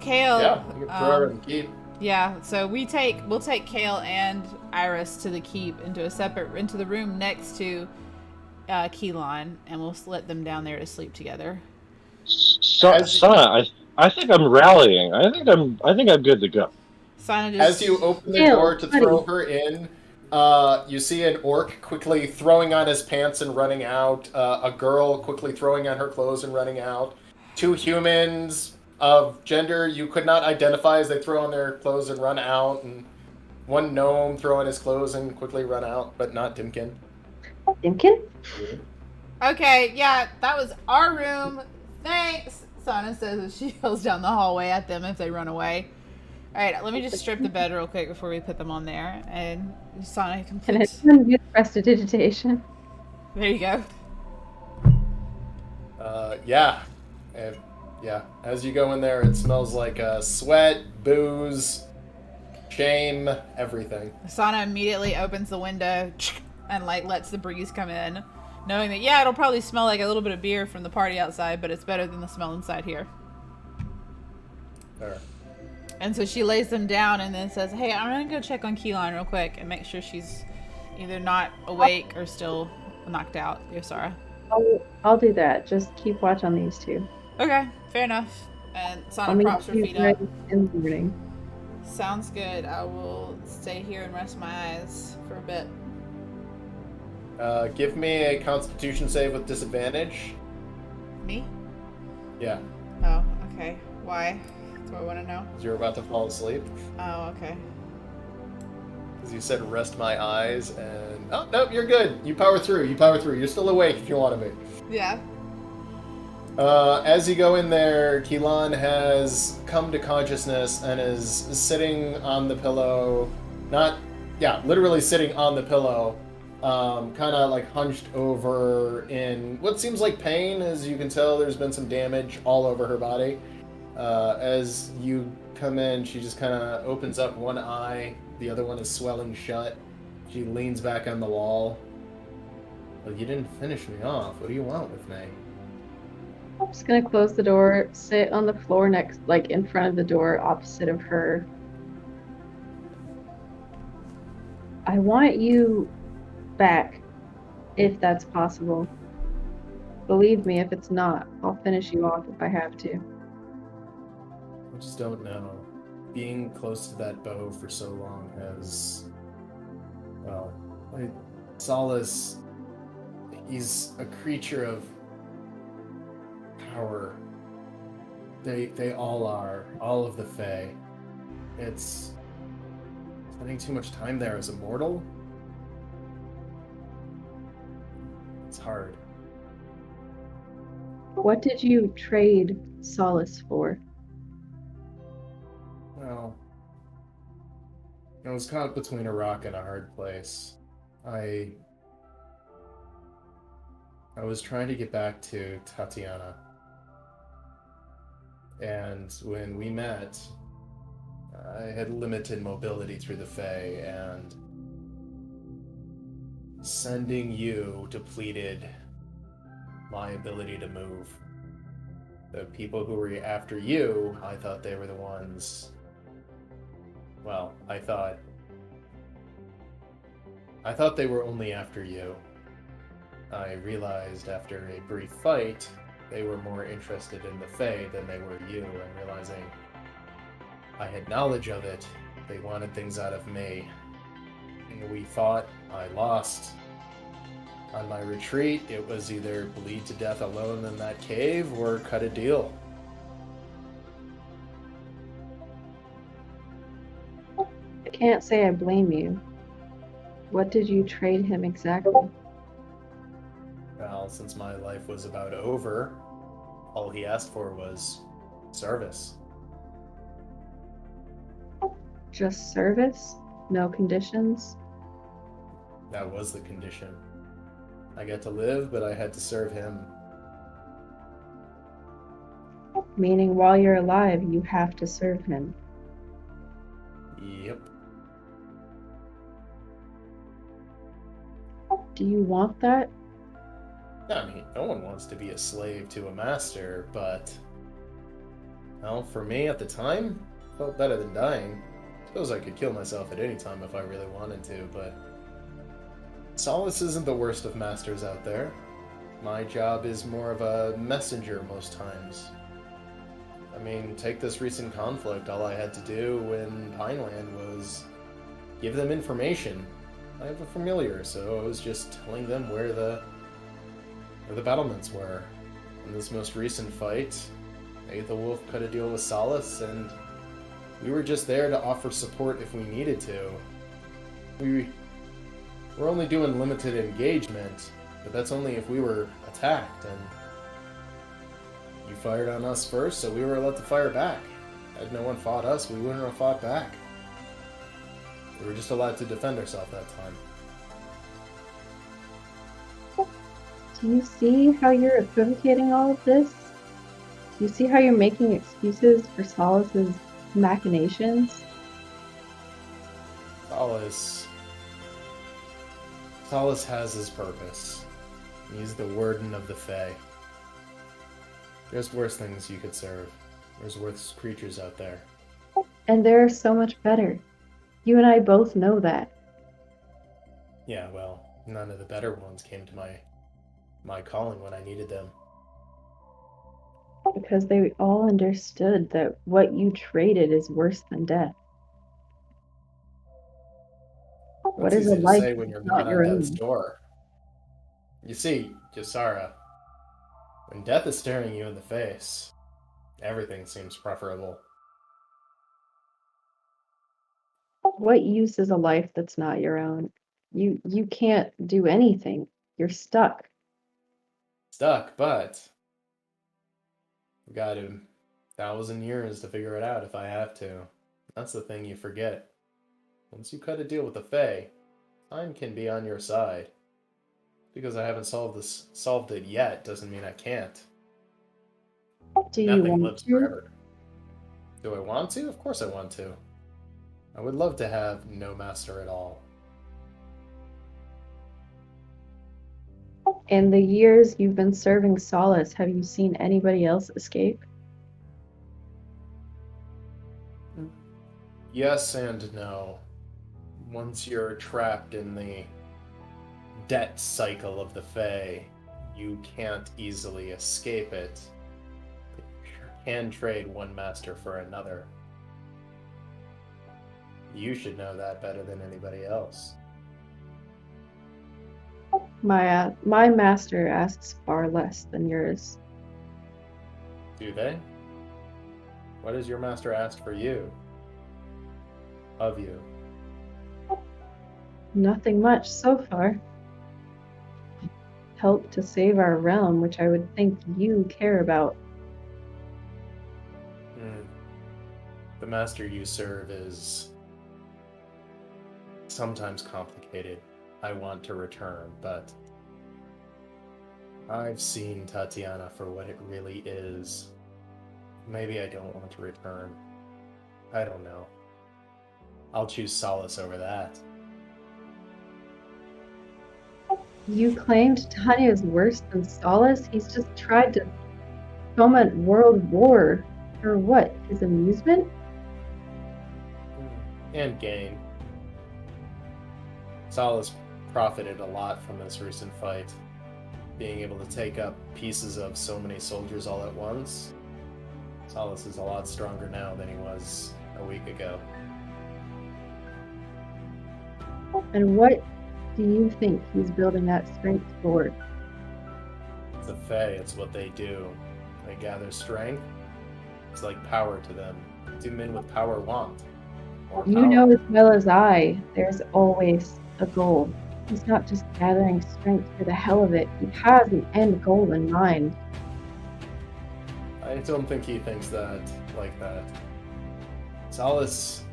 Kale. Yeah, you can throw her in the keep. Yeah, so we'll take Kale and Iris to the keep into the room next to Keelan, and we'll let them down there to sleep together. Sana, I think I'm rallying. I think I'm good to go. Sana just... As you open the door to throw her in, you see an orc quickly throwing on his pants and running out. A girl quickly throwing on her clothes and running out. 2 humans of gender you could not identify as they throw on their clothes and run out. And 1 gnome throw on his clothes and quickly run out, but not Dimkin. Dimkin? Okay, yeah, that was our room. Thanks, Sana says as she goes down the hallway at them if they run away. Alright, let me just strip the bed real quick before we put them on there. And Sana And completes... it's use prestidigitation. There you go. Yeah. And, yeah. As you go in there, it smells like sweat, booze, shame, everything. Sana immediately opens the window and like lets the breeze come in, knowing that, yeah, it'll probably smell like a little bit of beer from the party outside, but it's better than the smell inside here. There. And so she lays them down and then says, hey, I'm gonna go check on Keelan real quick and make sure she's either not awake or still knocked out. Yosara. I'll do that. Just keep watch on these 2. Okay, fair enough. And I'll Sana meet props her you feet up. ready in the morning. Sounds good. I will stay here and rest my eyes for a bit. Give me a Constitution save with disadvantage. Me? Yeah, Oh, okay. Why? That's what I want to know. 'cause you're about to fall asleep. Oh, okay. Because you said rest my eyes, and... Oh, no, you're good. You power through. You're still awake if you want to be. Yeah. As you go in there, Keelan has come to consciousness and is sitting on the pillow. Literally sitting on the pillow. Kind of like hunched over in what seems like pain. As you can tell, there's been some damage all over her body. As you come in, she just kind of opens up one eye. The other one is swelling shut. She leans back on the wall. Well, you didn't finish me off. What do you want with me? I'm just gonna close the door, sit on the floor next, like in front of the door, opposite of her. I want you back, if that's possible. Believe me, if it's not, I'll finish you off if I have to. I just don't know. Being close to that bow for so long has... Well, Solace, he's a creature of power. They all are. All of the Fae. It's... Spending too much time there as a mortal? It's hard. What did you trade Solace for? Well, I was caught between a rock and a hard place. I was trying to get back to Tatiana. And when we met, I had limited mobility through the Fae, and sending you depleted my ability to move. The people who were after you, I thought they were the ones... Well, I thought I thought they were only after you. I realized after a brief fight, they were more interested in the Fae than they were you, and realizing I had knowledge of it, they wanted things out of me. And we fought, I lost. On my retreat, it was either bleed to death alone in that cave or cut a deal. I can't say I blame you. What did you trade him exactly? Well, since my life was about over, all he asked for was service. Just service? No conditions? That was the condition. I got to live, but I had to serve him. Meaning while you're alive, you have to serve him. Yep. Do you want that? I mean, no one wants to be a slave to a master, but... Well, for me at the time, it felt better than dying. Suppose I could kill myself at any time if I really wanted to, but... Solace isn't the worst of masters out there. My job is more of a messenger most times. I mean, take this recent conflict. All I had to do in Pineland was give them information. I have a familiar, so I was just telling them where the battlements were. In this most recent fight, the Wolf cut a deal with Solace, and we were just there to offer support if we needed to. We're only doing limited engagement, but that's only if we were attacked, and you fired on us first, so we were allowed to fire back. Had no one fought us, we wouldn't have fought back. We were just allowed to defend ourselves that time. Do you see how you're equivocating all of this? Do you see how you're making excuses for Solace's machinations? Solace has his purpose. He's the warden of the Fae. There's worse things you could serve. There's worse creatures out there. And they're so much better. You and I both know that. Yeah, well, none of the better ones came to my calling when I needed them. Because they all understood that what you traded is worse than death. What is a easy to life say when you're not not your on own? death's door? You see, Ysara, when death is staring you in the face, everything seems preferable. What use is a life that's not your own? You can't do anything. You're stuck. Stuck, but I've got 1,000 years to figure it out if I have to. That's the thing you forget. Once you cut a deal with the Fae, time can be on your side. Because I haven't solved it yet doesn't mean I can't. Do you Nothing want lives to? forever. Do I want to? Of course I want to. I would love to have no master at all. In the years you've been serving Solace, have you seen anybody else escape? Yes and no. Once you're trapped in the debt cycle of the Fae, you can't easily escape it. But you sure can trade one master for another. You should know that better than anybody else. My master asks far less than yours. Do they? What does your master ask for you? Of you? Nothing much so far. Help to save our realm, which I would think you care about. The master you serve is sometimes complicated. I want to return, but I've seen Tatiana for what it really is. Maybe I don't want to return. I don't know. I'll choose Solace over that. You claimed Tanya is worse than Solace? He's just tried to foment world war. For what? His amusement? And gain. Solace profited a lot from this recent fight. Being able to take up pieces of so many soldiers all at once. Solus is a lot stronger now than he was a week ago. And what do you think he's building that strength for? The Fae, it's what they do. They gather strength. It's like power to them. What do men with power want? More You power. know as well as I, there's always a goal. He's not just gathering strength for the hell of it. He has an end goal in mind. I don't think he thinks that like that. Solus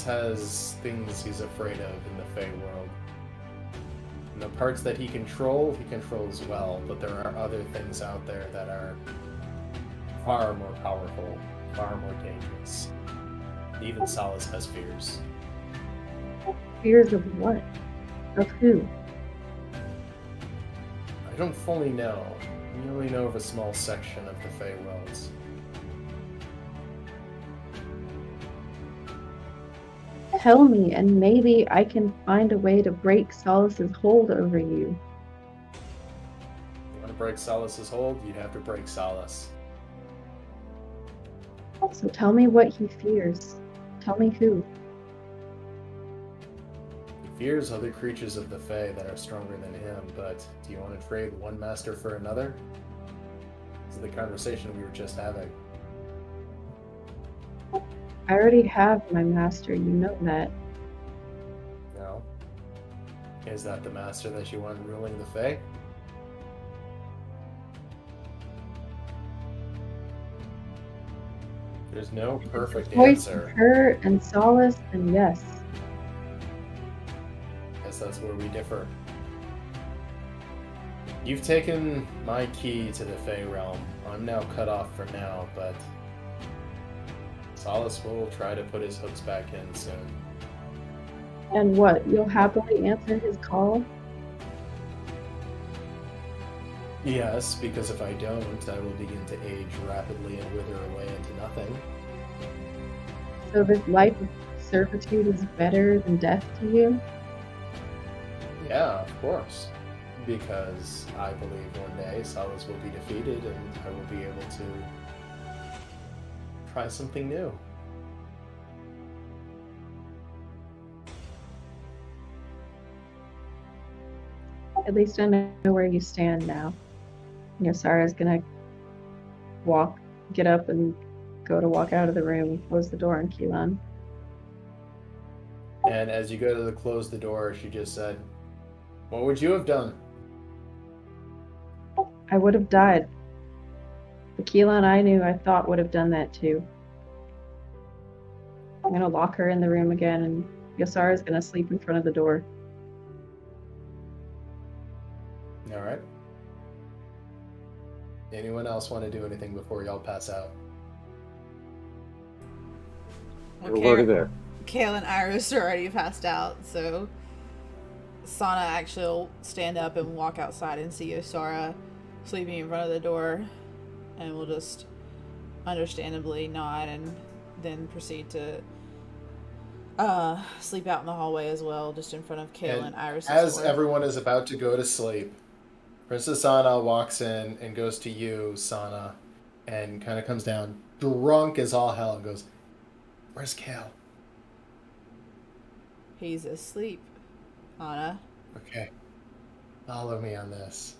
has things he's afraid of in the Fae world. And the parts that he controls well, but there are other things out there that are far more powerful, far more dangerous. Even Solus has fears. Fears of what? Of who? I don't fully know. We only know of a small section of the Fae worlds. Tell me, and maybe I can find a way to break Solus's hold over you. You want to break Solus's hold? You'd have to break Solus. So tell me what he fears. Tell me who. He fears other creatures of the Fae that are stronger than him, but do you want to trade one master for another? This is the conversation we were just having. I already have my master, you know that. No? Is that the master that you want ruling the Fae? There's no perfect Choice of answer. her and Solus, and yes. Guess that's where we differ. You've taken my key to the Fae realm. I'm now cut off for now, but Solus will try to put his hooks back in soon. And what, you'll happily answer his call? Yes, because if I don't, I will begin to age rapidly and wither away into nothing. So this life of servitude is better than death to you? Yeah, of course. Because I believe one day Solus will be defeated and I will be able to try something new. At least I know where you stand now. Yosara's gonna get up and go to walk out of the room, close the door on Keelan. And as you go to close the door, she just said, "What would you have done?" I would have died. The Keelan I knew, I thought would have done that too. I'm gonna lock her in the room again, and Yosara's gonna sleep in front of the door. All right. Anyone else want to do anything before y'all pass out? We're already there. Kale and Iris are already passed out, so Sana actually will stand up and walk outside and see Yosara sleeping in front of the door, and will just understandably nod and then proceed to sleep out in the hallway as well, just in front of Kale and Iris. As everyone is about to go to sleep, Princess Sana walks in and goes to you, Sana, and kind of comes down, drunk as all hell, and goes, "Where's Kale?" He's asleep, Anna. Okay. Follow me on this.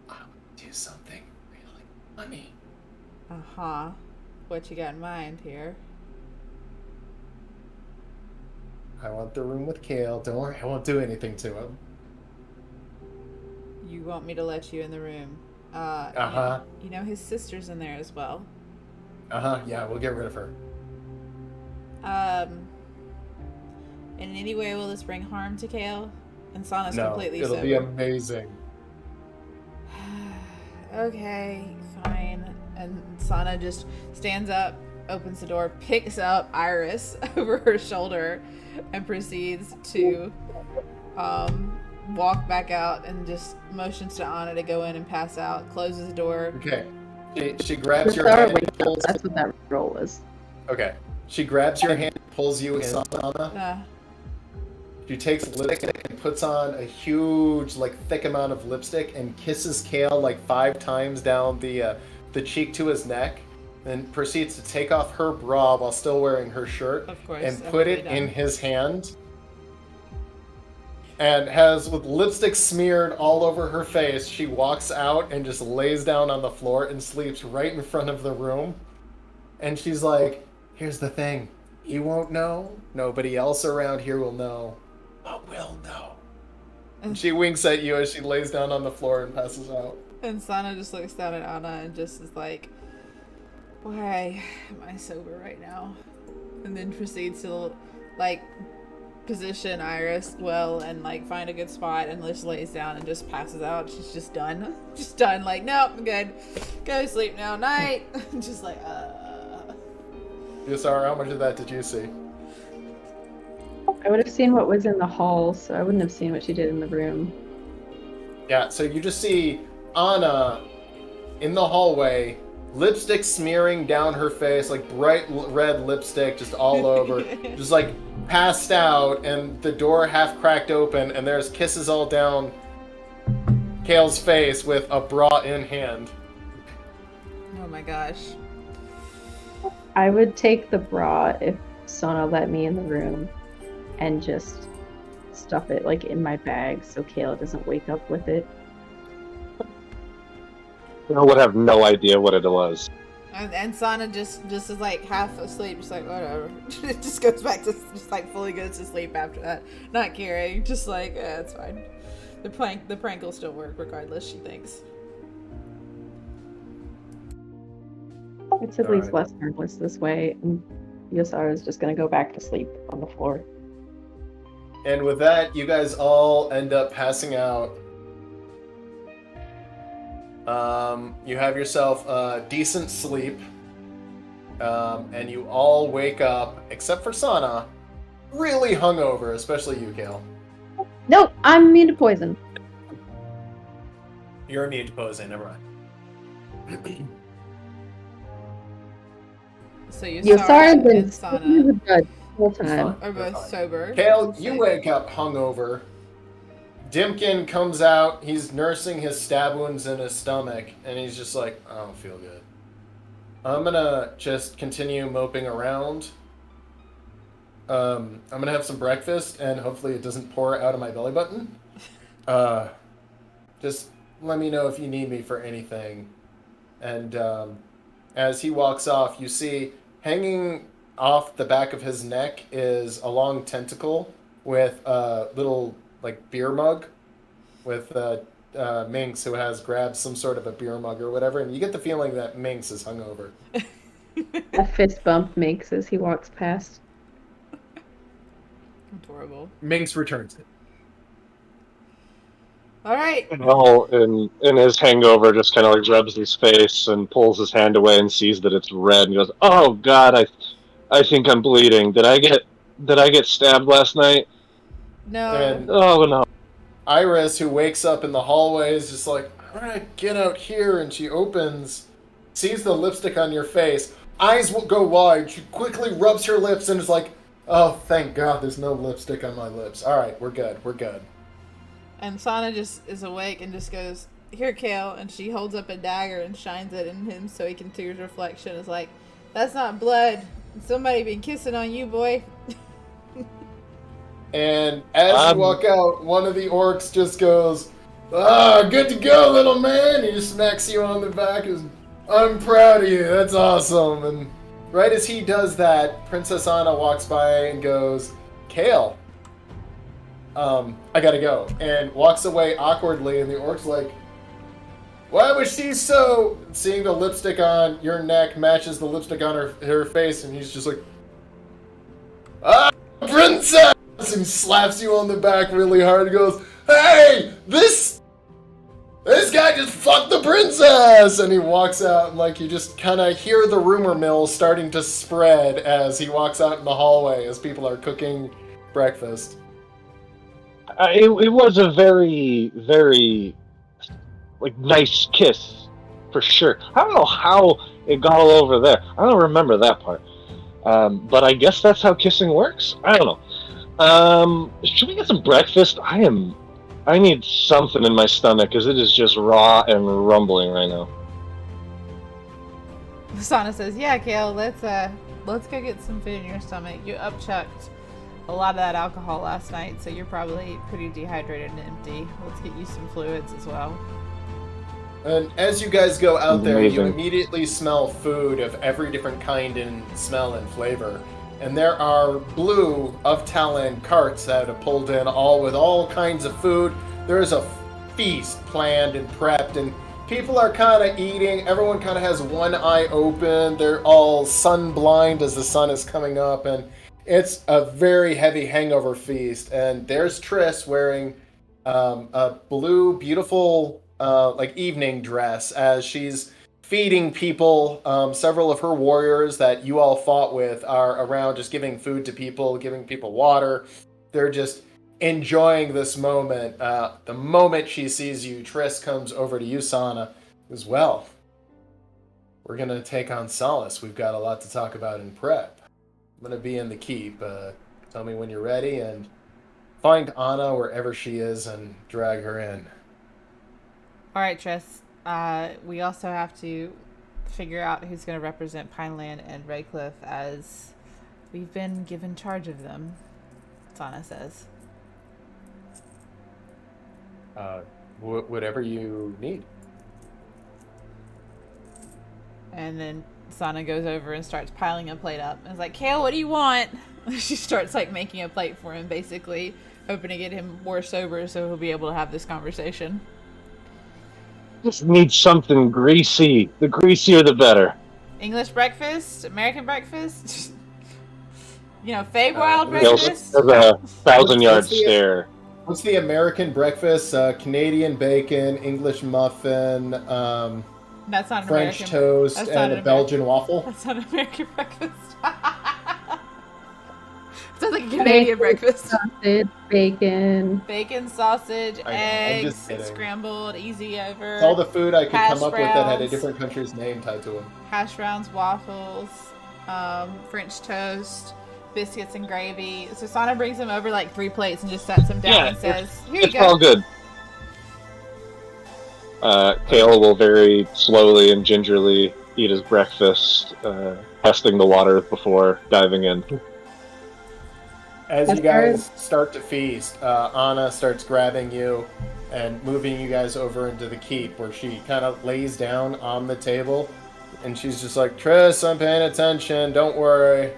I would do something really funny. Uh-huh. What you got in mind here? I want the room with Kale. Don't worry, I won't do anything to him. You want me to let you in the room? Uh-huh. You know his sister's in there as well. Yeah, we'll get rid of her. In any way will this bring harm to Kale? And Sana's No, completely it'll sober. be amazing. Okay, fine. And Sana just stands up, opens the door, picks up Iris over her shoulder, and proceeds to walk back out and just motions to Anna to go in and pass out, closes the door. Okay. She grabs your Yosara hand and wakes up. pulls... That's what that roll was. Okay. She grabs your hand and pulls you in, Sana. She takes lipstick and puts on a huge, like, thick amount of lipstick and kisses Kale like 5 times down the cheek to his neck, and proceeds to take off her bra while still wearing her shirt, Of course, and put it in his hand. And has, with lipstick smeared all over her face, she walks out and just lays down on the floor and sleeps right in front of the room. And she's like, here's the thing. He won't know. Nobody else around here will know. But we'll know. And she winks at you as she lays down on the floor and passes out. And Sana just looks down at Anna and just is like, why am I sober right now? And then proceeds to, like, position Iris well and, like, find a good spot and just lays down and just passes out. She's just done. Just done. Like, nope, I'm good. Go to sleep now. Night. Just like, Yasara, how much of that did you see? I would have seen what was in the hall, so I wouldn't have seen what she did in the room. Yeah, so you just see Anna in the hallway, lipstick smearing down her face, like bright red lipstick just all over, just like passed out, and the door half cracked open, and there's kisses all down Kale's face with a bra in hand. oh my gosh. I would take the bra if Sona let me in the room and just stuff it like in my bag so Kale doesn't wake up with it. I would have no idea what it was. And Sana just is like half asleep, just like whatever. It just goes back to just like fully goes to sleep after that, not caring, just like it's fine. The prank will still work regardless, she thinks. It's at least less harmless this way, and Yosara is just gonna go back to sleep on the floor. And with that, you guys all end up passing out. You have yourself a decent sleep, and you all wake up, except for Sana, really hungover, especially you, Kale. Nope, I'm immune to poison. You're immune to poison, never mind. So Yosara and been Sana the good whole time. are both sober. Kale, you wake up hungover. Dimkin comes out, he's nursing his stab wounds in his stomach, and he's just like, I don't feel good. I'm gonna just continue moping around. I'm gonna have some breakfast, and hopefully it doesn't pour out of my belly button. Just let me know if you need me for anything. And as he walks off, you see hanging off the back of his neck is a long tentacle with a little, like, beer mug with Minx, who has grabbed some sort of a beer mug or whatever, and you get the feeling that Minx is hungover. A fist bump makes as he walks past. Adorable. Minx returns it. All right. Well, in his hangover, just kind of like rubs his face and pulls his hand away and sees that it's red and goes, "Oh God, I think I'm bleeding. Did I get stabbed last night?" No. And Oh no. Iris, who wakes up in the hallway, is just like, alright, get out here, and she opens, sees the lipstick on your face, eyes will go wide, she quickly rubs her lips and is like, oh, thank God there's no lipstick on my lips. Alright, we're good. And Sana just is awake and just goes, "Here, Kale," and she holds up a dagger and shines it in him so he can see his reflection. It's like, that's not blood. Somebody been kissing on you, boy. And as you walk out, one of the orcs just goes, good to go, little man. He just smacks you on the back. I'm proud of you. That's awesome. And right as he does that, Princess Anna walks by and goes, Kale, I gotta go. And walks away awkwardly, and the orc's like, why was she so... Seeing the lipstick on your neck matches the lipstick on her face, and he's just like, princess! And slaps you on the back really hard and goes, hey, this guy just fucked the princess! And he walks out, and like you just kind of hear the rumor mill starting to spread as he walks out in the hallway as people are cooking breakfast. It was a very, very, like, nice kiss, for sure. I don't know how it got all over there. I don't remember that part. But I guess that's how kissing works? I don't know. Should we get some breakfast? I need something in my stomach because it is just raw and rumbling right now. Sana says, "Yeah, Kale, let's go get some food in your stomach. You upchucked a lot of that alcohol last night, so you're probably pretty dehydrated and empty. Let's get you some fluids as well." And as you guys go out there, you Amazing. immediately smell food of every different kind and smell and flavor. And there are blue of Talon carts that have pulled in, all with all kinds of food. There is a feast planned and prepped, and people are kind of eating. Everyone kind of has one eye open. They're all sun blind as the sun is coming up, and it's a very heavy hangover feast. And there's Triss wearing a blue, beautiful, like evening dress as she's feeding people. Several of her warriors that you all fought with are around, just giving food to people, giving people water. They're just enjoying this moment. The moment she sees you, Triss comes over to you, Sana, as well. We're gonna take on Solace. We've got a lot to talk about in prep. I'm gonna be in the keep. Tell me when you're ready, and find Anna wherever she is and drag her in. All right, Tress. We also have to figure out who's going to represent Pineland and Raycliffe, as we've been given charge of them. Sana says. Whatever you need. And then Sana goes over and starts piling a plate up. And is like, "Kale, what do you want?" She starts like making a plate for him, basically hoping to get him more sober so he'll be able to have this conversation. Just need something greasy. The greasier, the better. English breakfast, American breakfast, Feywild There's breakfast. a 1,000-yard What's the- stare. What's the American breakfast? Canadian bacon, English muffin, That's not an French American. toast, That's and not a an Belgian waffle. That's not an American breakfast. Sounds like a Canadian breakfast. Sausage, bacon. Bacon, sausage, I know, I'm just eggs, kidding. scrambled, easy over. It's all the food I could Hash come up with that had a browns. different country's name tied to them. Hash browns, waffles, French toast, biscuits and gravy. So Sana brings him over like 3 plates and just sets them down and says, "Here you It's all go." good. Kale will very slowly and gingerly eat his breakfast, testing the water before diving in. As you guys start to feast, Anna starts grabbing you and moving you guys over into the keep, where she kind of lays down on the table, and she's just like, "Triss, I'm paying attention. Don't worry."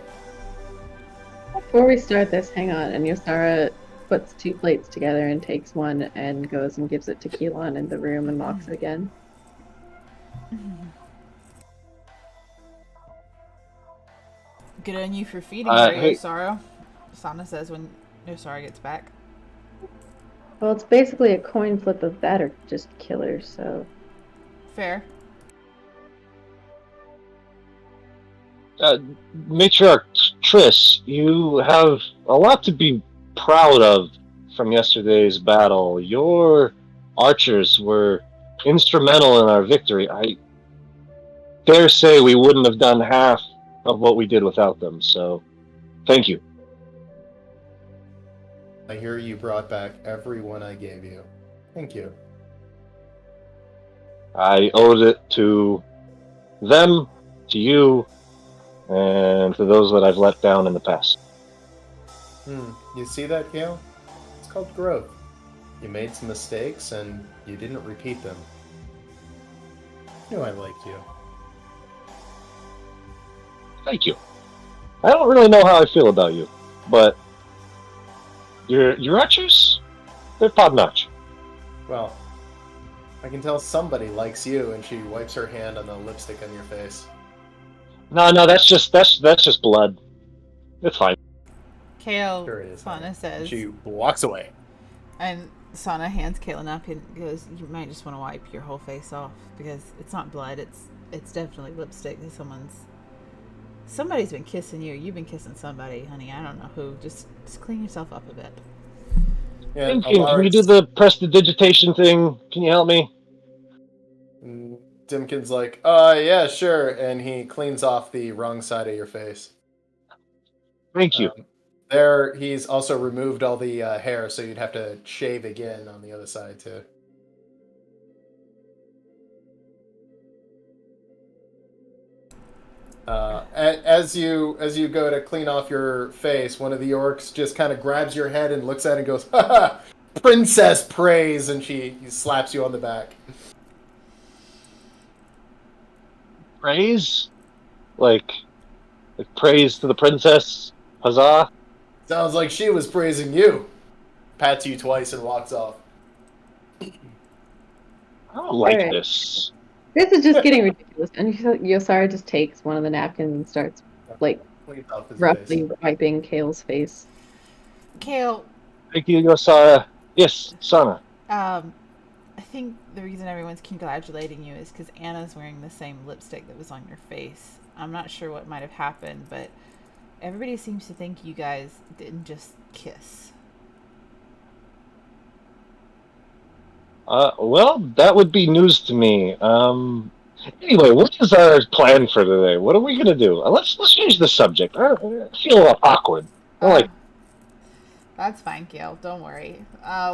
Before we start this, hang on. And Yosara puts 2 plates together and takes one and goes and gives it to Keelan in the room and locks it again. Good on you for feeding her, Hey. Yosara. Sana says when Yosara gets back. Well, it's basically a coin flip of that or just killer, so. Fair. Matriarch Triss, you have a lot to be proud of from yesterday's battle. Your archers were instrumental in our victory. I dare say we wouldn't have done half of what we did without them, so thank you. I hear you brought back everyone I gave you. Thank you. I owed it to them, to you, and to those that I've let down in the past. You see that, Gale? It's called growth. You made some mistakes, and you didn't repeat them. I knew I liked you. Thank you. I don't really know how I feel about you, but your archers, they're top-notch. Well, I can tell somebody likes you, and she wipes her hand on the lipstick on your face. No, that's just blood. It's fine. Kale, Sure it is. Sana says. She walks away. And Sana hands Kale a napkin and goes, "You might just want to wipe your whole face off, because it's not blood, it's definitely lipstick that somebody's been kissing you. You've been kissing somebody, honey. I don't know who. Just clean yourself up a bit." Yeah, Can you do the prestidigitation thing? Can you help me? Dimkin's like, yeah, sure. And he cleans off the wrong side of your face. Thank you. There, he's also removed all the hair, so you'd have to shave again on the other side too. As you go to clean off your face, one of the orcs just kind of grabs your head and looks at it and goes, "Ha ha! Princess praise!" And he slaps you on the back. Praise? Like praise to the princess? Huzzah? Sounds like she was praising you. Pats you twice and walks off. I don't like Alright. this. This is just getting ridiculous. And Yosara just takes one of the napkins and starts, like, Cleans off his roughly face. wiping Kale's face. Kale, Thank you, Yosara. Yes, Sana. I think the reason everyone's congratulating you is because Anna's wearing the same lipstick that was on your face. I'm not sure what might have happened, but everybody seems to think you guys didn't just kiss. Well, that would be news to me. Anyway, what is our plan for today? What are we gonna do? Let's change the subject. I feel awkward. That's fine, Gail. Don't worry.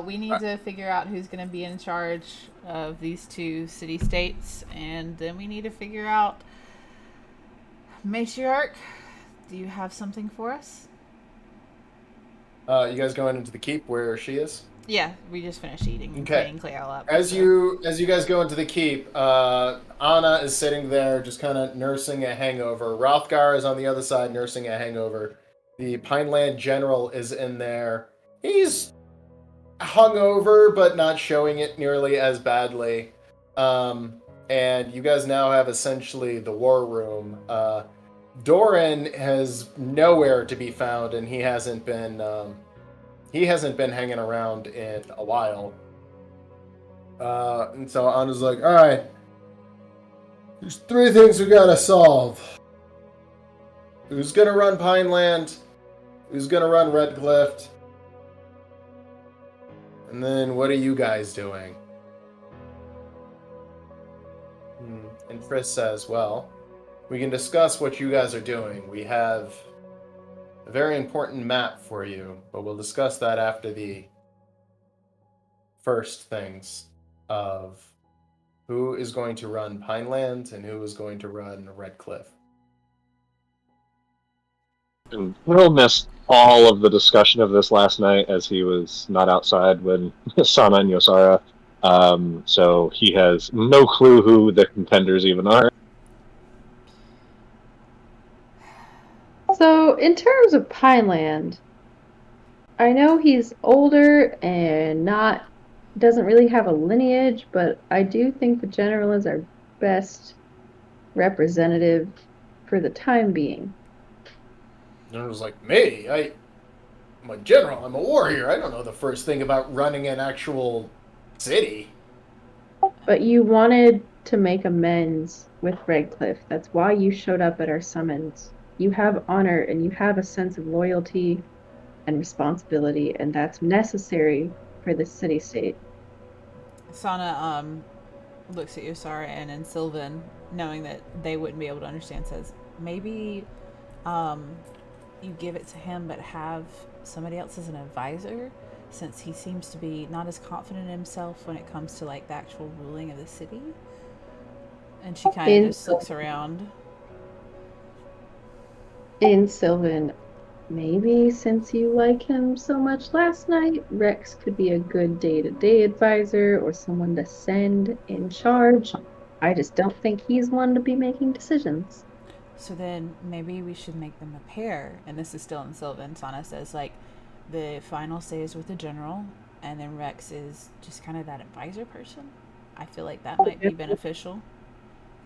We need to figure out who's going to be in charge of these two city-states, and then we need to figure out... Matriarch, do you have something for us? You guys going into the keep where she is? Yeah, we just finished eating and Okay. cleaning Cleo up. As you guys go into the keep, Anna is sitting there just kind of nursing a hangover. Rothgar is on the other side nursing a hangover. The Pineland General is in there. He's hungover, but not showing it nearly as badly. And you guys now have essentially the war room. Doran has nowhere to be found, and he hasn't been hanging around in a while. And so Anna's like, all right, there's 3 things we gotta solve. Who's gonna run Pineland? Who's gonna run Redcliff? And then what are you guys doing? And Chris says, well, we can discuss what you guys are doing. We have a very important map for you, but we'll discuss that after the first things of who is going to run Pineland and who is going to run Redcliff. And Will missed all of the discussion of this last night as he was not outside when Sana and Yosara. So he has no clue who the contenders even are. So, in terms of Pineland, I know he's older and doesn't really have a lineage, but I do think the general is our best representative for the time being. And it was like, me? I'm a general. I'm a warrior. I don't know the first thing about running an actual city. But you wanted to make amends with Redcliff. That's why you showed up at our summons. You have honor and you have a sense of loyalty and responsibility, and that's necessary for the city-state. Sana looks at Yosara and then Sylvan, knowing that they wouldn't be able to understand, says, maybe you give it to him but have somebody else as an advisor, since he seems to be not as confident in himself when it comes to like the actual ruling of the city. And she kind of just looks around. In Sylvan, maybe since you like him so much last night, Rex could be a good day-to-day advisor or someone to send in charge. I just don't think he's one to be making decisions. So then maybe we should make them a pair. And this is still in Sylvan. Sana says, like, the final say is with the general, and then Rex is just kind of that advisor person. I feel like that might be beneficial.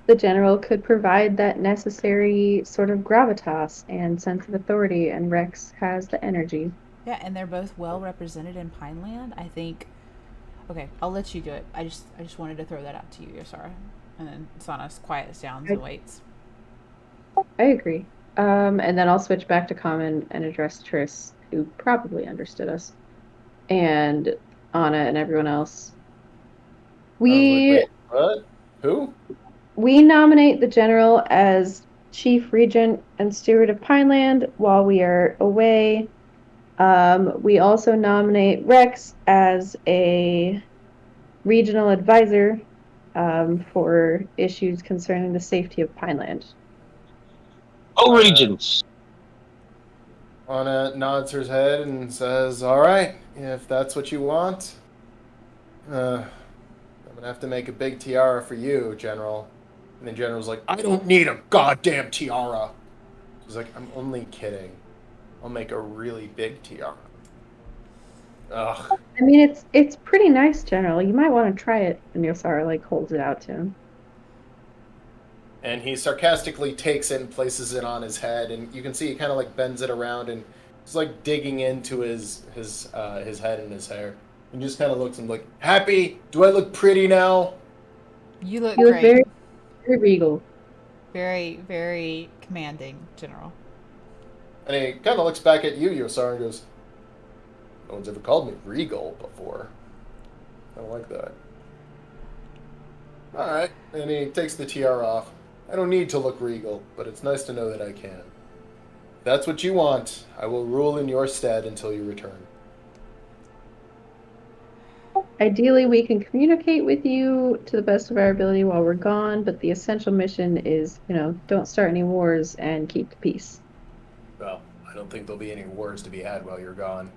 The general could provide that necessary sort of gravitas and sense of authority, and Rex has the energy. Yeah, and they're both well represented in Pineland. I think. Okay, I'll let you do it. I just wanted to throw that out to you, Yosara. And then Sana quiets down and waits. I agree. And then I'll switch back to common and address Triss, who probably understood us, and Anna and everyone else. Wait, what? Who? We nominate the general as chief regent and steward of Pineland while we are away, We also nominate Rex as a regional advisor for issues concerning the safety of Pineland. Oh, Regents. Anna nods her head and says, "All right, if that's what you want, I'm gonna have to make a big tiara for you, General." And the General's like, "I don't need a goddamn tiara." She's like, "I'm only kidding. I'll make a really big tiara." Ugh. I mean, it's pretty nice, General. You might want to try it. And Yosara like holds it out to him. And he sarcastically takes it and places it on his head, and you can see he kind of like bends it around and he's like digging into his head and his hair, and just kind of looks and like, "Happy? Do I look pretty now?" You look You look great. very, very regal. Very, very commanding, General. And he kind of looks back at you, Yosar, and goes, "No one's ever called me regal before. I don't like that." All right, and he takes the tiara off. "I don't need to look regal, but it's nice to know that I can. If that's what you want, I will rule in your stead until you return." Ideally, we can communicate with you to the best of our ability while we're gone, but the essential mission is, don't start any wars and keep the peace. Well, I don't think there'll be any wars to be had while you're gone.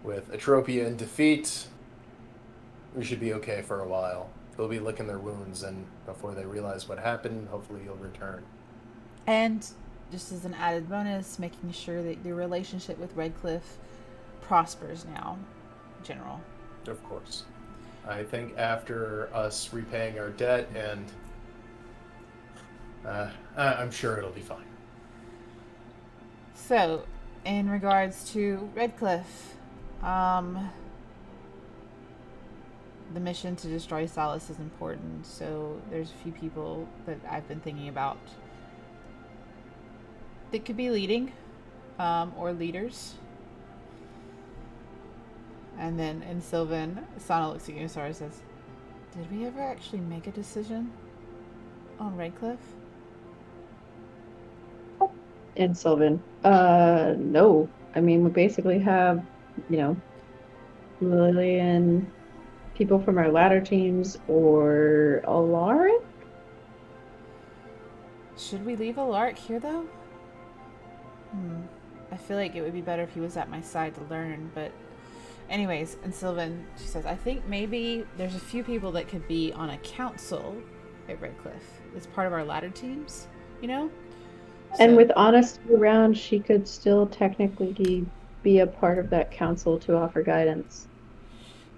With Atropia in defeat, we should be okay for a while. They'll be licking their wounds, and before they realize what happened, hopefully you'll return. And just as an added bonus, making sure that your relationship with Redcliffe prospers now, General. Of course. I think after us repaying our debt, and I'm sure it'll be fine. So, in regards to Redcliffe, the mission to destroy Solace is important, so there's a few people that I've been thinking about that could be leading, or leaders. And then in Sylvan, Sana looks at you and says, "Did we ever actually make a decision on Redcliffe?" And Sylvan, no. I mean, we basically have, Lily and people from our ladder teams or Alaric? Should we leave Alaric here, though? I feel like it would be better if he was at my side to learn, but... Anyways, and Sylvan, she says, "I think maybe there's a few people that could be on a council at Redcliffe. It's part of our ladder teams, So, and with Honesty around, she could still technically be a part of that council to offer guidance."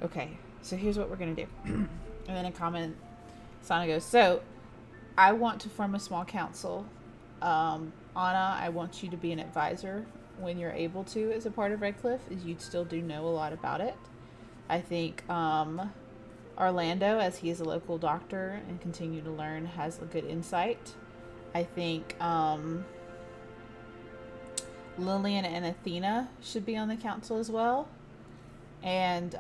Okay, so here's what we're going to do. And then a comment, Sana goes, "So, I want to form a small council. Anna, I want you to be an advisor when you're able to as a part of Redcliffe, as you still do know a lot about it. I think Orlando, as he is a local doctor and continue to learn, has a good insight. I think Lillian and Athena should be on the council as well. And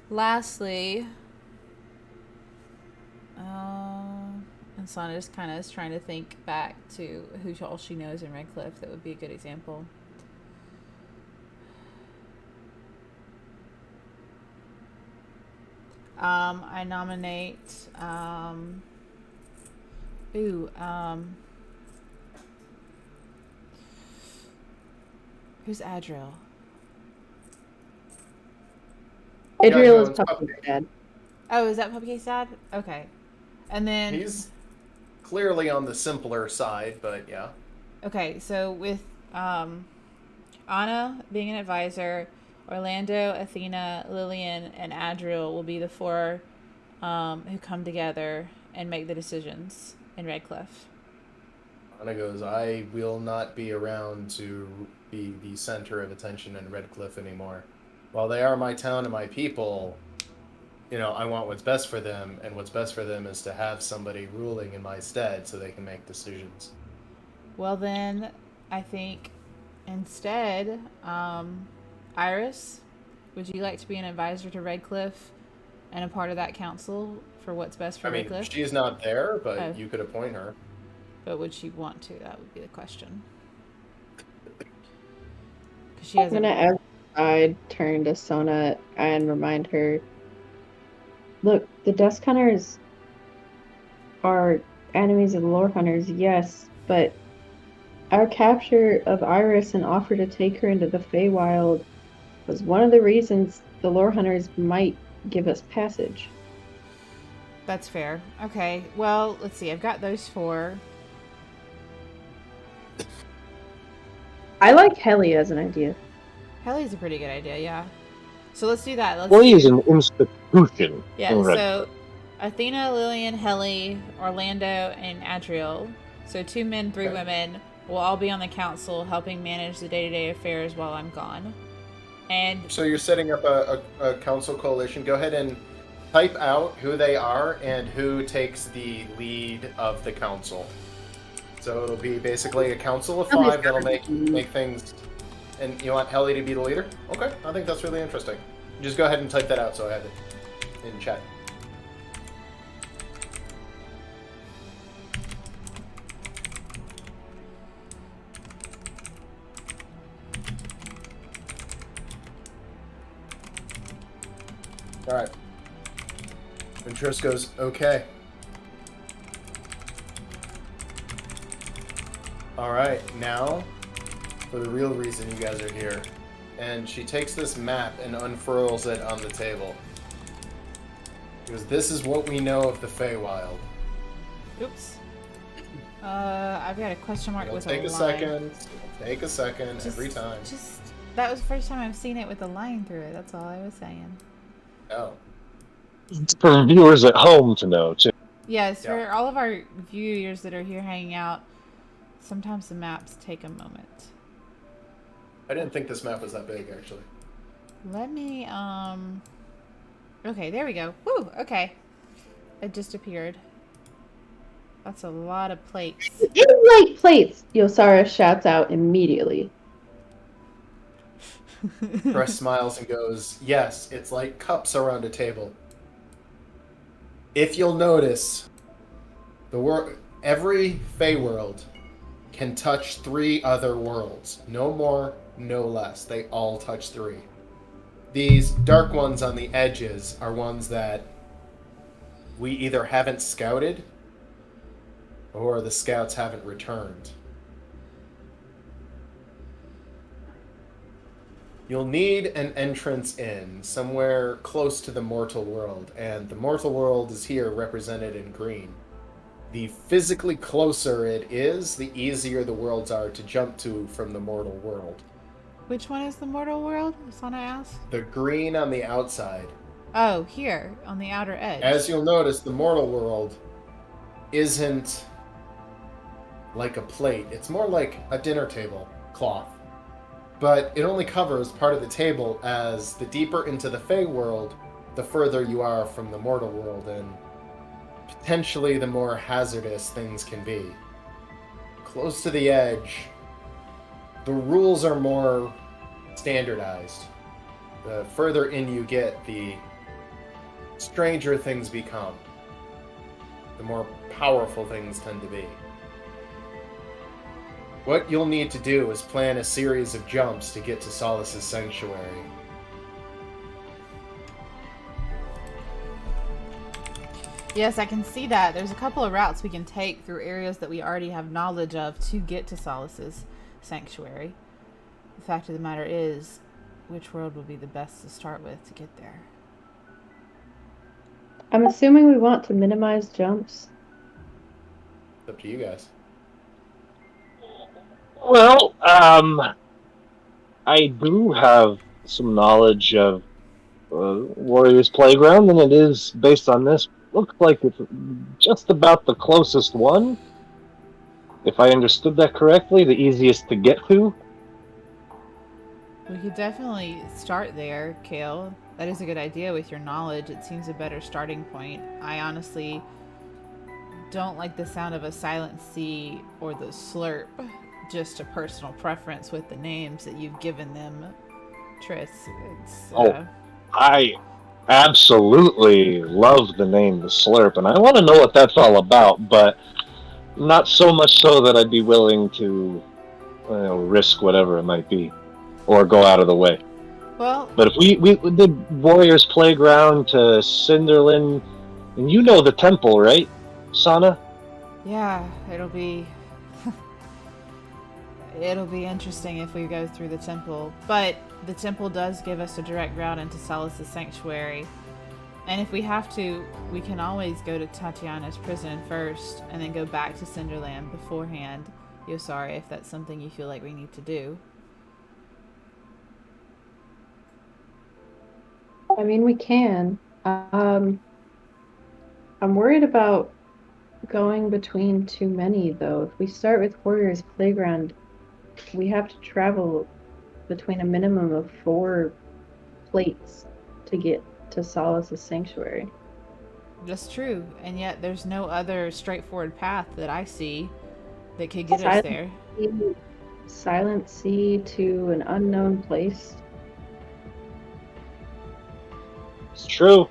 lastly, and Sana just kind of is trying to think back to who all she knows in Redcliffe that would be a good example. I nominate, who's Adriel? Adriel is Puppy's dad. Oh, is that Puppy's dad? Okay. And then... He's clearly on the simpler side, but yeah. Okay, so with Anna being an advisor, Orlando, Athena, Lillian, and Adriel will be the four who come together and make the decisions in Redcliffe. Anna goes, "I will not be around to be the center of attention in Redcliffe anymore. While they are my town and my people, I want what's best for them, and what's best for them is to have somebody ruling in my stead so they can make decisions." Well then, I think instead, Iris, would you like to be an advisor to Redcliffe and a part of that council for what's best for Redcliffe? She's not there, but you could appoint her. But would she want to? That would be the question. Because she has. I'm gonna, as I turn to Sona and remind her, look, the Dusk Hunters are enemies of the Lore Hunters, yes, but our capture of Iris and offer to take her into the Feywild was one of the reasons the Lore Hunters might give us passage. That's fair. Okay, well, let's see. I've got those 4. I like Helly as an idea. Helly's a pretty good idea, yeah. So let's do that. Let's Boy is do... an institution. Yeah, in Red so Athena, Lillian, Helly, Orlando, and Adriel. So 2 men, 3 women will all be on the council helping manage the day-to-day affairs while I'm gone. And So you're setting up a council coalition. Go ahead and type out who they are and who takes the lead of the council. So it'll be basically a council of 5 that'll make things. And you want Helly to be the leader? Okay, I think that's really interesting. Just go ahead and type that out so I have it in chat. Alright. Ventress goes, okay. Alright, now for the real reason you guys are here. And she takes this map and unfurls it on the table. Because this is what we know of the Feywild. oops. I've got a question mark with Take a a line. second. Take a second every time. Just that was the first time I've seen it with a line through it. That's all I was saying. Oh. For viewers at home to know, too. Yes, Yeah. for all of our viewers that are here hanging out, sometimes the maps take a moment. I didn't think this map was that big, actually. Let me, okay, there we go. Woo, okay. It just appeared. That's a lot of plates. You like plates, Yosara shouts out immediately. Cress smiles and goes, yes, it's like cups around a table. If you'll notice, every Feyworld can touch 3 other worlds. No more, no less. They all touch 3. These dark ones on the edges are ones that we either haven't scouted or the scouts haven't returned. You'll need an entrance in somewhere close to the mortal world, and the mortal world is here represented in green. The physically closer it is, the easier the worlds are to jump to from the mortal world. Which one is the mortal world? Sana asked. The green on the outside. Oh, here, on the outer edge. As you'll notice, the mortal world isn't like a plate. It's more like a dinner table cloth. But it only covers part of the table, as the deeper into the Fey world, the further you are from the mortal world, and potentially the more hazardous things can be. Close to the edge, the rules are more standardized. The further in you get, the stranger things become. The more powerful things tend to be. What you'll need to do is plan a series of jumps to get to Solace's sanctuary. Yes, I can see that. There's a couple of routes we can take through areas that we already have knowledge of to get to Solace's sanctuary. The fact of the matter is, which world would be the best to start with to get there? I'm assuming we want to minimize jumps. It's up to you guys. Well, I do have some knowledge of Warrior's Playground, and it is, based on this, looks like it's just about the closest one. If I understood that correctly, the easiest to get to. We could definitely start there, Kale. That is a good idea with your knowledge. It seems a better starting point. I honestly don't like the sound of a silent C or the slurp. Just a personal preference with the names that you've given them, Triss. I absolutely love the name The Slurp, and I want to know what that's all about, but Not so much so that I'd be willing to risk whatever it might be, or go out of the way. Well, But if we did Warrior's Playground to Cinderland, and you know the temple, right, Sana? yeah, it'll be interesting if we go through the temple. But the temple does give us a direct route into Salus's sanctuary. And if we have to, we can always go to Tatiana's prison first and then go back to Cinderland beforehand. Yosari, if that's something you feel like we need to do. I mean, we can. I'm worried about going between too many, though. If we start with Warrior's Playground, we have to travel between a minimum of 4 plates to get to Solace's sanctuary. That's true, and yet there's no other straightforward path that I see that could get us there. Silent Sea to an unknown place. It's true.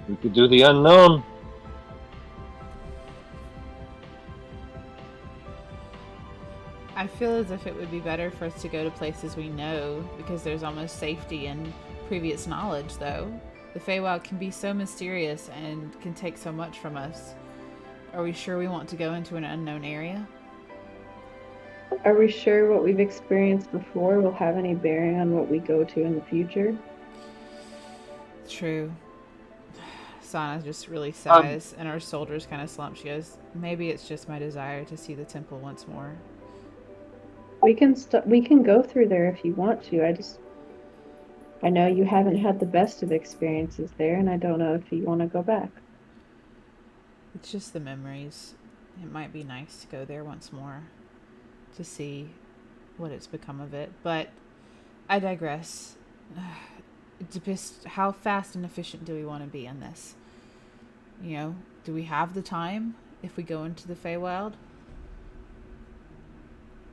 We could do the unknown. I feel as if it would be better for us to go to places we know, because there's almost safety in previous knowledge, though. The Feywild can be so mysterious and can take so much from us. Are we sure we want to go into an unknown area? Are we sure what we've experienced before will have any bearing on what we go to in the future? True. Sana just really sighs, and her shoulders kind of slump. She goes, maybe it's just my desire to see the temple once more. We can go through there if you want to. I know you haven't had the best of experiences there, and I don't know if you want to go back. It's just the memories. It might be nice to go there once more to see what it's become of it. But I digress. How fast and efficient do we want to be in this? Do we have the time if we go into the Feywild?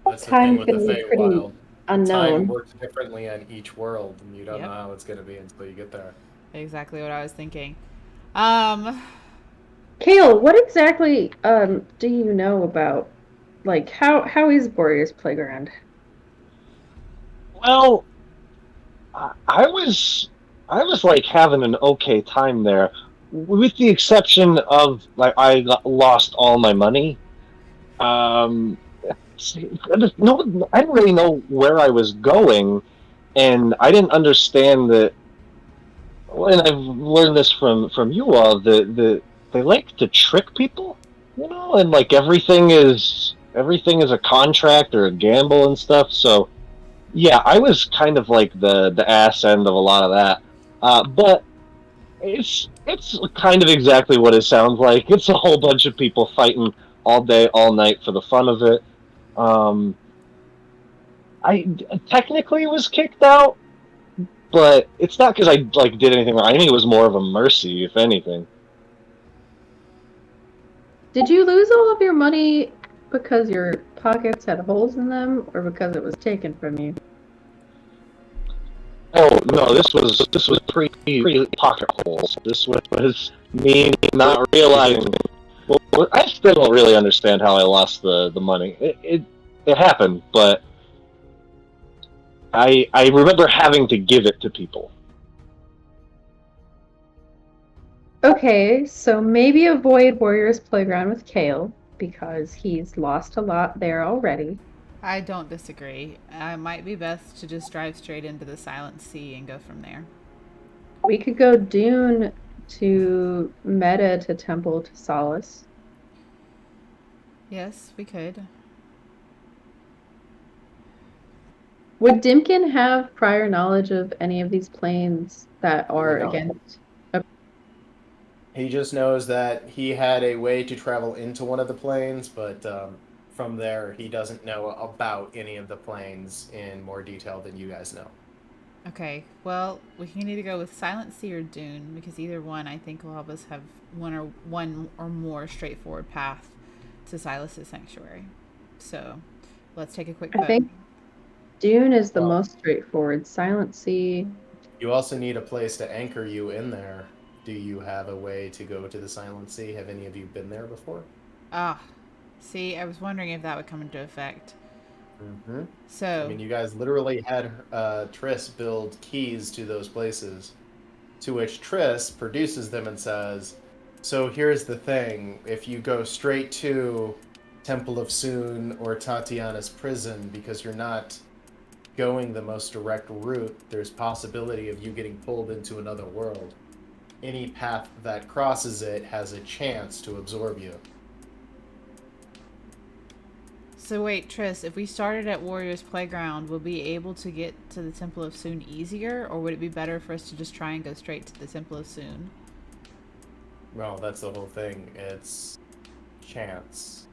That's the thing with the Feywild. Unknown. Time works differently on each world, and you don't know how it's going to be until you get there. Exactly what I was thinking. Kale, what exactly do you know about, like, how is Warrior's Playground? Well, I was like having an okay time there, with the exception of like I lost all my money. I didn't really know where I was going, and I didn't understand that. And I've learned this from you all that they like to trick people, and like everything is a contract or a gamble and stuff. So yeah, I was kind of like the ass end of a lot of that, but it's kind of exactly what it sounds like. It's a whole bunch of people fighting all day, all night for the fun of it. I technically was kicked out, but it's not because I did anything wrong. I think it was more of a mercy, if anything. Did you lose all of your money because your pockets had holes in them, or because it was taken from you? Oh no, this was pre pocket holes. This was me not realizing. Well, I still don't really understand how I lost the money. It happened, but I remember having to give it to people. Okay, so maybe avoid Warrior's Playground with Kale, because he's lost a lot there already. I don't disagree. It might be best to just drive straight into the Silent Sea and go from there. We could go Dune to Meta to Temple to Solace. Yes, we could. Would Dimkin have prior knowledge of any of these planes that are against? He just knows that he had a way to travel into one of the planes, but from there, he doesn't know about any of the planes in more detail than you guys know. Okay, well, we can either go with Silent Sea or Dune, because either one I think will help us have one or more straightforward path to Silas's sanctuary. So, let's take a quick vote. I think Dune is the most straightforward. Silent Sea. You also need a place to anchor you in there. Do you have a way to go to the Silent Sea? Have any of you been there before? See, I was wondering if that would come into effect. Mm-hmm. I So, mean, you guys literally had Triss build keys to those places, to which Triss produces them and says, so here's the thing. If you go straight to Temple of Soon or Tatiana's prison because you're not going the most direct route, there's possibility of you getting pulled into another world. Any path that crosses it has a chance to absorb you. wait, Triss, if we started at Warrior's Playground, will we be able to get to the Temple of Soon easier, or would it be better for us to just try and go straight to the Temple of Soon? Well, that's the whole thing. It's chance.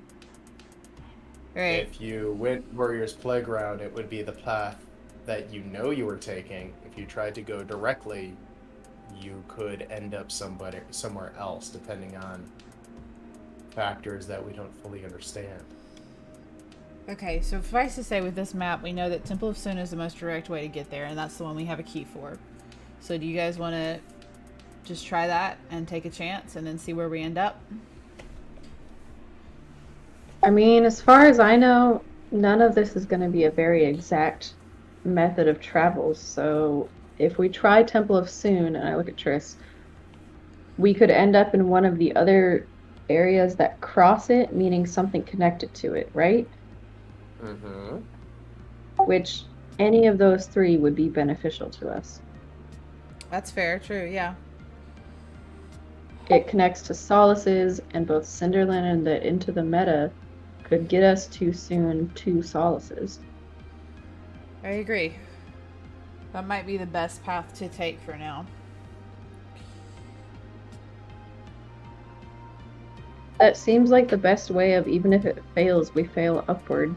Right. If you went Warrior's Playground, it would be the path that you know you were taking. If you tried to go directly, you could end up somewhere else, depending on factors that we don't fully understand. Okay, so suffice to say, with this map, we know that Temple of Soon is the most direct way to get there, and that's the one we have a key for. So do you guys want to just try that and take a chance and then see where we end up? I mean, as far as I know, none of this is going to be a very exact method of travel. So if we try Temple of Soon, and I look at Triss, we could end up in one of the other areas that cross it, meaning something connected to it, right? Mm-hmm. Which any of those three would be beneficial to us. That's fair, true, yeah. It connects to Solaces, and both Cinderland and the Into the Meta could get us too soon to Solaces. I agree. That might be the best path to take for now. That seems like the best way of, even if it fails, we fail upward.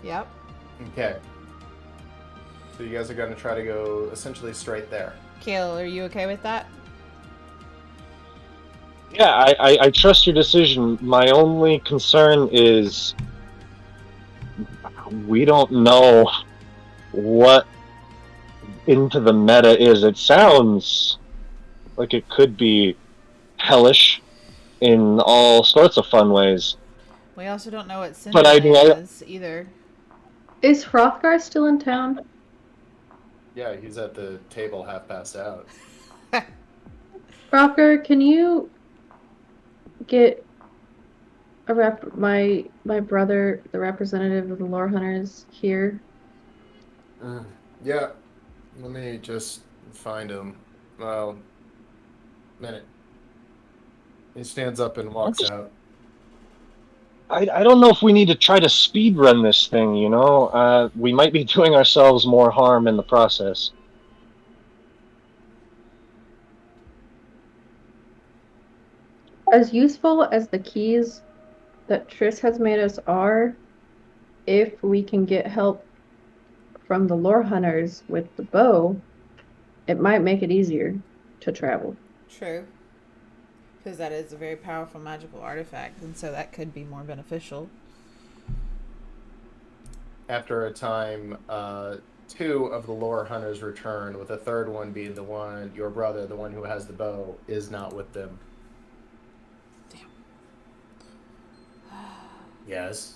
Yep. Okay. So you guys are going to try to go essentially straight there. Kale, are you okay with that? Yeah, I trust your decision. My only concern is we don't know what Into the Meta is. It sounds like it could be hellish in all sorts of fun ways. We also don't know what But Cinderland is either. Is Hrothgar still in town? Yeah, he's at the table half passed out. Hrothgar, can you get my brother, the representative of the Lore Hunters, here? Yeah. Let me just find him. Well, minute. He stands up and walks out. I don't know if we need to try to speed run this thing, you know? We might be doing ourselves more harm in the process. As useful as the keys that Triss has made us are, if we can get help from the Lore Hunters with the bow, it might make it easier to travel. True. Because that is a very powerful magical artifact, and so that could be more beneficial. After a time, two of the lore hunters return, with a third one being the one, your brother, the one who has the bow, is not with them. Damn. Yes.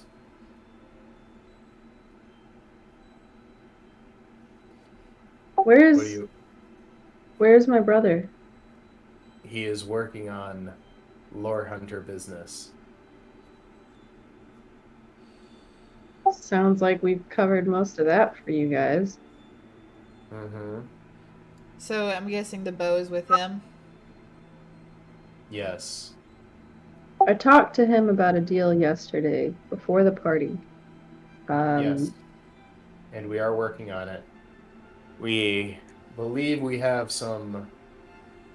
Where's my brother? He is working on lore hunter business. Sounds like we've covered most of that for you guys. Mm-hmm. So I'm guessing the bow is with him? Yes. I talked to him about a deal yesterday, before the party. Yes. And we are working on it. We believe we have some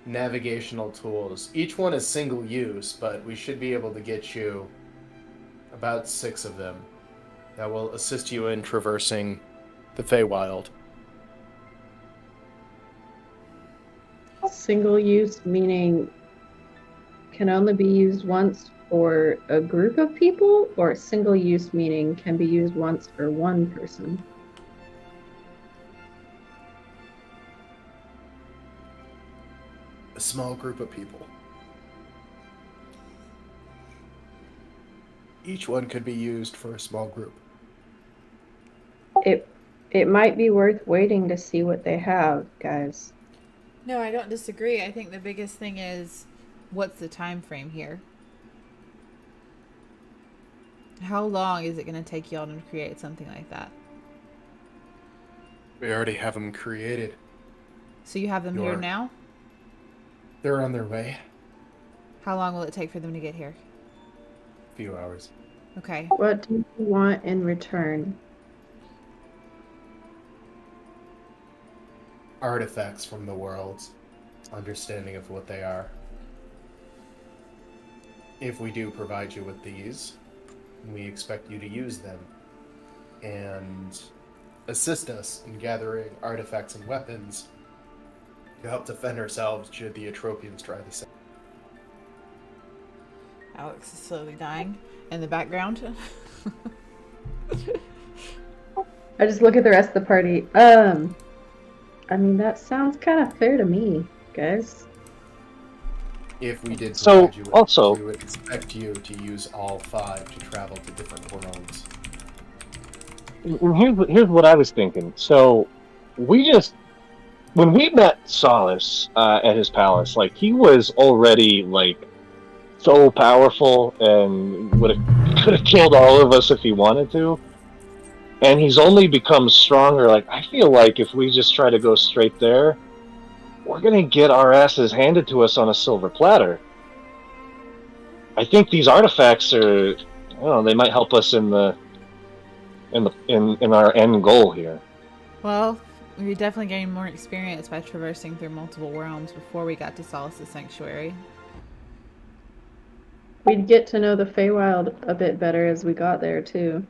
navigational tools. Each one is single use, but we should be able to get you about 6 of them that will assist you in traversing the Feywild. Single use meaning can only be used once for a group of people, or single use meaning can be used once for one person? A small group of people. Each one could be used for a small group. It might be worth waiting to see what they have, guys. No, I don't disagree. I think the biggest thing is, what's the time frame here? How long is it going to take y'all to create something like that? We already have them created. So you have them here now? They're on their way. How long will it take for them to get here? A few hours. Okay. What do you want in return? Artifacts from the worlds. Understanding of what they are. If we do provide you with these, we expect you to use them and assist us in gathering artifacts and weapons to help defend ourselves should the Atropians try the same. Alex is slowly dying in the background. I just look at the rest of the party. I mean, that sounds kind of fair to me, guys. If we did So, provide you with also- we would expect you to use all 5 to travel to different worlds. Here's what I was thinking. So, when we met Solace at his palace, like, he was already, like, so powerful and could have killed all of us if he wanted to. And he's only become stronger. Like, I feel like if we just try to go straight there, we're gonna get our asses handed to us on a silver platter. I think these artifacts are, I don't know, they might help us in our end goal here. Well, we definitely gained more experience by traversing through multiple realms before we got to Solace's sanctuary. We'd get to know the Feywild a bit better as we got there, too.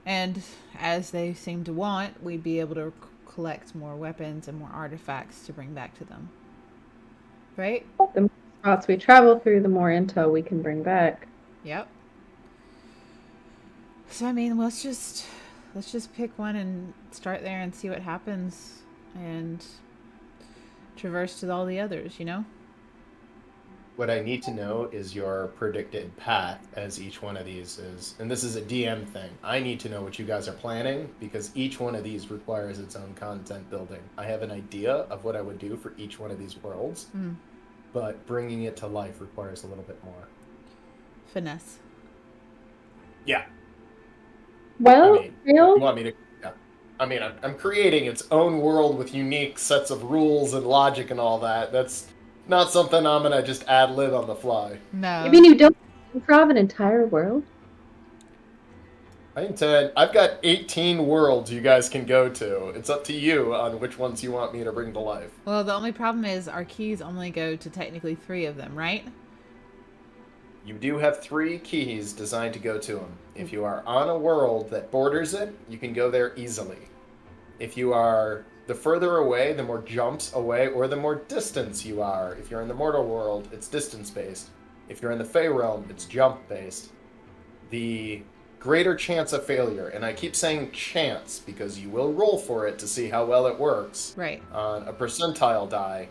And as they seem to want, we'd be able to collect more weapons and more artifacts to bring back to them. Right? The more spots we travel through, the more intel we can bring back. Yep. So I mean, let's just pick one and start there and see what happens and traverse to all the others, you know? What I need to know is your predicted path as each one of these is. And this is a DM thing. I need to know what you guys are planning because each one of these requires its own content building. I have an idea of what I would do for each one of these worlds, but bringing it to life requires a little bit more. Finesse. Yeah. Well, I mean, you want me to... Yeah. I mean, I'm creating its own world with unique sets of rules and logic and all that. That's not something I'm gonna just ad-lib on the fly. No. You mean you don't improv an entire world? I've got 18 worlds you guys can go to. It's up to you on which ones you want me to bring to life. Well, the only problem is our keys only go to technically 3 of them, right? You do have 3 keys designed to go to them. If you are on a world that borders it, you can go there easily. If you are the further away, the more jumps away, or the more distance you are. If you're in the mortal world, it's distance-based. If you're in the Fey realm, it's jump-based. The greater chance of failure, and I keep saying chance because you will roll for it to see how well it works. Right. On a percentile die.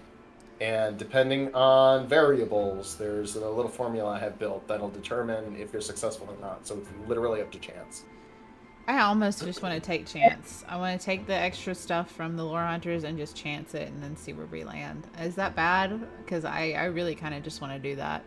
And depending on variables, there's a little formula I have built that'll determine if you're successful or not. So it's literally up to chance. I almost just want to take chance. I want to take the extra stuff from the lore hunters and just chance it and then see where we land. Is that bad? Because I really kind of just want to do that.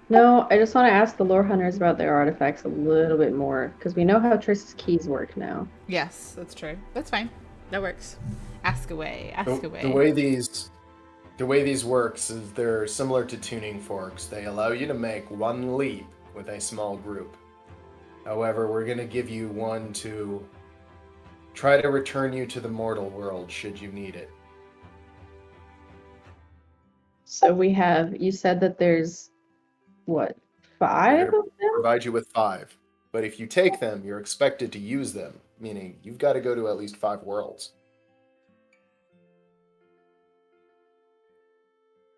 No, I just want to ask the lore hunters about their artifacts a little bit more, because we know how Triss's keys work now. Yes, that's true. That's fine. That works. Ask away. Ask away. The way these works is they're similar to tuning forks. They allow you to make one leap with a small group. However, we're going to give you one to try to return you to the mortal world should you need it. So we have, you said that there's, what, 5 of them? Provide you with 5. But if you take them, you're expected to use them, meaning you've got to go to at least 5 worlds.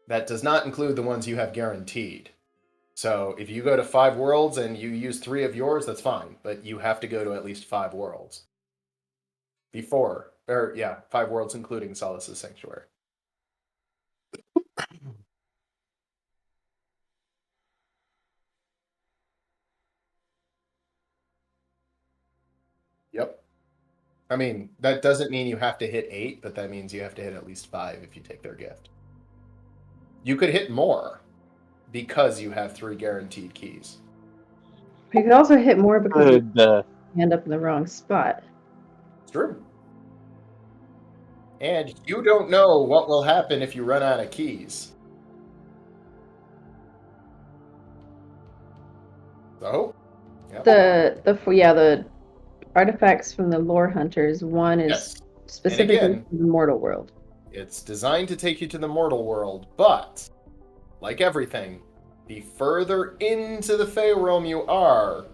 That does not include the ones you have guaranteed. So if you go to 5 worlds and you use 3 of yours, that's fine. But you have to go to at least 5 worlds. 5 worlds including Solace's Sanctuary. I mean, that doesn't mean you have to hit 8, but that means you have to hit at least 5 if you take their gift. You could hit more because you have 3 guaranteed keys. You could also hit more because you Good. end up in the wrong spot. It's true. And you don't know what will happen if you run out of keys. So, yep. The artifacts from the lore hunters, one is Yes. specifically again, from the mortal world. It's designed to take you to the mortal world, but like everything, the further into the Fey realm you are,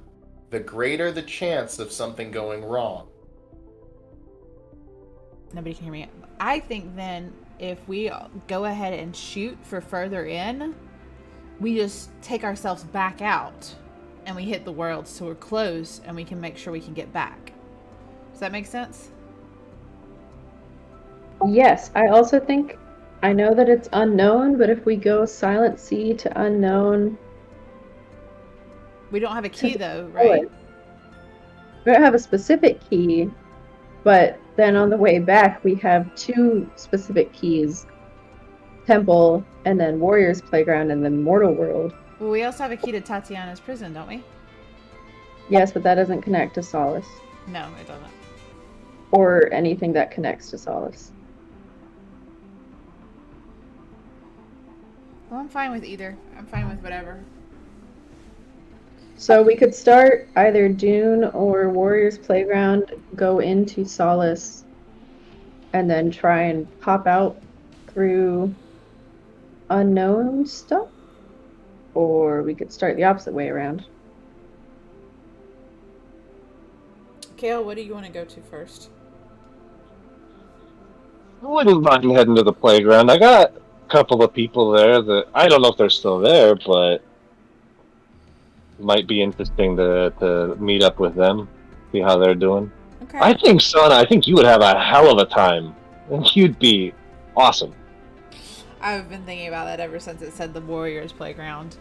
the greater the chance of something going wrong. Nobody can hear me. I think then if we go ahead and shoot for further in, we just take ourselves back out and we hit the world so we're close and we can make sure we can get back. Does that make sense? Yes, I also think, I know that it's unknown, but if we go Silent Sea to unknown... We don't have a key though, right? We don't have a specific key, but then on the way back we have 2 specific keys. Temple, and then Warrior's Playground, and then Mortal World. Well, we also have a key to Tatiana's prison, don't we? Yes, but that doesn't connect to Solace. No, it doesn't. Or anything that connects to Solace. Well, I'm fine with either. I'm fine with whatever. So we could start either Dune or Warrior's Playground, go into Solace, and then try and pop out through unknown stuff. Or we could start the opposite way around. Kale, what do you want to go to first? I wouldn't mind heading to the playground. I got a couple of people there that I don't know if they're still there, but might be interesting to meet up with them, see how they're doing. Okay. I think, Sana, I think you would have a hell of a time. You'd be awesome. I've been thinking about that ever since it said the Warriors Playground.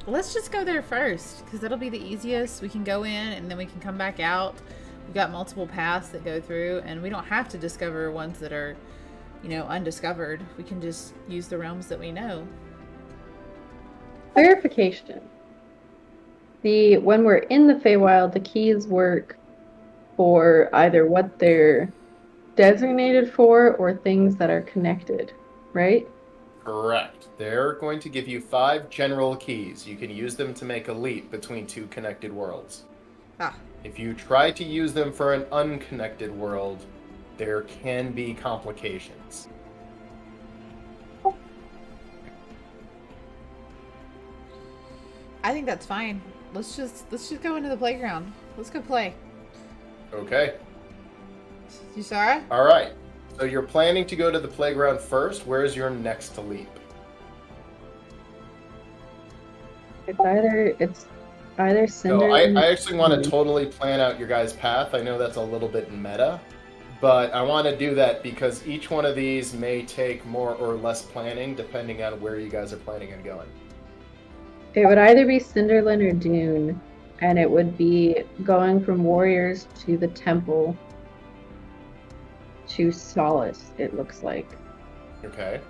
Let's just go there first, because that'll be the easiest. We can go in, and then we can come back out. We've got multiple paths that go through, and we don't have to discover ones that are, undiscovered. We can just use the realms that we know. Clarification. When we're in the Feywild, the keys work for either what they're designated for or things that are connected, right? Correct. They're going to give you 5 general keys. You can use them to make a leap between 2 connected worlds. Ah. If you try to use them for an unconnected world, there can be complications. I think that's fine. Let's just go into the playground. Let's go play. Okay. You Sarah? All right. So you're planning to go to the playground first. Where's your next leap? It's either Cinder. So I actually want to totally plan out your guys' path. I know that's a little bit meta, but I want to do that because each one of these may take more or less planning depending on where you guys are planning on going. It would either be Cinderland or Dune, and it would be going from Warriors to the Temple to Solace, it looks like. Okay.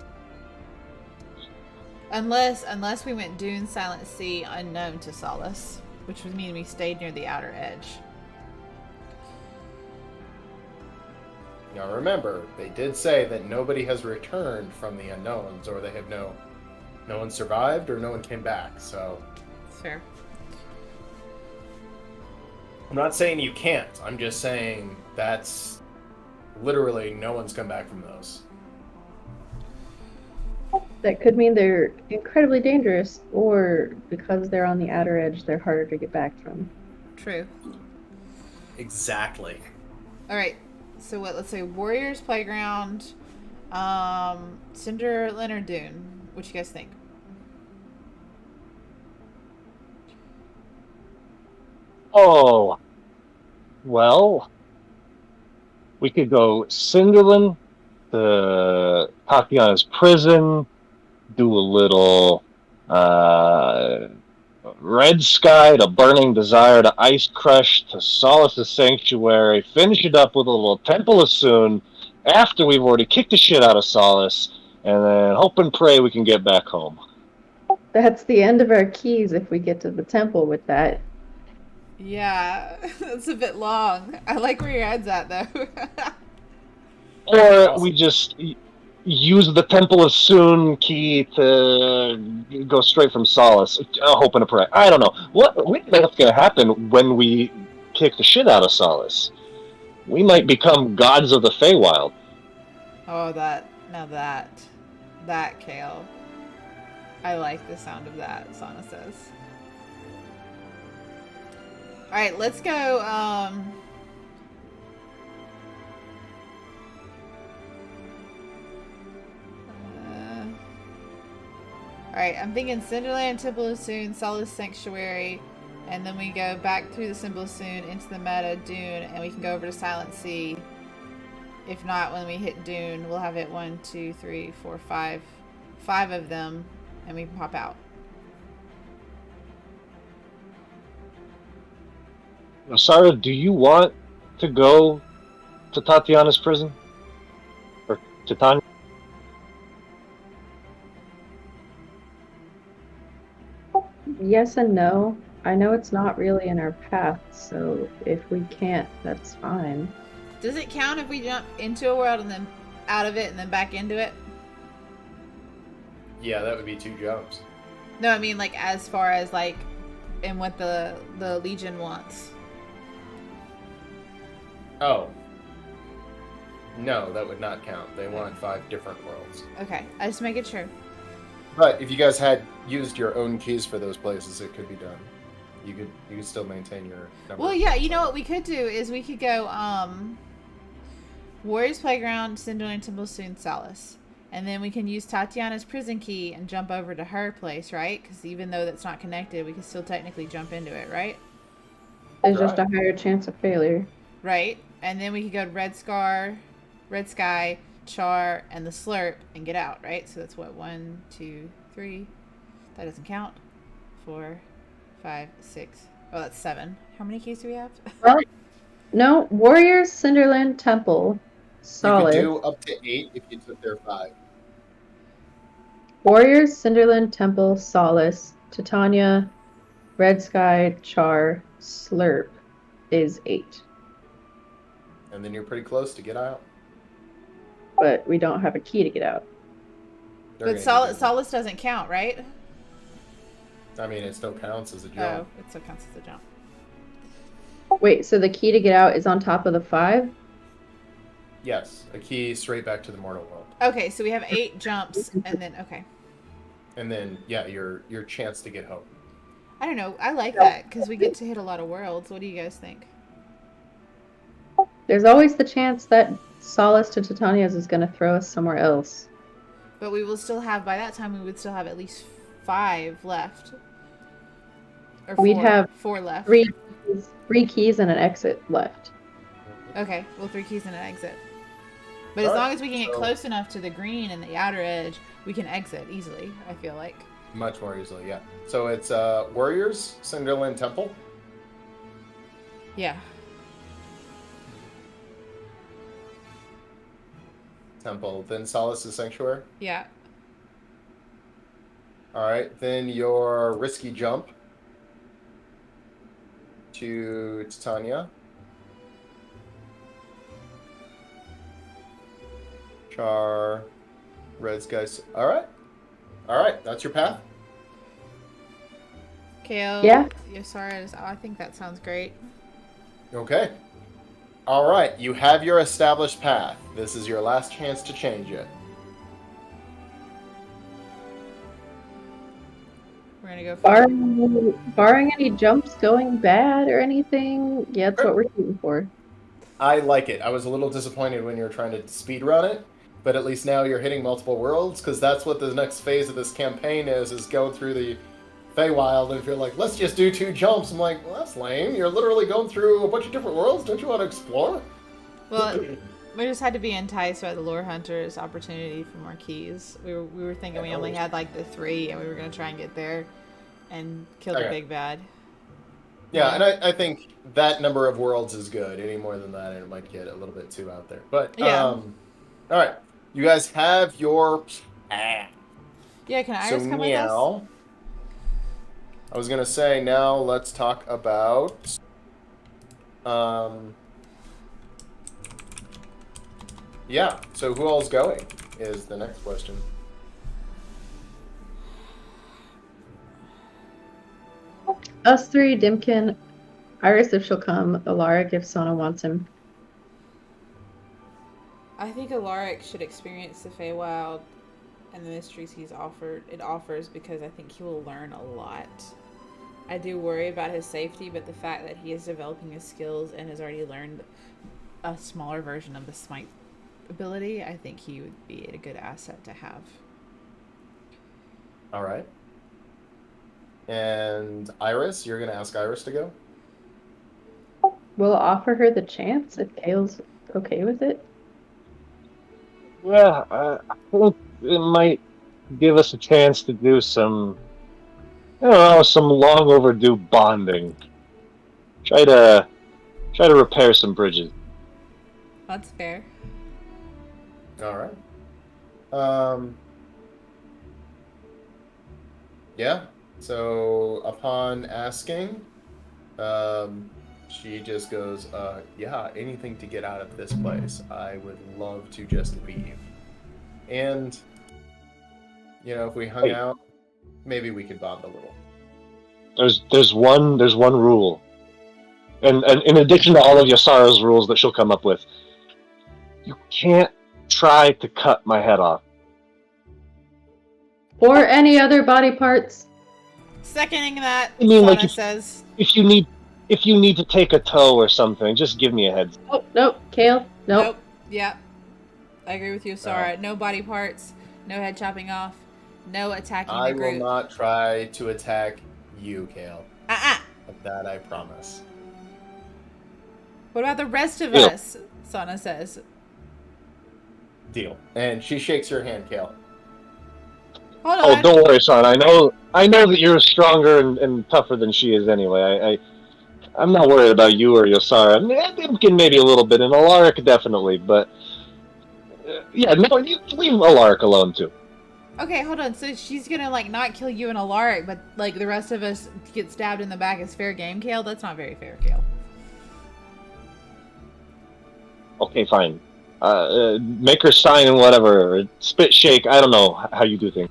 Unless we went Dune, Silent Sea, unknown to Solace, which would mean we stayed near the outer edge. Now remember, they did say that nobody has returned from the unknowns, or they have no one survived or no one came back, so... Fair. I'm not saying you can't, I'm just saying that's... Literally, no one's come back from those. That could mean they're incredibly dangerous, or because they're on the outer edge, they're harder to get back from. True. Exactly. Alright, so let's say Warriors Playground, Cinderland or Dune. What you guys think? Oh, well, we could go Cinderland, to Tatiana's prison, do a little Red Sky to Burning Desire to Ice Crush to Solace's Sanctuary. Finish it up with a little Temple of Soon after we've already kicked the shit out of Solace, and then hope and pray we can get back home. That's the end of our keys if we get to the temple with that. Yeah, that's a bit long. I like where your head's at, though. Or we just use the Temple of Soon key to go straight from Solace. Hope and pray. I don't know. What think that's going to happen when we kick the shit out of Solace? We might become gods of the Feywild. Oh, that Kale. I like the sound of that, Sana says. Alright, let's go, Alright, I'm thinking Cinderland, Temple of Soon, Solace Sanctuary, and then we go back through the Symbol of Soon into the Meta Dune, and we can go over to Silent Sea. If not, when we hit Dune, we'll have it 1, 2, 3, 4, 5. 5 of them, and we can pop out. Sarah, do you want to go to Tatiana's prison? Or Titania? Yes and no. I know it's not really in our path, so if we can't, that's fine. Does it count if we jump into a world and then out of it and then back into it? Yeah, that would be 2 jumps. No, I mean like as far as like in what the Legion wants. Oh. No, that would not count. They want 5 different worlds. Okay, I just make it sure. But if you guys had used your own keys for those places, it could be done. You could still maintain your number. Well, yeah, you know what we could do is we could go Warriors Playground, Cinderland, Temple Soon, Solace. And then we can use Tatiana's prison key and jump over to her place, right? Because even though that's not connected, we can still technically jump into it, right? There's just a higher chance of failure. Right. And then we could go to Red Sky, Char, and the Slurp and get out, right? So that's what, 1, 2, 3. That doesn't count. 4, 5, 6. Oh, that's 7. How many keys do we have? Well, no. Warriors, Cinderland, Temple, Solace. You could do up to 8 if you took their 5. Warriors, Cinderland, Temple, Solace, Titania, Red Sky, Char, Slurp is 8. And then you're pretty close to get out. But we don't have a key to get out. But Solace doesn't count, right? I mean, it still counts as a Oh, jump. it still counts as a jump. Wait, so the key to get out is on top of the 5? Yes, a key straight back to the mortal world. Okay, so we have 8 jumps, and then, okay. And then, yeah, your chance to get home. I don't know. I like that, because we get to hit a lot of worlds. What do you guys think? There's always the chance that Solace to Titania's is going to throw us somewhere else. But we will still have, by that time, we would still have at least 5 left. Or 4, We'd have 4 left. 3 keys and an exit left. Okay, well, 3 keys and an exit. But as long as we can get close enough to the green and the outer edge, we can exit easily, I feel like. Much more easily, yeah. So it's Warriors, Cinderland Temple. Yeah. Temple, then Solace's Sanctuary. Yeah. Alright, then your risky jump to Titania. Char, Red Skies. Alright. Alright, that's your path. Kale. Yeah. Yosara, I think that sounds great. Okay. Alright, you have your established path. This is your last chance to change it. We're gonna go for Barring any jumps going bad or anything, yeah, that's what we're shooting for. I like it. I was a little disappointed when you were trying to speedrun it, but at least now you're hitting multiple worlds, because that's what the next phase of this campaign is going through the Feywild, and if you're like, let's just do 2 jumps, I'm like, well, that's lame. You're literally going through a bunch of different worlds. Don't you want to explore? Well, we just had to be enticed by the lore hunter's opportunity for more keys. We were thinking we only had like the 3, and we were gonna try and get there. and kill the big bad. Yeah, and I think that number of worlds is good. Any more than that, it might get a little bit too out there. But, all right. You guys have your... Yeah, can Iris come with us? Now, I was going to say, now let's talk about... yeah, so who all's going is the next question. Us three, Dimkin, Iris if she'll come, Alaric if Sana wants him. I think Alaric should experience the Feywild and the mysteries it offers, because I think he will learn a lot. I do worry about his safety, but the fact that he is developing his skills and has already learned a smaller version of the smite ability, I think he would be a good asset to have. All right. And Iris, you're going to ask Iris to go? We'll offer her the chance if Kale's okay with it. Yeah, I think it might give us a chance to do some, I don't know, some long overdue bonding. Try to repair some bridges. That's fair. All right. Yeah. So upon asking, she just goes, yeah, anything to get out of this place. I would love to just leave. And, you know, if we hung out, maybe we could bond a little. There's one rule. And in addition to all of Yasara's rules that she'll come up with, you can't try to cut my head off. Or any other body parts. Seconding that, I mean, Sana like says. If you need to take a toe or something, just give me a heads. Oh, nope. Kale, nope. Yeah. I agree with you, Sara. No body parts, no head chopping off, no attacking the group. I will not try to attack you, Kale. That I promise. What about the rest of us? Sana says. Deal. And she shakes your hand, Kale. Hold on. Oh, don't worry, son. I know that you're stronger and tougher than she is anyway. I'm not worried about you or Yosara. Dimkin maybe a little bit, and Alaric definitely, but yeah, no, you leave Alaric alone too. Okay, hold on. So she's gonna not kill you and Alaric, but the rest of us get stabbed in the back is fair game, Kale? That's not very fair, Kale. Okay, fine. Make her sign and whatever. Or spit shake. I don't know how you do things.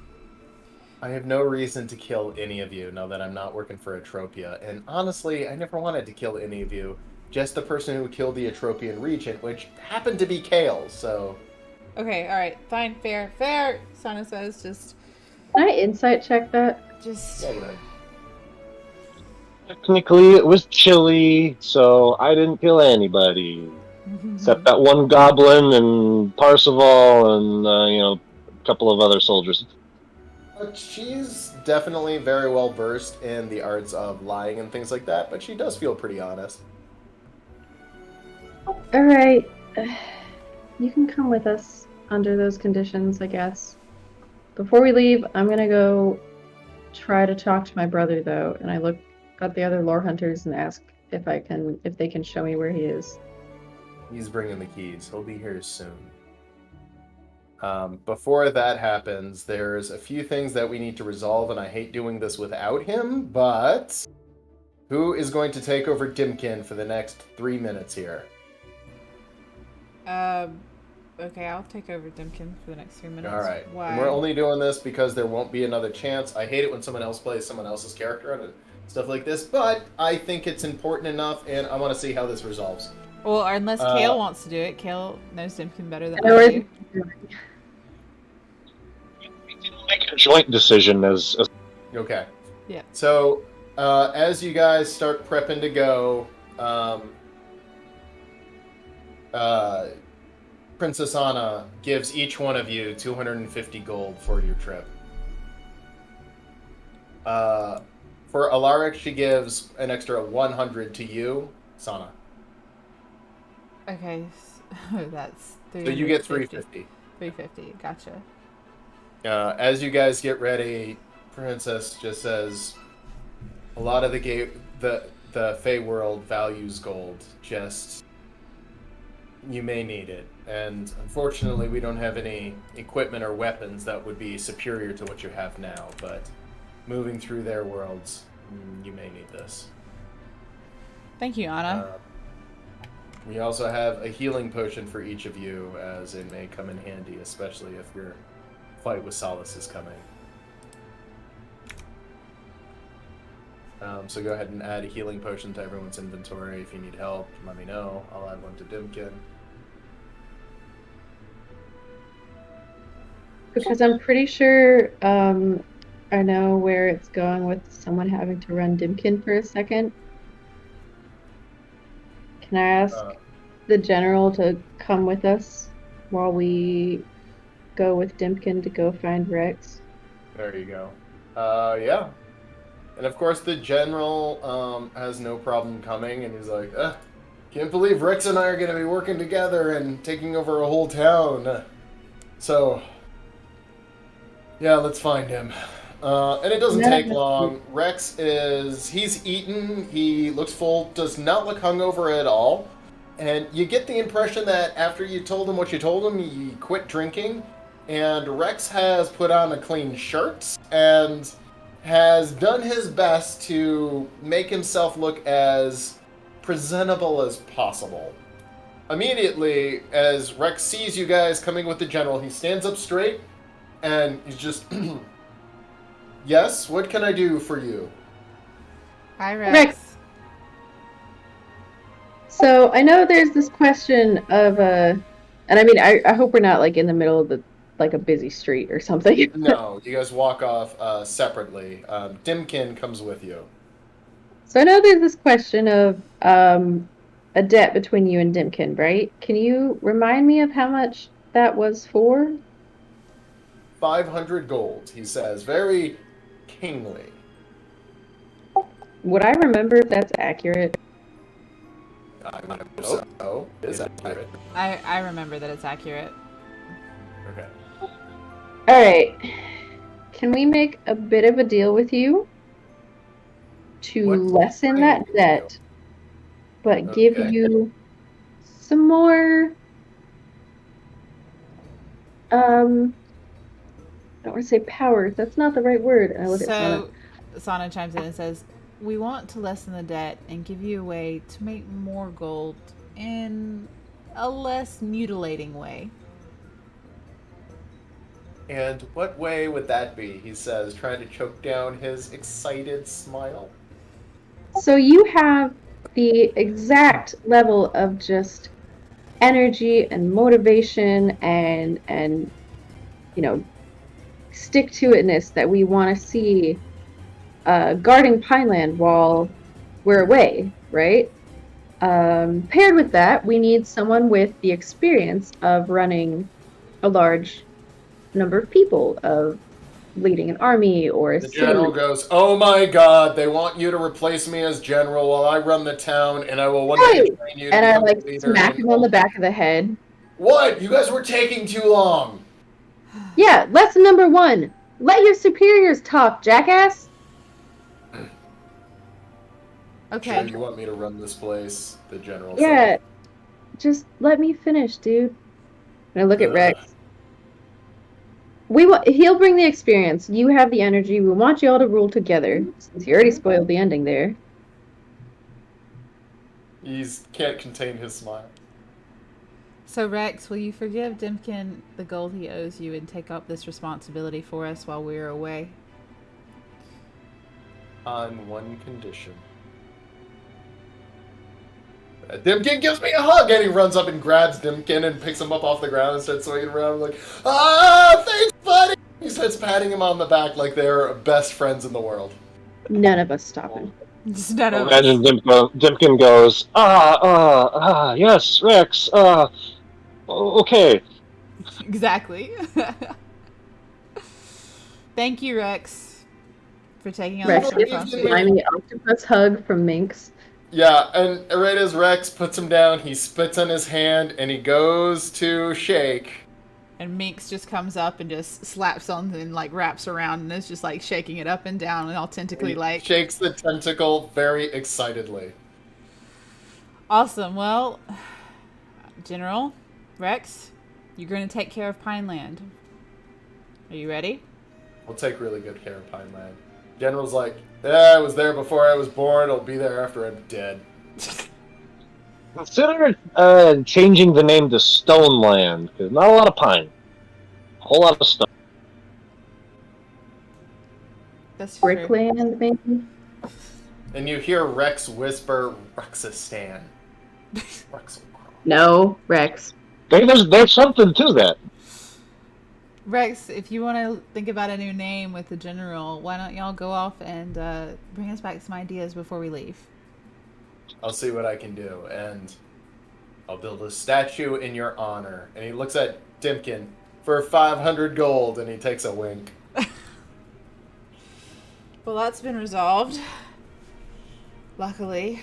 I have no reason to kill any of you now that I'm not working for Atropia. And honestly, I never wanted to kill any of you. Just the person who killed the Atropian regent, which happened to be Kale, so... Okay, alright. Fine, fair. Fair, Sana says. Just... Can I insight check that? Just... Yeah, technically, it was chilly, so I didn't kill anybody. Except that one goblin and Parseval and, a couple of other soldiers. She's definitely very well versed in the arts of lying and things like that, but she does feel pretty honest. Alright. You can come with us under those conditions, I guess. Before we leave, I'm gonna go try to talk to my brother, though, and I look at the other lore hunters and ask if they can show me where he is. He's bringing the keys. He'll be here soon. Before that happens, there's a few things that we need to resolve, and I hate doing this without him, but... Who is going to take over Dimkin for the next 3 minutes here? Okay, I'll take over Dimkin for the next 3 minutes. Alright. Why? And we're only doing this because there won't be another chance. I hate it when someone else plays someone else's character and stuff like this, but I think it's important enough, and I want to see how this resolves. Well, unless Kale wants to do it. Kale knows Dimkin better than I do. Make a joint decision as... Okay. Yeah. So, as you guys start prepping to go, Princess Anna gives each one of you 250 gold for your trip. For Alaric, she gives an extra 100 to you, Sana. Okay, that's... So you get 350. 350, gotcha. As you guys get ready, Princess just says, A lot of the Fey world values gold. Just you may need it, and unfortunately, we don't have any equipment or weapons that would be superior to what you have now. But moving through their worlds, you may need this. Thank you, Anna. We also have a healing potion for each of you, as it may come in handy, especially if your fight with Solace is coming. So go ahead and add a healing potion to everyone's inventory. If you need help, let me know. I'll add one to Dimkin. Because I'm pretty sure I know where it's going with someone having to run Dimkin for a second. Can I ask the general to come with us while we go with Dimkin to go find Rex? There you go. Yeah. And of course the general has no problem coming, and he's like, can't believe Rex and I are going to be working together and taking over a whole town. So, yeah, let's find him. And it doesn't take long. Rex he's eaten, he looks full, does not look hungover at all. And you get the impression that after you told him what you told him, he quit drinking. And Rex has put on a clean shirt and has done his best to make himself look as presentable as possible. Immediately, as Rex sees you guys coming with the general, he stands up straight and he's just... Yes, what can I do for you? Hi, Rex. Rex. So I know there's this question of and I mean I hope we're not like in the middle of a busy street or something. No, you guys walk off separately. Dimkin comes with you. So I know there's this question of a debt between you and Dimkin, right? Can you remind me of how much that was for? 500 gold, he says, very kingly. Would I remember if that's accurate? I hope so. It is accurate. I remember that it's accurate. Okay. Alright. Can we make a bit of a deal with you to What lessen kind that of debt, deal? but give Okay. you some more I don't want to say power. That's not the right word. And I look at Sana. So Sana chimes in and says, we want to lessen the debt and give you a way to make more gold in a less mutilating way. And what way would that be? He says, trying to choke down his excited smile. So you have the exact level of just energy and motivation and you know, stick to itness that we want to see guarding Pineland while we're away, right? Paired with that, we need someone with the experience of running a large number of people, of leading an army or a The city. general goes, oh my god, they want you to replace me as general while I run the town, and I will one day Right. train you to And I become like a leader. smack him on the back of the head. What? You guys were taking too long. Yeah, lesson number 1. Let your superiors talk, jackass. Okay. Sure, you want me to run this place? The general Yeah. said. Just let me finish, dude. And I look at Rex. He'll bring the experience. You have the energy. We want you all to rule together. Since you already spoiled the ending there. He can't contain his smile. So Rex, will you forgive Dimkin the gold he owes you and take up this responsibility for us while we're away? On one condition. Dimkin gives me a hug, and he runs up and grabs Dimkin and picks him up off the ground and starts swinging around like, thanks, buddy! He starts patting him on the back like they're best friends in the world. None of us stop him. Just none of us. Imagine Dimkin goes, yes, Rex, okay. Exactly. Thank you, Rex, for taking on Rex the gets a responsibility. slimy octopus hug from Minx. Yeah, and right as Rex puts him down, he spits on his hand, and he goes to shake. And Minx just comes up and just slaps something and like wraps around and is just like shaking it up and down and all tentacly He like. shakes the tentacle very excitedly. Awesome. Well, General Rex, you're going to take care of Pineland. Are you ready? We'll take really good care of Pineland. General's like, yeah, I was there before I was born. I'll be there after I'm dead. Consider changing the name to Stoneland, because not a lot of pine. A whole lot of stone. That's true. Brickland, maybe? And you hear Rex whisper, Rexistan. Rex. No, Rex. There's something to that. Rex, if you want to think about a new name with the General, why don't y'all go off and bring us back some ideas before we leave? I'll see what I can do, and I'll build a statue in your honor. And he looks at Dimkin for 500 gold, and he takes a wink. Well, that's been resolved. Luckily.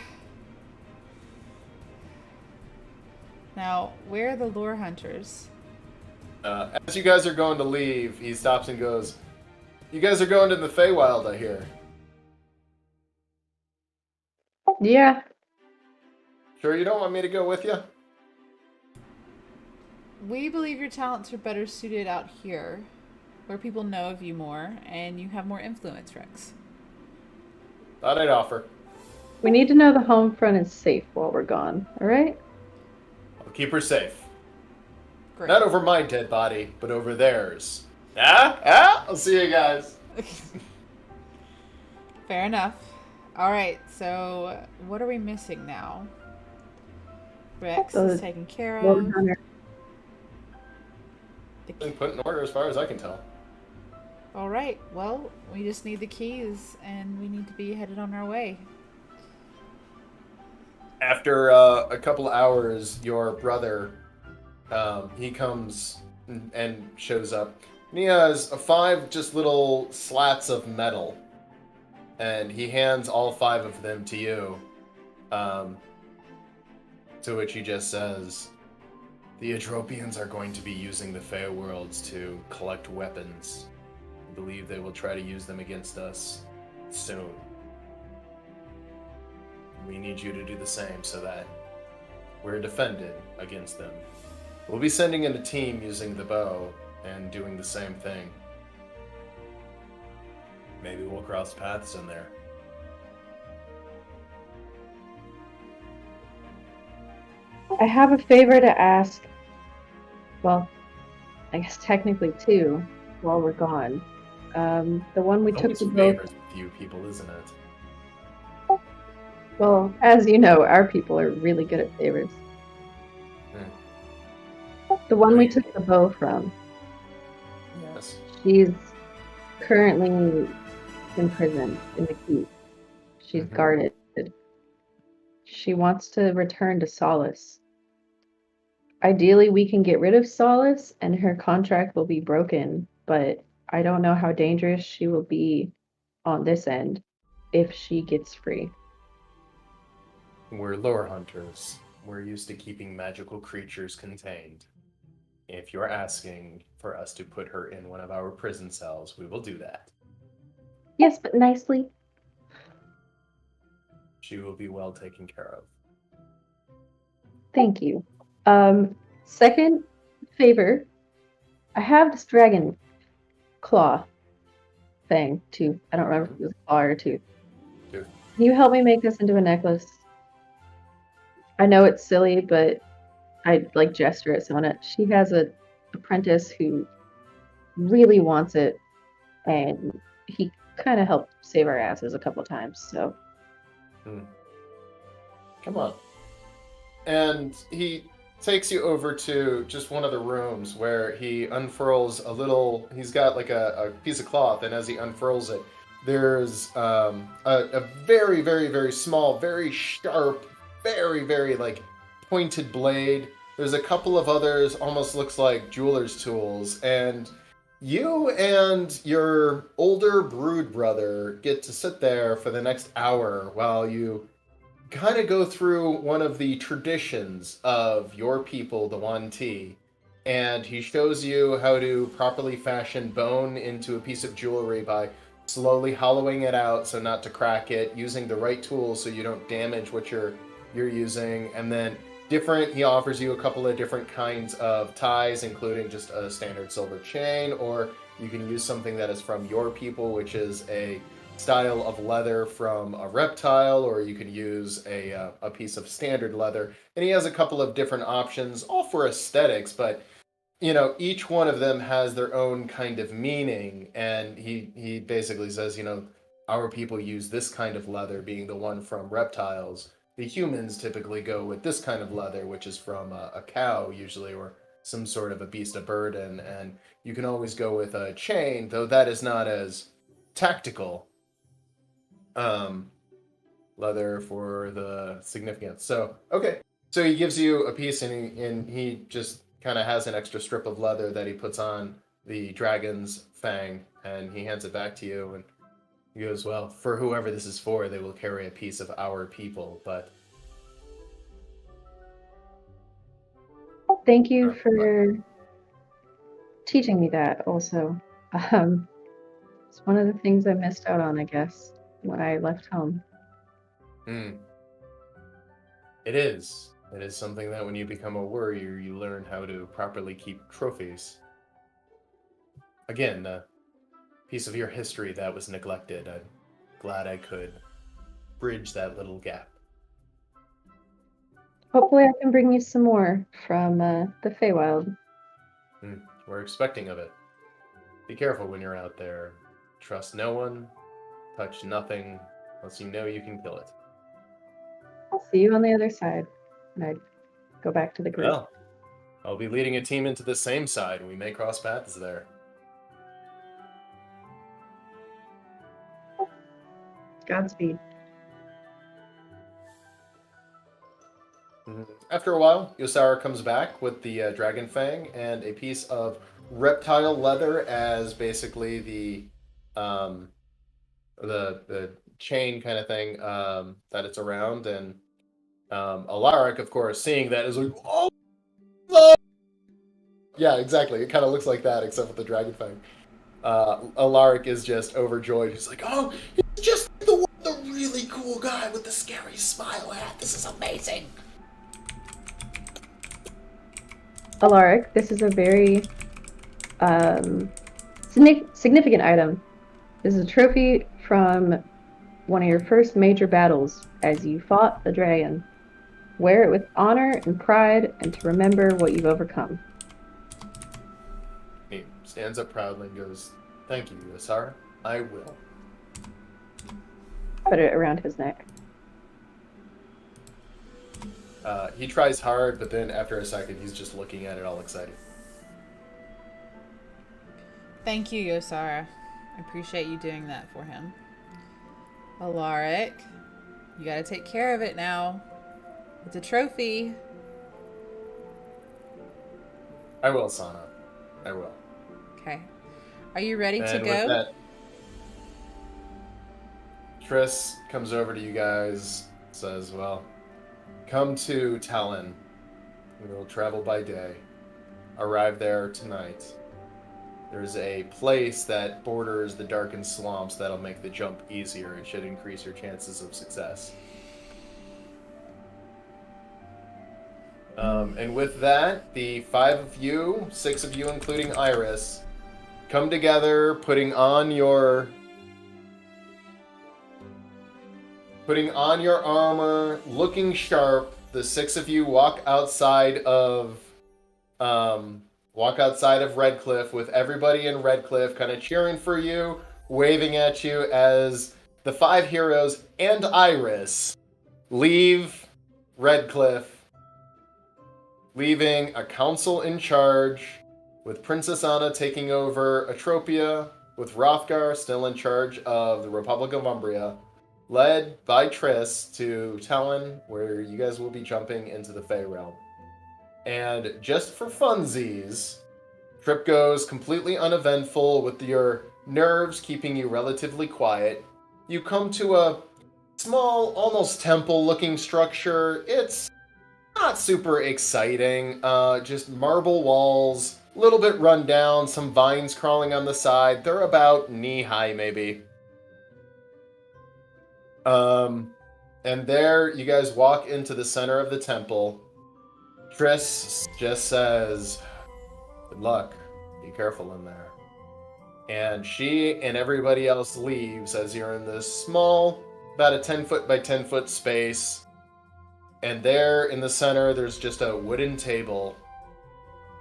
Now, where are the lore hunters? As you guys are going to leave, he stops and goes, you guys are going to the Feywild, I hear. Yeah. Sure you don't want me to go with you? We believe your talents are better suited out here, where people know of you more, and you have more influence, Rex. Thought I'd offer. We need to know the home front is safe while we're gone, alright? I'll keep her safe. Great. Not over my dead body, but over theirs. I'll see you guys. Fair enough. Alright, so what are we missing now? Rex is taken care of. Been put in order as far as I can tell. Alright, well, we just need the keys, and we need to be headed on our way. After a couple hours, your brother, he comes and shows up. And he has 5 just little slats of metal. And he hands all 5 of them to you. To which he just says, the Atropians are going to be using the Feyworlds to collect weapons. I believe they will try to use them against us soon. We need you to do the same so that we're defended against them. We'll be sending in a team using the bow and doing the same thing. Maybe we'll cross paths in there. I have a favor to ask. Well, I guess technically 2 while we're gone. The one we took Always to both. favors with you people, isn't it? Well, as you know, our people are really good at favors. The one we took the bow from. Yes. She's currently in prison in the keep. She's guarded. She wants to return to Solace. Ideally, we can get rid of Solace and her contract will be broken, but I don't know how dangerous she will be on this end if she gets free. We're lore hunters. We're used to keeping magical creatures contained. If you're asking for us to put her in one of our prison cells, we will do that. Yes, but nicely. She will be well taken care of. Thank you. Second favor, I have this dragon claw thing, too. I don't remember if it was a claw or a tooth. Tooth. Can you help me make this into a necklace? I know it's silly, but I like gesture at someone. She has an apprentice who really wants it, and he kind of helped save our asses a couple times, so. Come on. And he takes you over to just one of the rooms where he unfurls he's got like a piece of cloth, and as he unfurls it, there's a very, very, very small, very sharp, very, very like pointed blade. There's a couple of others, almost looks like jeweler's tools, and you and your older brood brother get to sit there for the next hour while you kind of go through one of the traditions of your people, the Yuan-Ti, and he shows you how to properly fashion bone into a piece of jewelry by slowly hollowing it out so not to crack it, using the right tools so you don't damage what you're using, and then he offers you a couple of different kinds of ties, including just a standard silver chain, or you can use something that is from your people, which is a style of leather from a reptile, or you can use a piece of standard leather. And he has a couple of different options, all for aesthetics, but each one of them has their own kind of meaning. And he basically says, our people use this kind of leather, being the one from reptiles. The humans typically go with this kind of leather, which is from a cow usually, or some sort of a beast of burden. And you can always go with a chain, though that is not as tactical. Leather for the significance. So, okay. So he gives you a piece, and he just kind of has an extra strip of leather that he puts on the dragon's fang, and he hands it back to you, and he goes, well, for whoever this is for, they will carry a piece of our people, but... Thank you for teaching me that also. It's one of the things I missed out on, I guess, when I left home. It is. It is something that when you become a warrior, you learn how to properly keep trophies. Again, a piece of your history that was neglected. I'm glad I could bridge that little gap. Hopefully I can bring you some more from the Feywild. We're expecting of it. Be careful when you're out there. Trust no one. Touch nothing unless you know you can kill it. I'll see you on the other side. And I go back to the group. Well, I'll be leading a team into the same side. We may cross paths there. Godspeed. After a while, Yosara comes back with the dragon fang and a piece of reptile leather as basically the chain kind of thing that it's around. And Alaric, of course, seeing that is like, oh, no! Yeah, exactly. It kind of looks like that, except with the dragon fang. Alaric is just overjoyed. He's like, oh, it's just the really cool guy with the scary smile hat. This is amazing. Alaric, this is a very significant item. This is a trophy from one of your first major battles as you fought the dragon. Wear it with honor and pride and to remember what you've overcome. He stands up proudly and goes, thank you, Yosara. I will. Put it around his neck. He tries hard, but then after a second, he's just looking at it all excited. Thank you, Yosara. I appreciate you doing that for him. Alaric, you gotta take care of it now. It's a trophy. I will, Sana. I will. Okay. Are you ready to And go? with that, Triss comes over to you guys, says, well, come to Talon. We will travel by day. Arrive there tonight. There's a place that borders the darkened swamps that'll make the jump easier. It should increase your chances of success. And with that, the 5 of you, 6 of you including Iris, come together, putting on your armor, looking sharp. The 6 of you walk outside of Redcliffe with everybody in Redcliffe kind of cheering for you, waving at you as the 5 heroes and Iris leave Redcliffe, leaving a council in charge, with Princess Anna taking over Atropia, with Hrothgar still in charge of the Republic of Umbria, led by Triss to Talon, where you guys will be jumping into the Fey Realm. And just for funsies, trip goes completely uneventful with your nerves keeping you relatively quiet. You come to a small, almost temple-looking structure. It's not super exciting. Just marble walls, a little bit run down, some vines crawling on the side. They're about knee high, maybe. And there you guys walk into the center of the temple. Triss just says, "Good luck. Be careful in there." And she and everybody else leaves as you're in this small, about a 10 foot by 10 foot space. And there in the center, there's just a wooden table.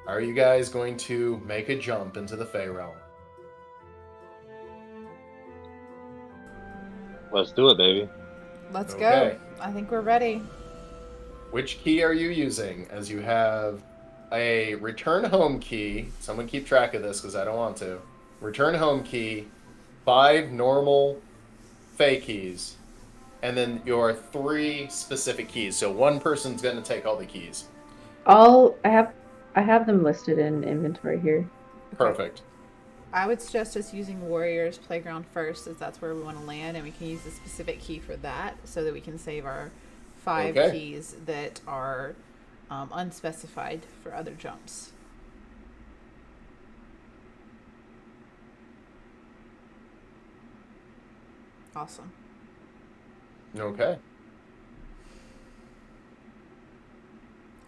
Are you guys going to make a jump into the Fey realm? Let's do it, baby. Let's Okay. go. I think we're ready. Which key are you using? As you have a return home key. Someone keep track of this because I don't want to. Return home key, 5 normal Fey keys, and then your 3 specific keys. So one person's going to take all the keys. I have them listed in inventory here. Perfect. I would suggest us using Warriors Playground first, as that's where we want to land, and we can use a specific key for that, so that we can save our 5 keys that are unspecified for other jumps. Awesome. Okay.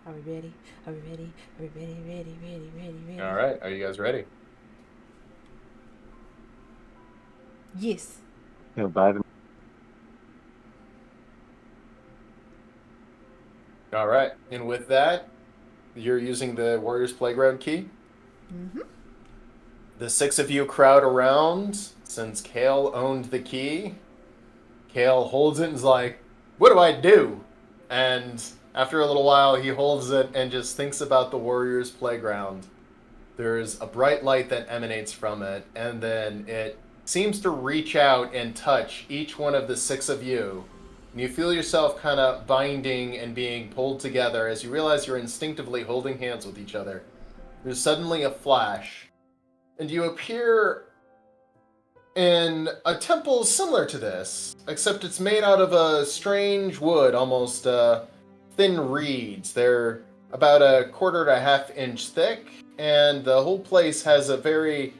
Are we ready? Are we ready? Are we ready? All right. Are you guys ready? Yes. Yeah, vibing. All right. And with that, you're using the Warriors Playground key. Mm-hmm. The 6 of you crowd around. Since Kale owned the key, Kale holds it and is like, "What do I do?" And after a little while, he holds it and just thinks about the Warriors Playground. There's a bright light that emanates from it, and then it seems to reach out and touch each one of the 6 of you. And you feel yourself kind of binding and being pulled together as you realize you're instinctively holding hands with each other. There's suddenly a flash, and you appear in a temple similar to this, except it's made out of a strange wood, almost thin reeds. They're about a 1/4 to 1/2 inch thick, and the whole place has a very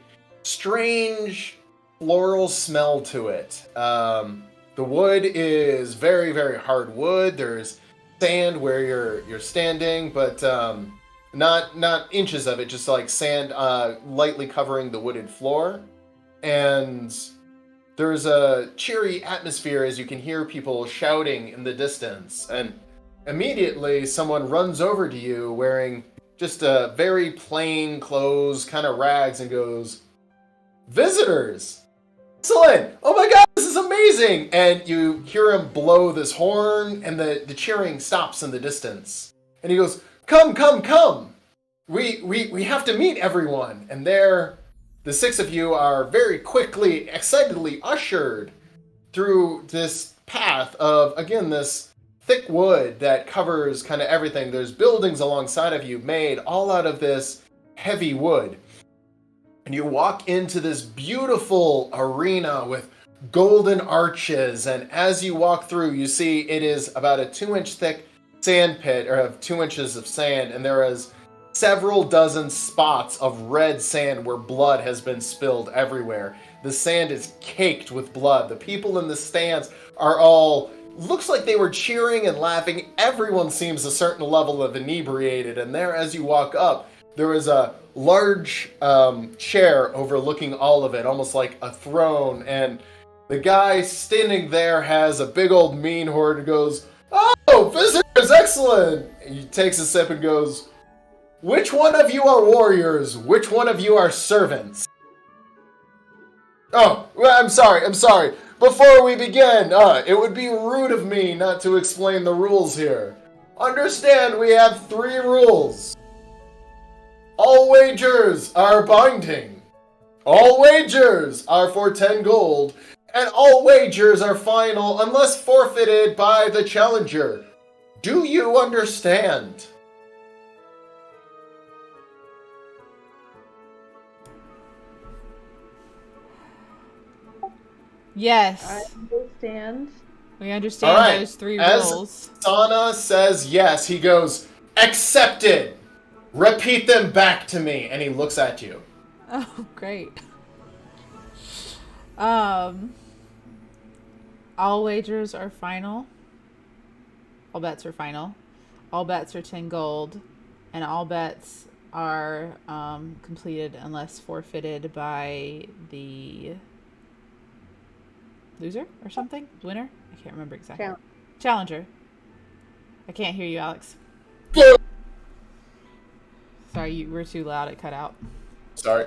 strange floral smell to it. The wood is very, very hard wood. There's sand where you're standing, but not inches of it, just like sand lightly covering the wooded floor. And there's a cheery atmosphere as you can hear people shouting in the distance. And immediately someone runs over to you wearing just a very plain clothes, kind of rags, and goes, "Visitors! Excellent! Oh my god, this is amazing!" And you hear him blow this horn, and the cheering stops in the distance. And he goes, "Come, come, come! We have to meet everyone." And there, the 6 of you are very quickly, excitedly ushered through this path of, again, this thick wood that covers kind of everything. There's buildings alongside of you made all out of this heavy wood. And you walk into this beautiful arena with golden arches. And as you walk through, you see it is about a 2-inch thick sand pit, or of 2 inches of sand. And there is several dozen spots of red sand where blood has been spilled everywhere. The sand is caked with blood. The people in the stands are all, looks like they were cheering and laughing. Everyone seems a certain level of inebriated. And there, as you walk up, there is a large chair overlooking all of it, almost like a throne. And the guy standing there has a big old mean horn and goes, "Oh, visitors, excellent!" And he takes a sip and goes, "Which one of you are warriors? Which one of you are servants?" "Oh, well, I'm sorry. Before we begin, it would be rude of me not to explain the rules here. Understand, we have 3 rules. All wagers are binding. All wagers are for 10 gold. And all wagers are final unless forfeited by the challenger. Do you understand?" Yes. I understand. We understand All right. those 3 As rules. Sana says yes, he goes, accepted. Repeat them back to me. And he looks at you. Oh, great. All wagers are final. All bets are final. All bets are 10 gold. And all bets are completed unless forfeited by the loser or something? Winner? I can't remember exactly. Challenger. I can't hear you, Alex. Sorry, you were too loud. It cut out. Sorry.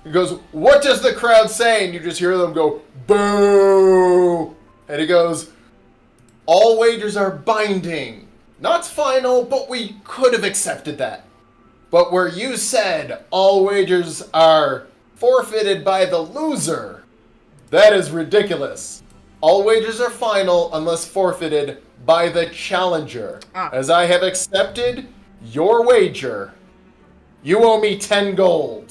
He goes, what does the crowd say? And you just hear them go, boo! And he goes, all wagers are binding. Not final, but we could have accepted that. But where you said all wagers are forfeited by the loser, that is ridiculous. All wagers are final unless forfeited by the challenger. As I have accepted your wager, you owe me 10 gold.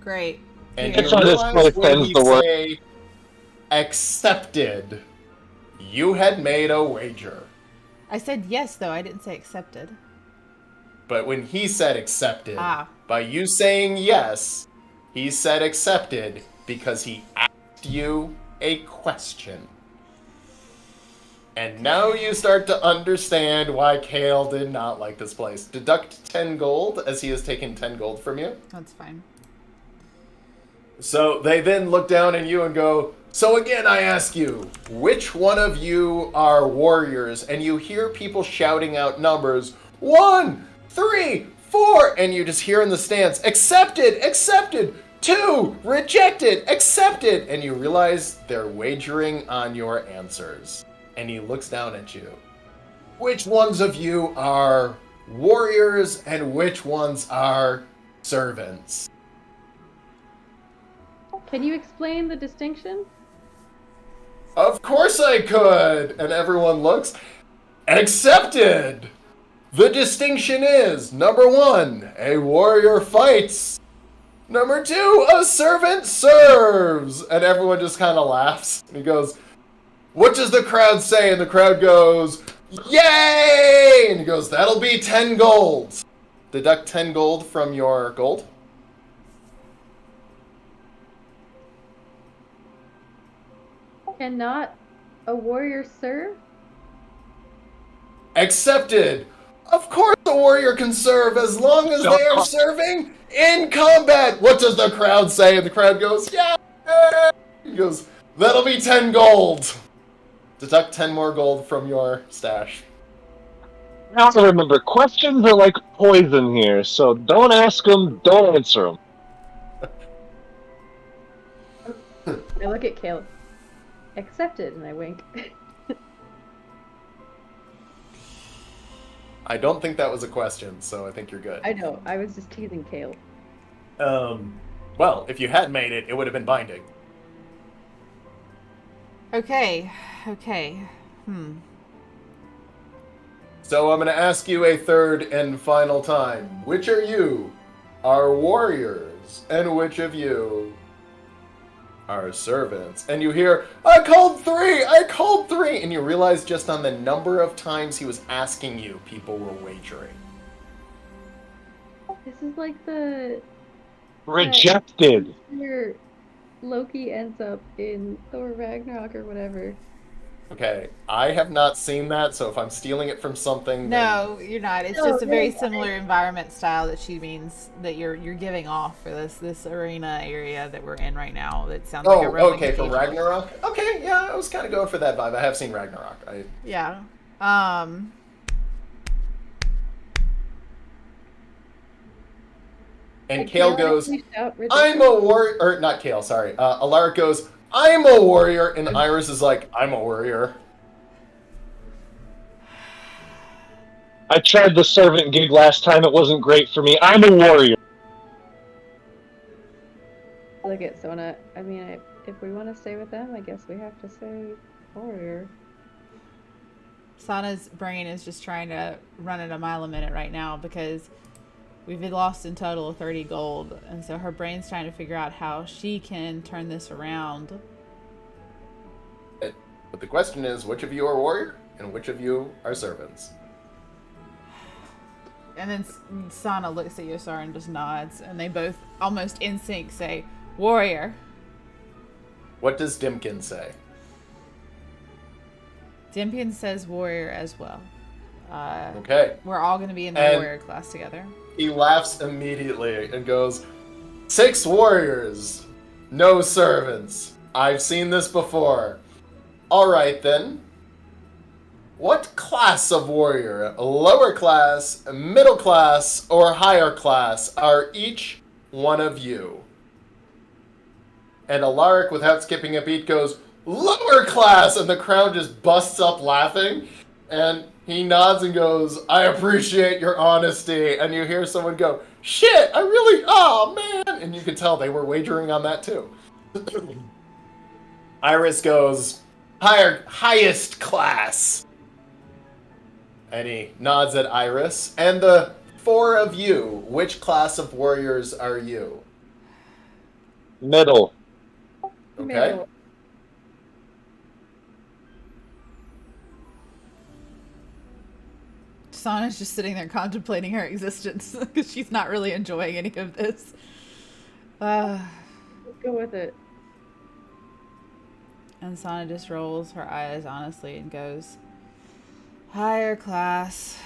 Great. And Here. you realize when we say accepted, you had made a wager. I said yes, though. I didn't say accepted. But when he said accepted, by you saying yes, he said accepted because he asked you a question. And now you start to understand why Kale did not like this place. Deduct 10 gold as he has taken 10 gold from you. That's fine. So they then look down at you and go, so again I ask you, which one of you are warriors? And you hear people shouting out numbers, 1, 3, 4, and you just hear in the stands, accepted, accepted, 2, rejected, accepted, and you realize they're wagering on your answers. And he looks down at you. Which ones of you are warriors and which ones are servants? Can you explain the distinction? Of course I could! And everyone looks. Accepted! The distinction is, number 1, a warrior fights. Number 2, a servant serves. And everyone just kind of laughs. And he goes, what does the crowd say? And the crowd goes, yay! And he goes, that'll be 10 gold. Deduct 10 gold from your gold. Cannot a warrior serve? Accepted. Of course a warrior can serve as long as they are serving in combat. What does the crowd say? And the crowd goes, yeah! He goes, that'll be 10 gold. Deduct 10 more gold from your stash. Now remember, questions are like poison here, so don't ask them, don't answer them. I look at Caleb. Accepted, and I wink. I don't think that was a question, so I think you're good. I know, I was just teasing Caleb. Well, if you had made it, it would have been binding. Okay. So I'm going to ask you a third and final time. Which are you are warriors, and which of you are servants? And you hear, I called 3! I called 3! And you realize just on the number of times he was asking you, people were wagering. This is like the... Rejected! Where Loki ends up in Thor Ragnarok or whatever. Okay, I have not seen that, so if I'm stealing it from something... No, you're not. It's just a very similar environment style that she means that you're giving off for this arena area that we're in right now. That sounds like a Roman okay, for cathedral. Ragnarok? Okay, yeah, I was kind of going for that vibe. I have seen Ragnarok. Yeah. And Kale goes, I'm a warrior... Or, not Kale, sorry. Alaric goes, I'm a warrior, and Iris is like, I'm a warrior. I tried the servant gig last time, it wasn't great for me. I'm a warrior. Look at Sona. I mean, if we want to stay with them, I guess we have to say warrior. Sana's brain is just trying to run at a mile a minute right now because we've lost in total 30 gold, and so her brain's trying to figure out how she can turn this around. But the question is, which of you are warrior and which of you are servants? And then Sana looks at Yosar and just nods, and they both, almost in sync, say, warrior. What does Dimkin say? Dimpian says warrior as well. Okay. We're all going to be in the And- warrior class together. He laughs immediately and goes, 6 warriors, no servants. I've seen this before. Alright then. What class of warrior, lower class, middle class, or higher class, are each one of you? And Alaric, without skipping a beat, goes, lower class! And the crowd just busts up laughing. And he nods and goes, I appreciate your honesty. And you hear someone go, shit, oh man. And you can tell they were wagering on that too. Iris goes, highest class. And he nods at Iris. And the 4 of you, which class of warriors are you? Middle. Okay. Middle. Sana's just sitting there contemplating her existence because she's not really enjoying any of this. Let's go with it. And Sana just rolls her eyes honestly and goes, higher class.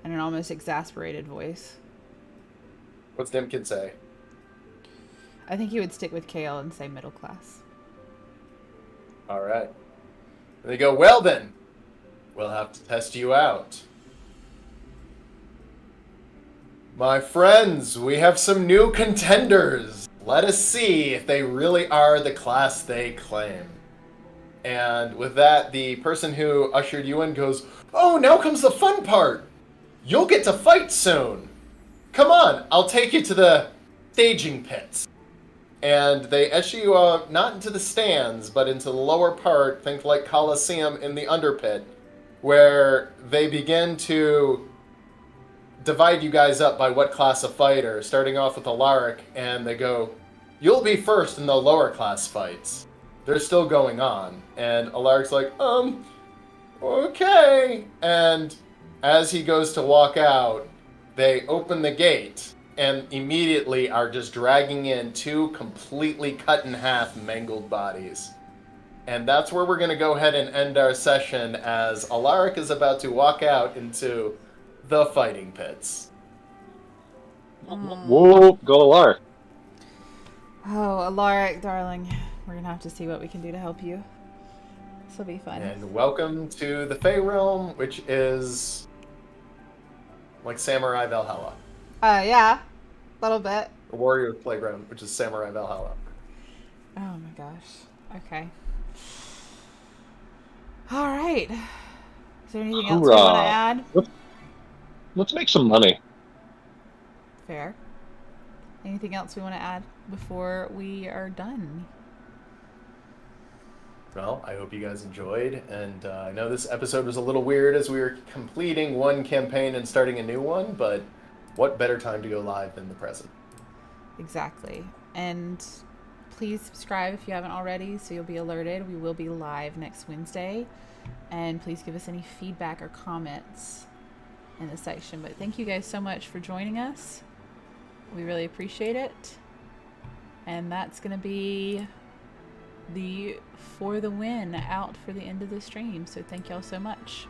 In an almost exasperated voice. What's Dimkin say? I think he would stick with Kale and say middle class. All right. And they go, well then, we'll have to test you out. My friends, we have some new contenders. Let us see if they really are the class they claim. And with that, the person who ushered you in goes, oh, now comes the fun part. You'll get to fight soon. Come on, I'll take you to the staging pits. And they usher you not into the stands, but into the lower part, think like Coliseum in the underpit, where they begin to divide you guys up by what class of fighter, starting off with Alaric, and they go, you'll be first in the lower class fights. They're still going on. And Alaric's like, okay. And as he goes to walk out, they open the gate and immediately are just dragging in 2 completely cut in half mangled bodies. And that's where we're going to go ahead and end our session as Alaric is about to walk out into the fighting pits. Whoa, go Alar. Oh, Alaric, darling. We're going to have to see what we can do to help you. This will be fun. And welcome to the Fey Realm, which is like Samurai Valhalla. Yeah. A little bit. Or Warrior Playground, which is Samurai Valhalla. Oh my gosh. Okay. All right. Is there anything else we want to add? Let's make some money. Fair. Anything else we want to add before we are done? Well, I hope you guys enjoyed, and I know this episode was a little weird as we were completing one campaign and starting a new one, but what better time to go live than the present? Exactly. And please subscribe if you haven't already so you'll be alerted. We will be live next Wednesday. And please give us any feedback or comments in the section. But thank you guys so much for joining us. We really appreciate it. And that's going to be the For the Win out for the end of the stream. So thank y'all so much.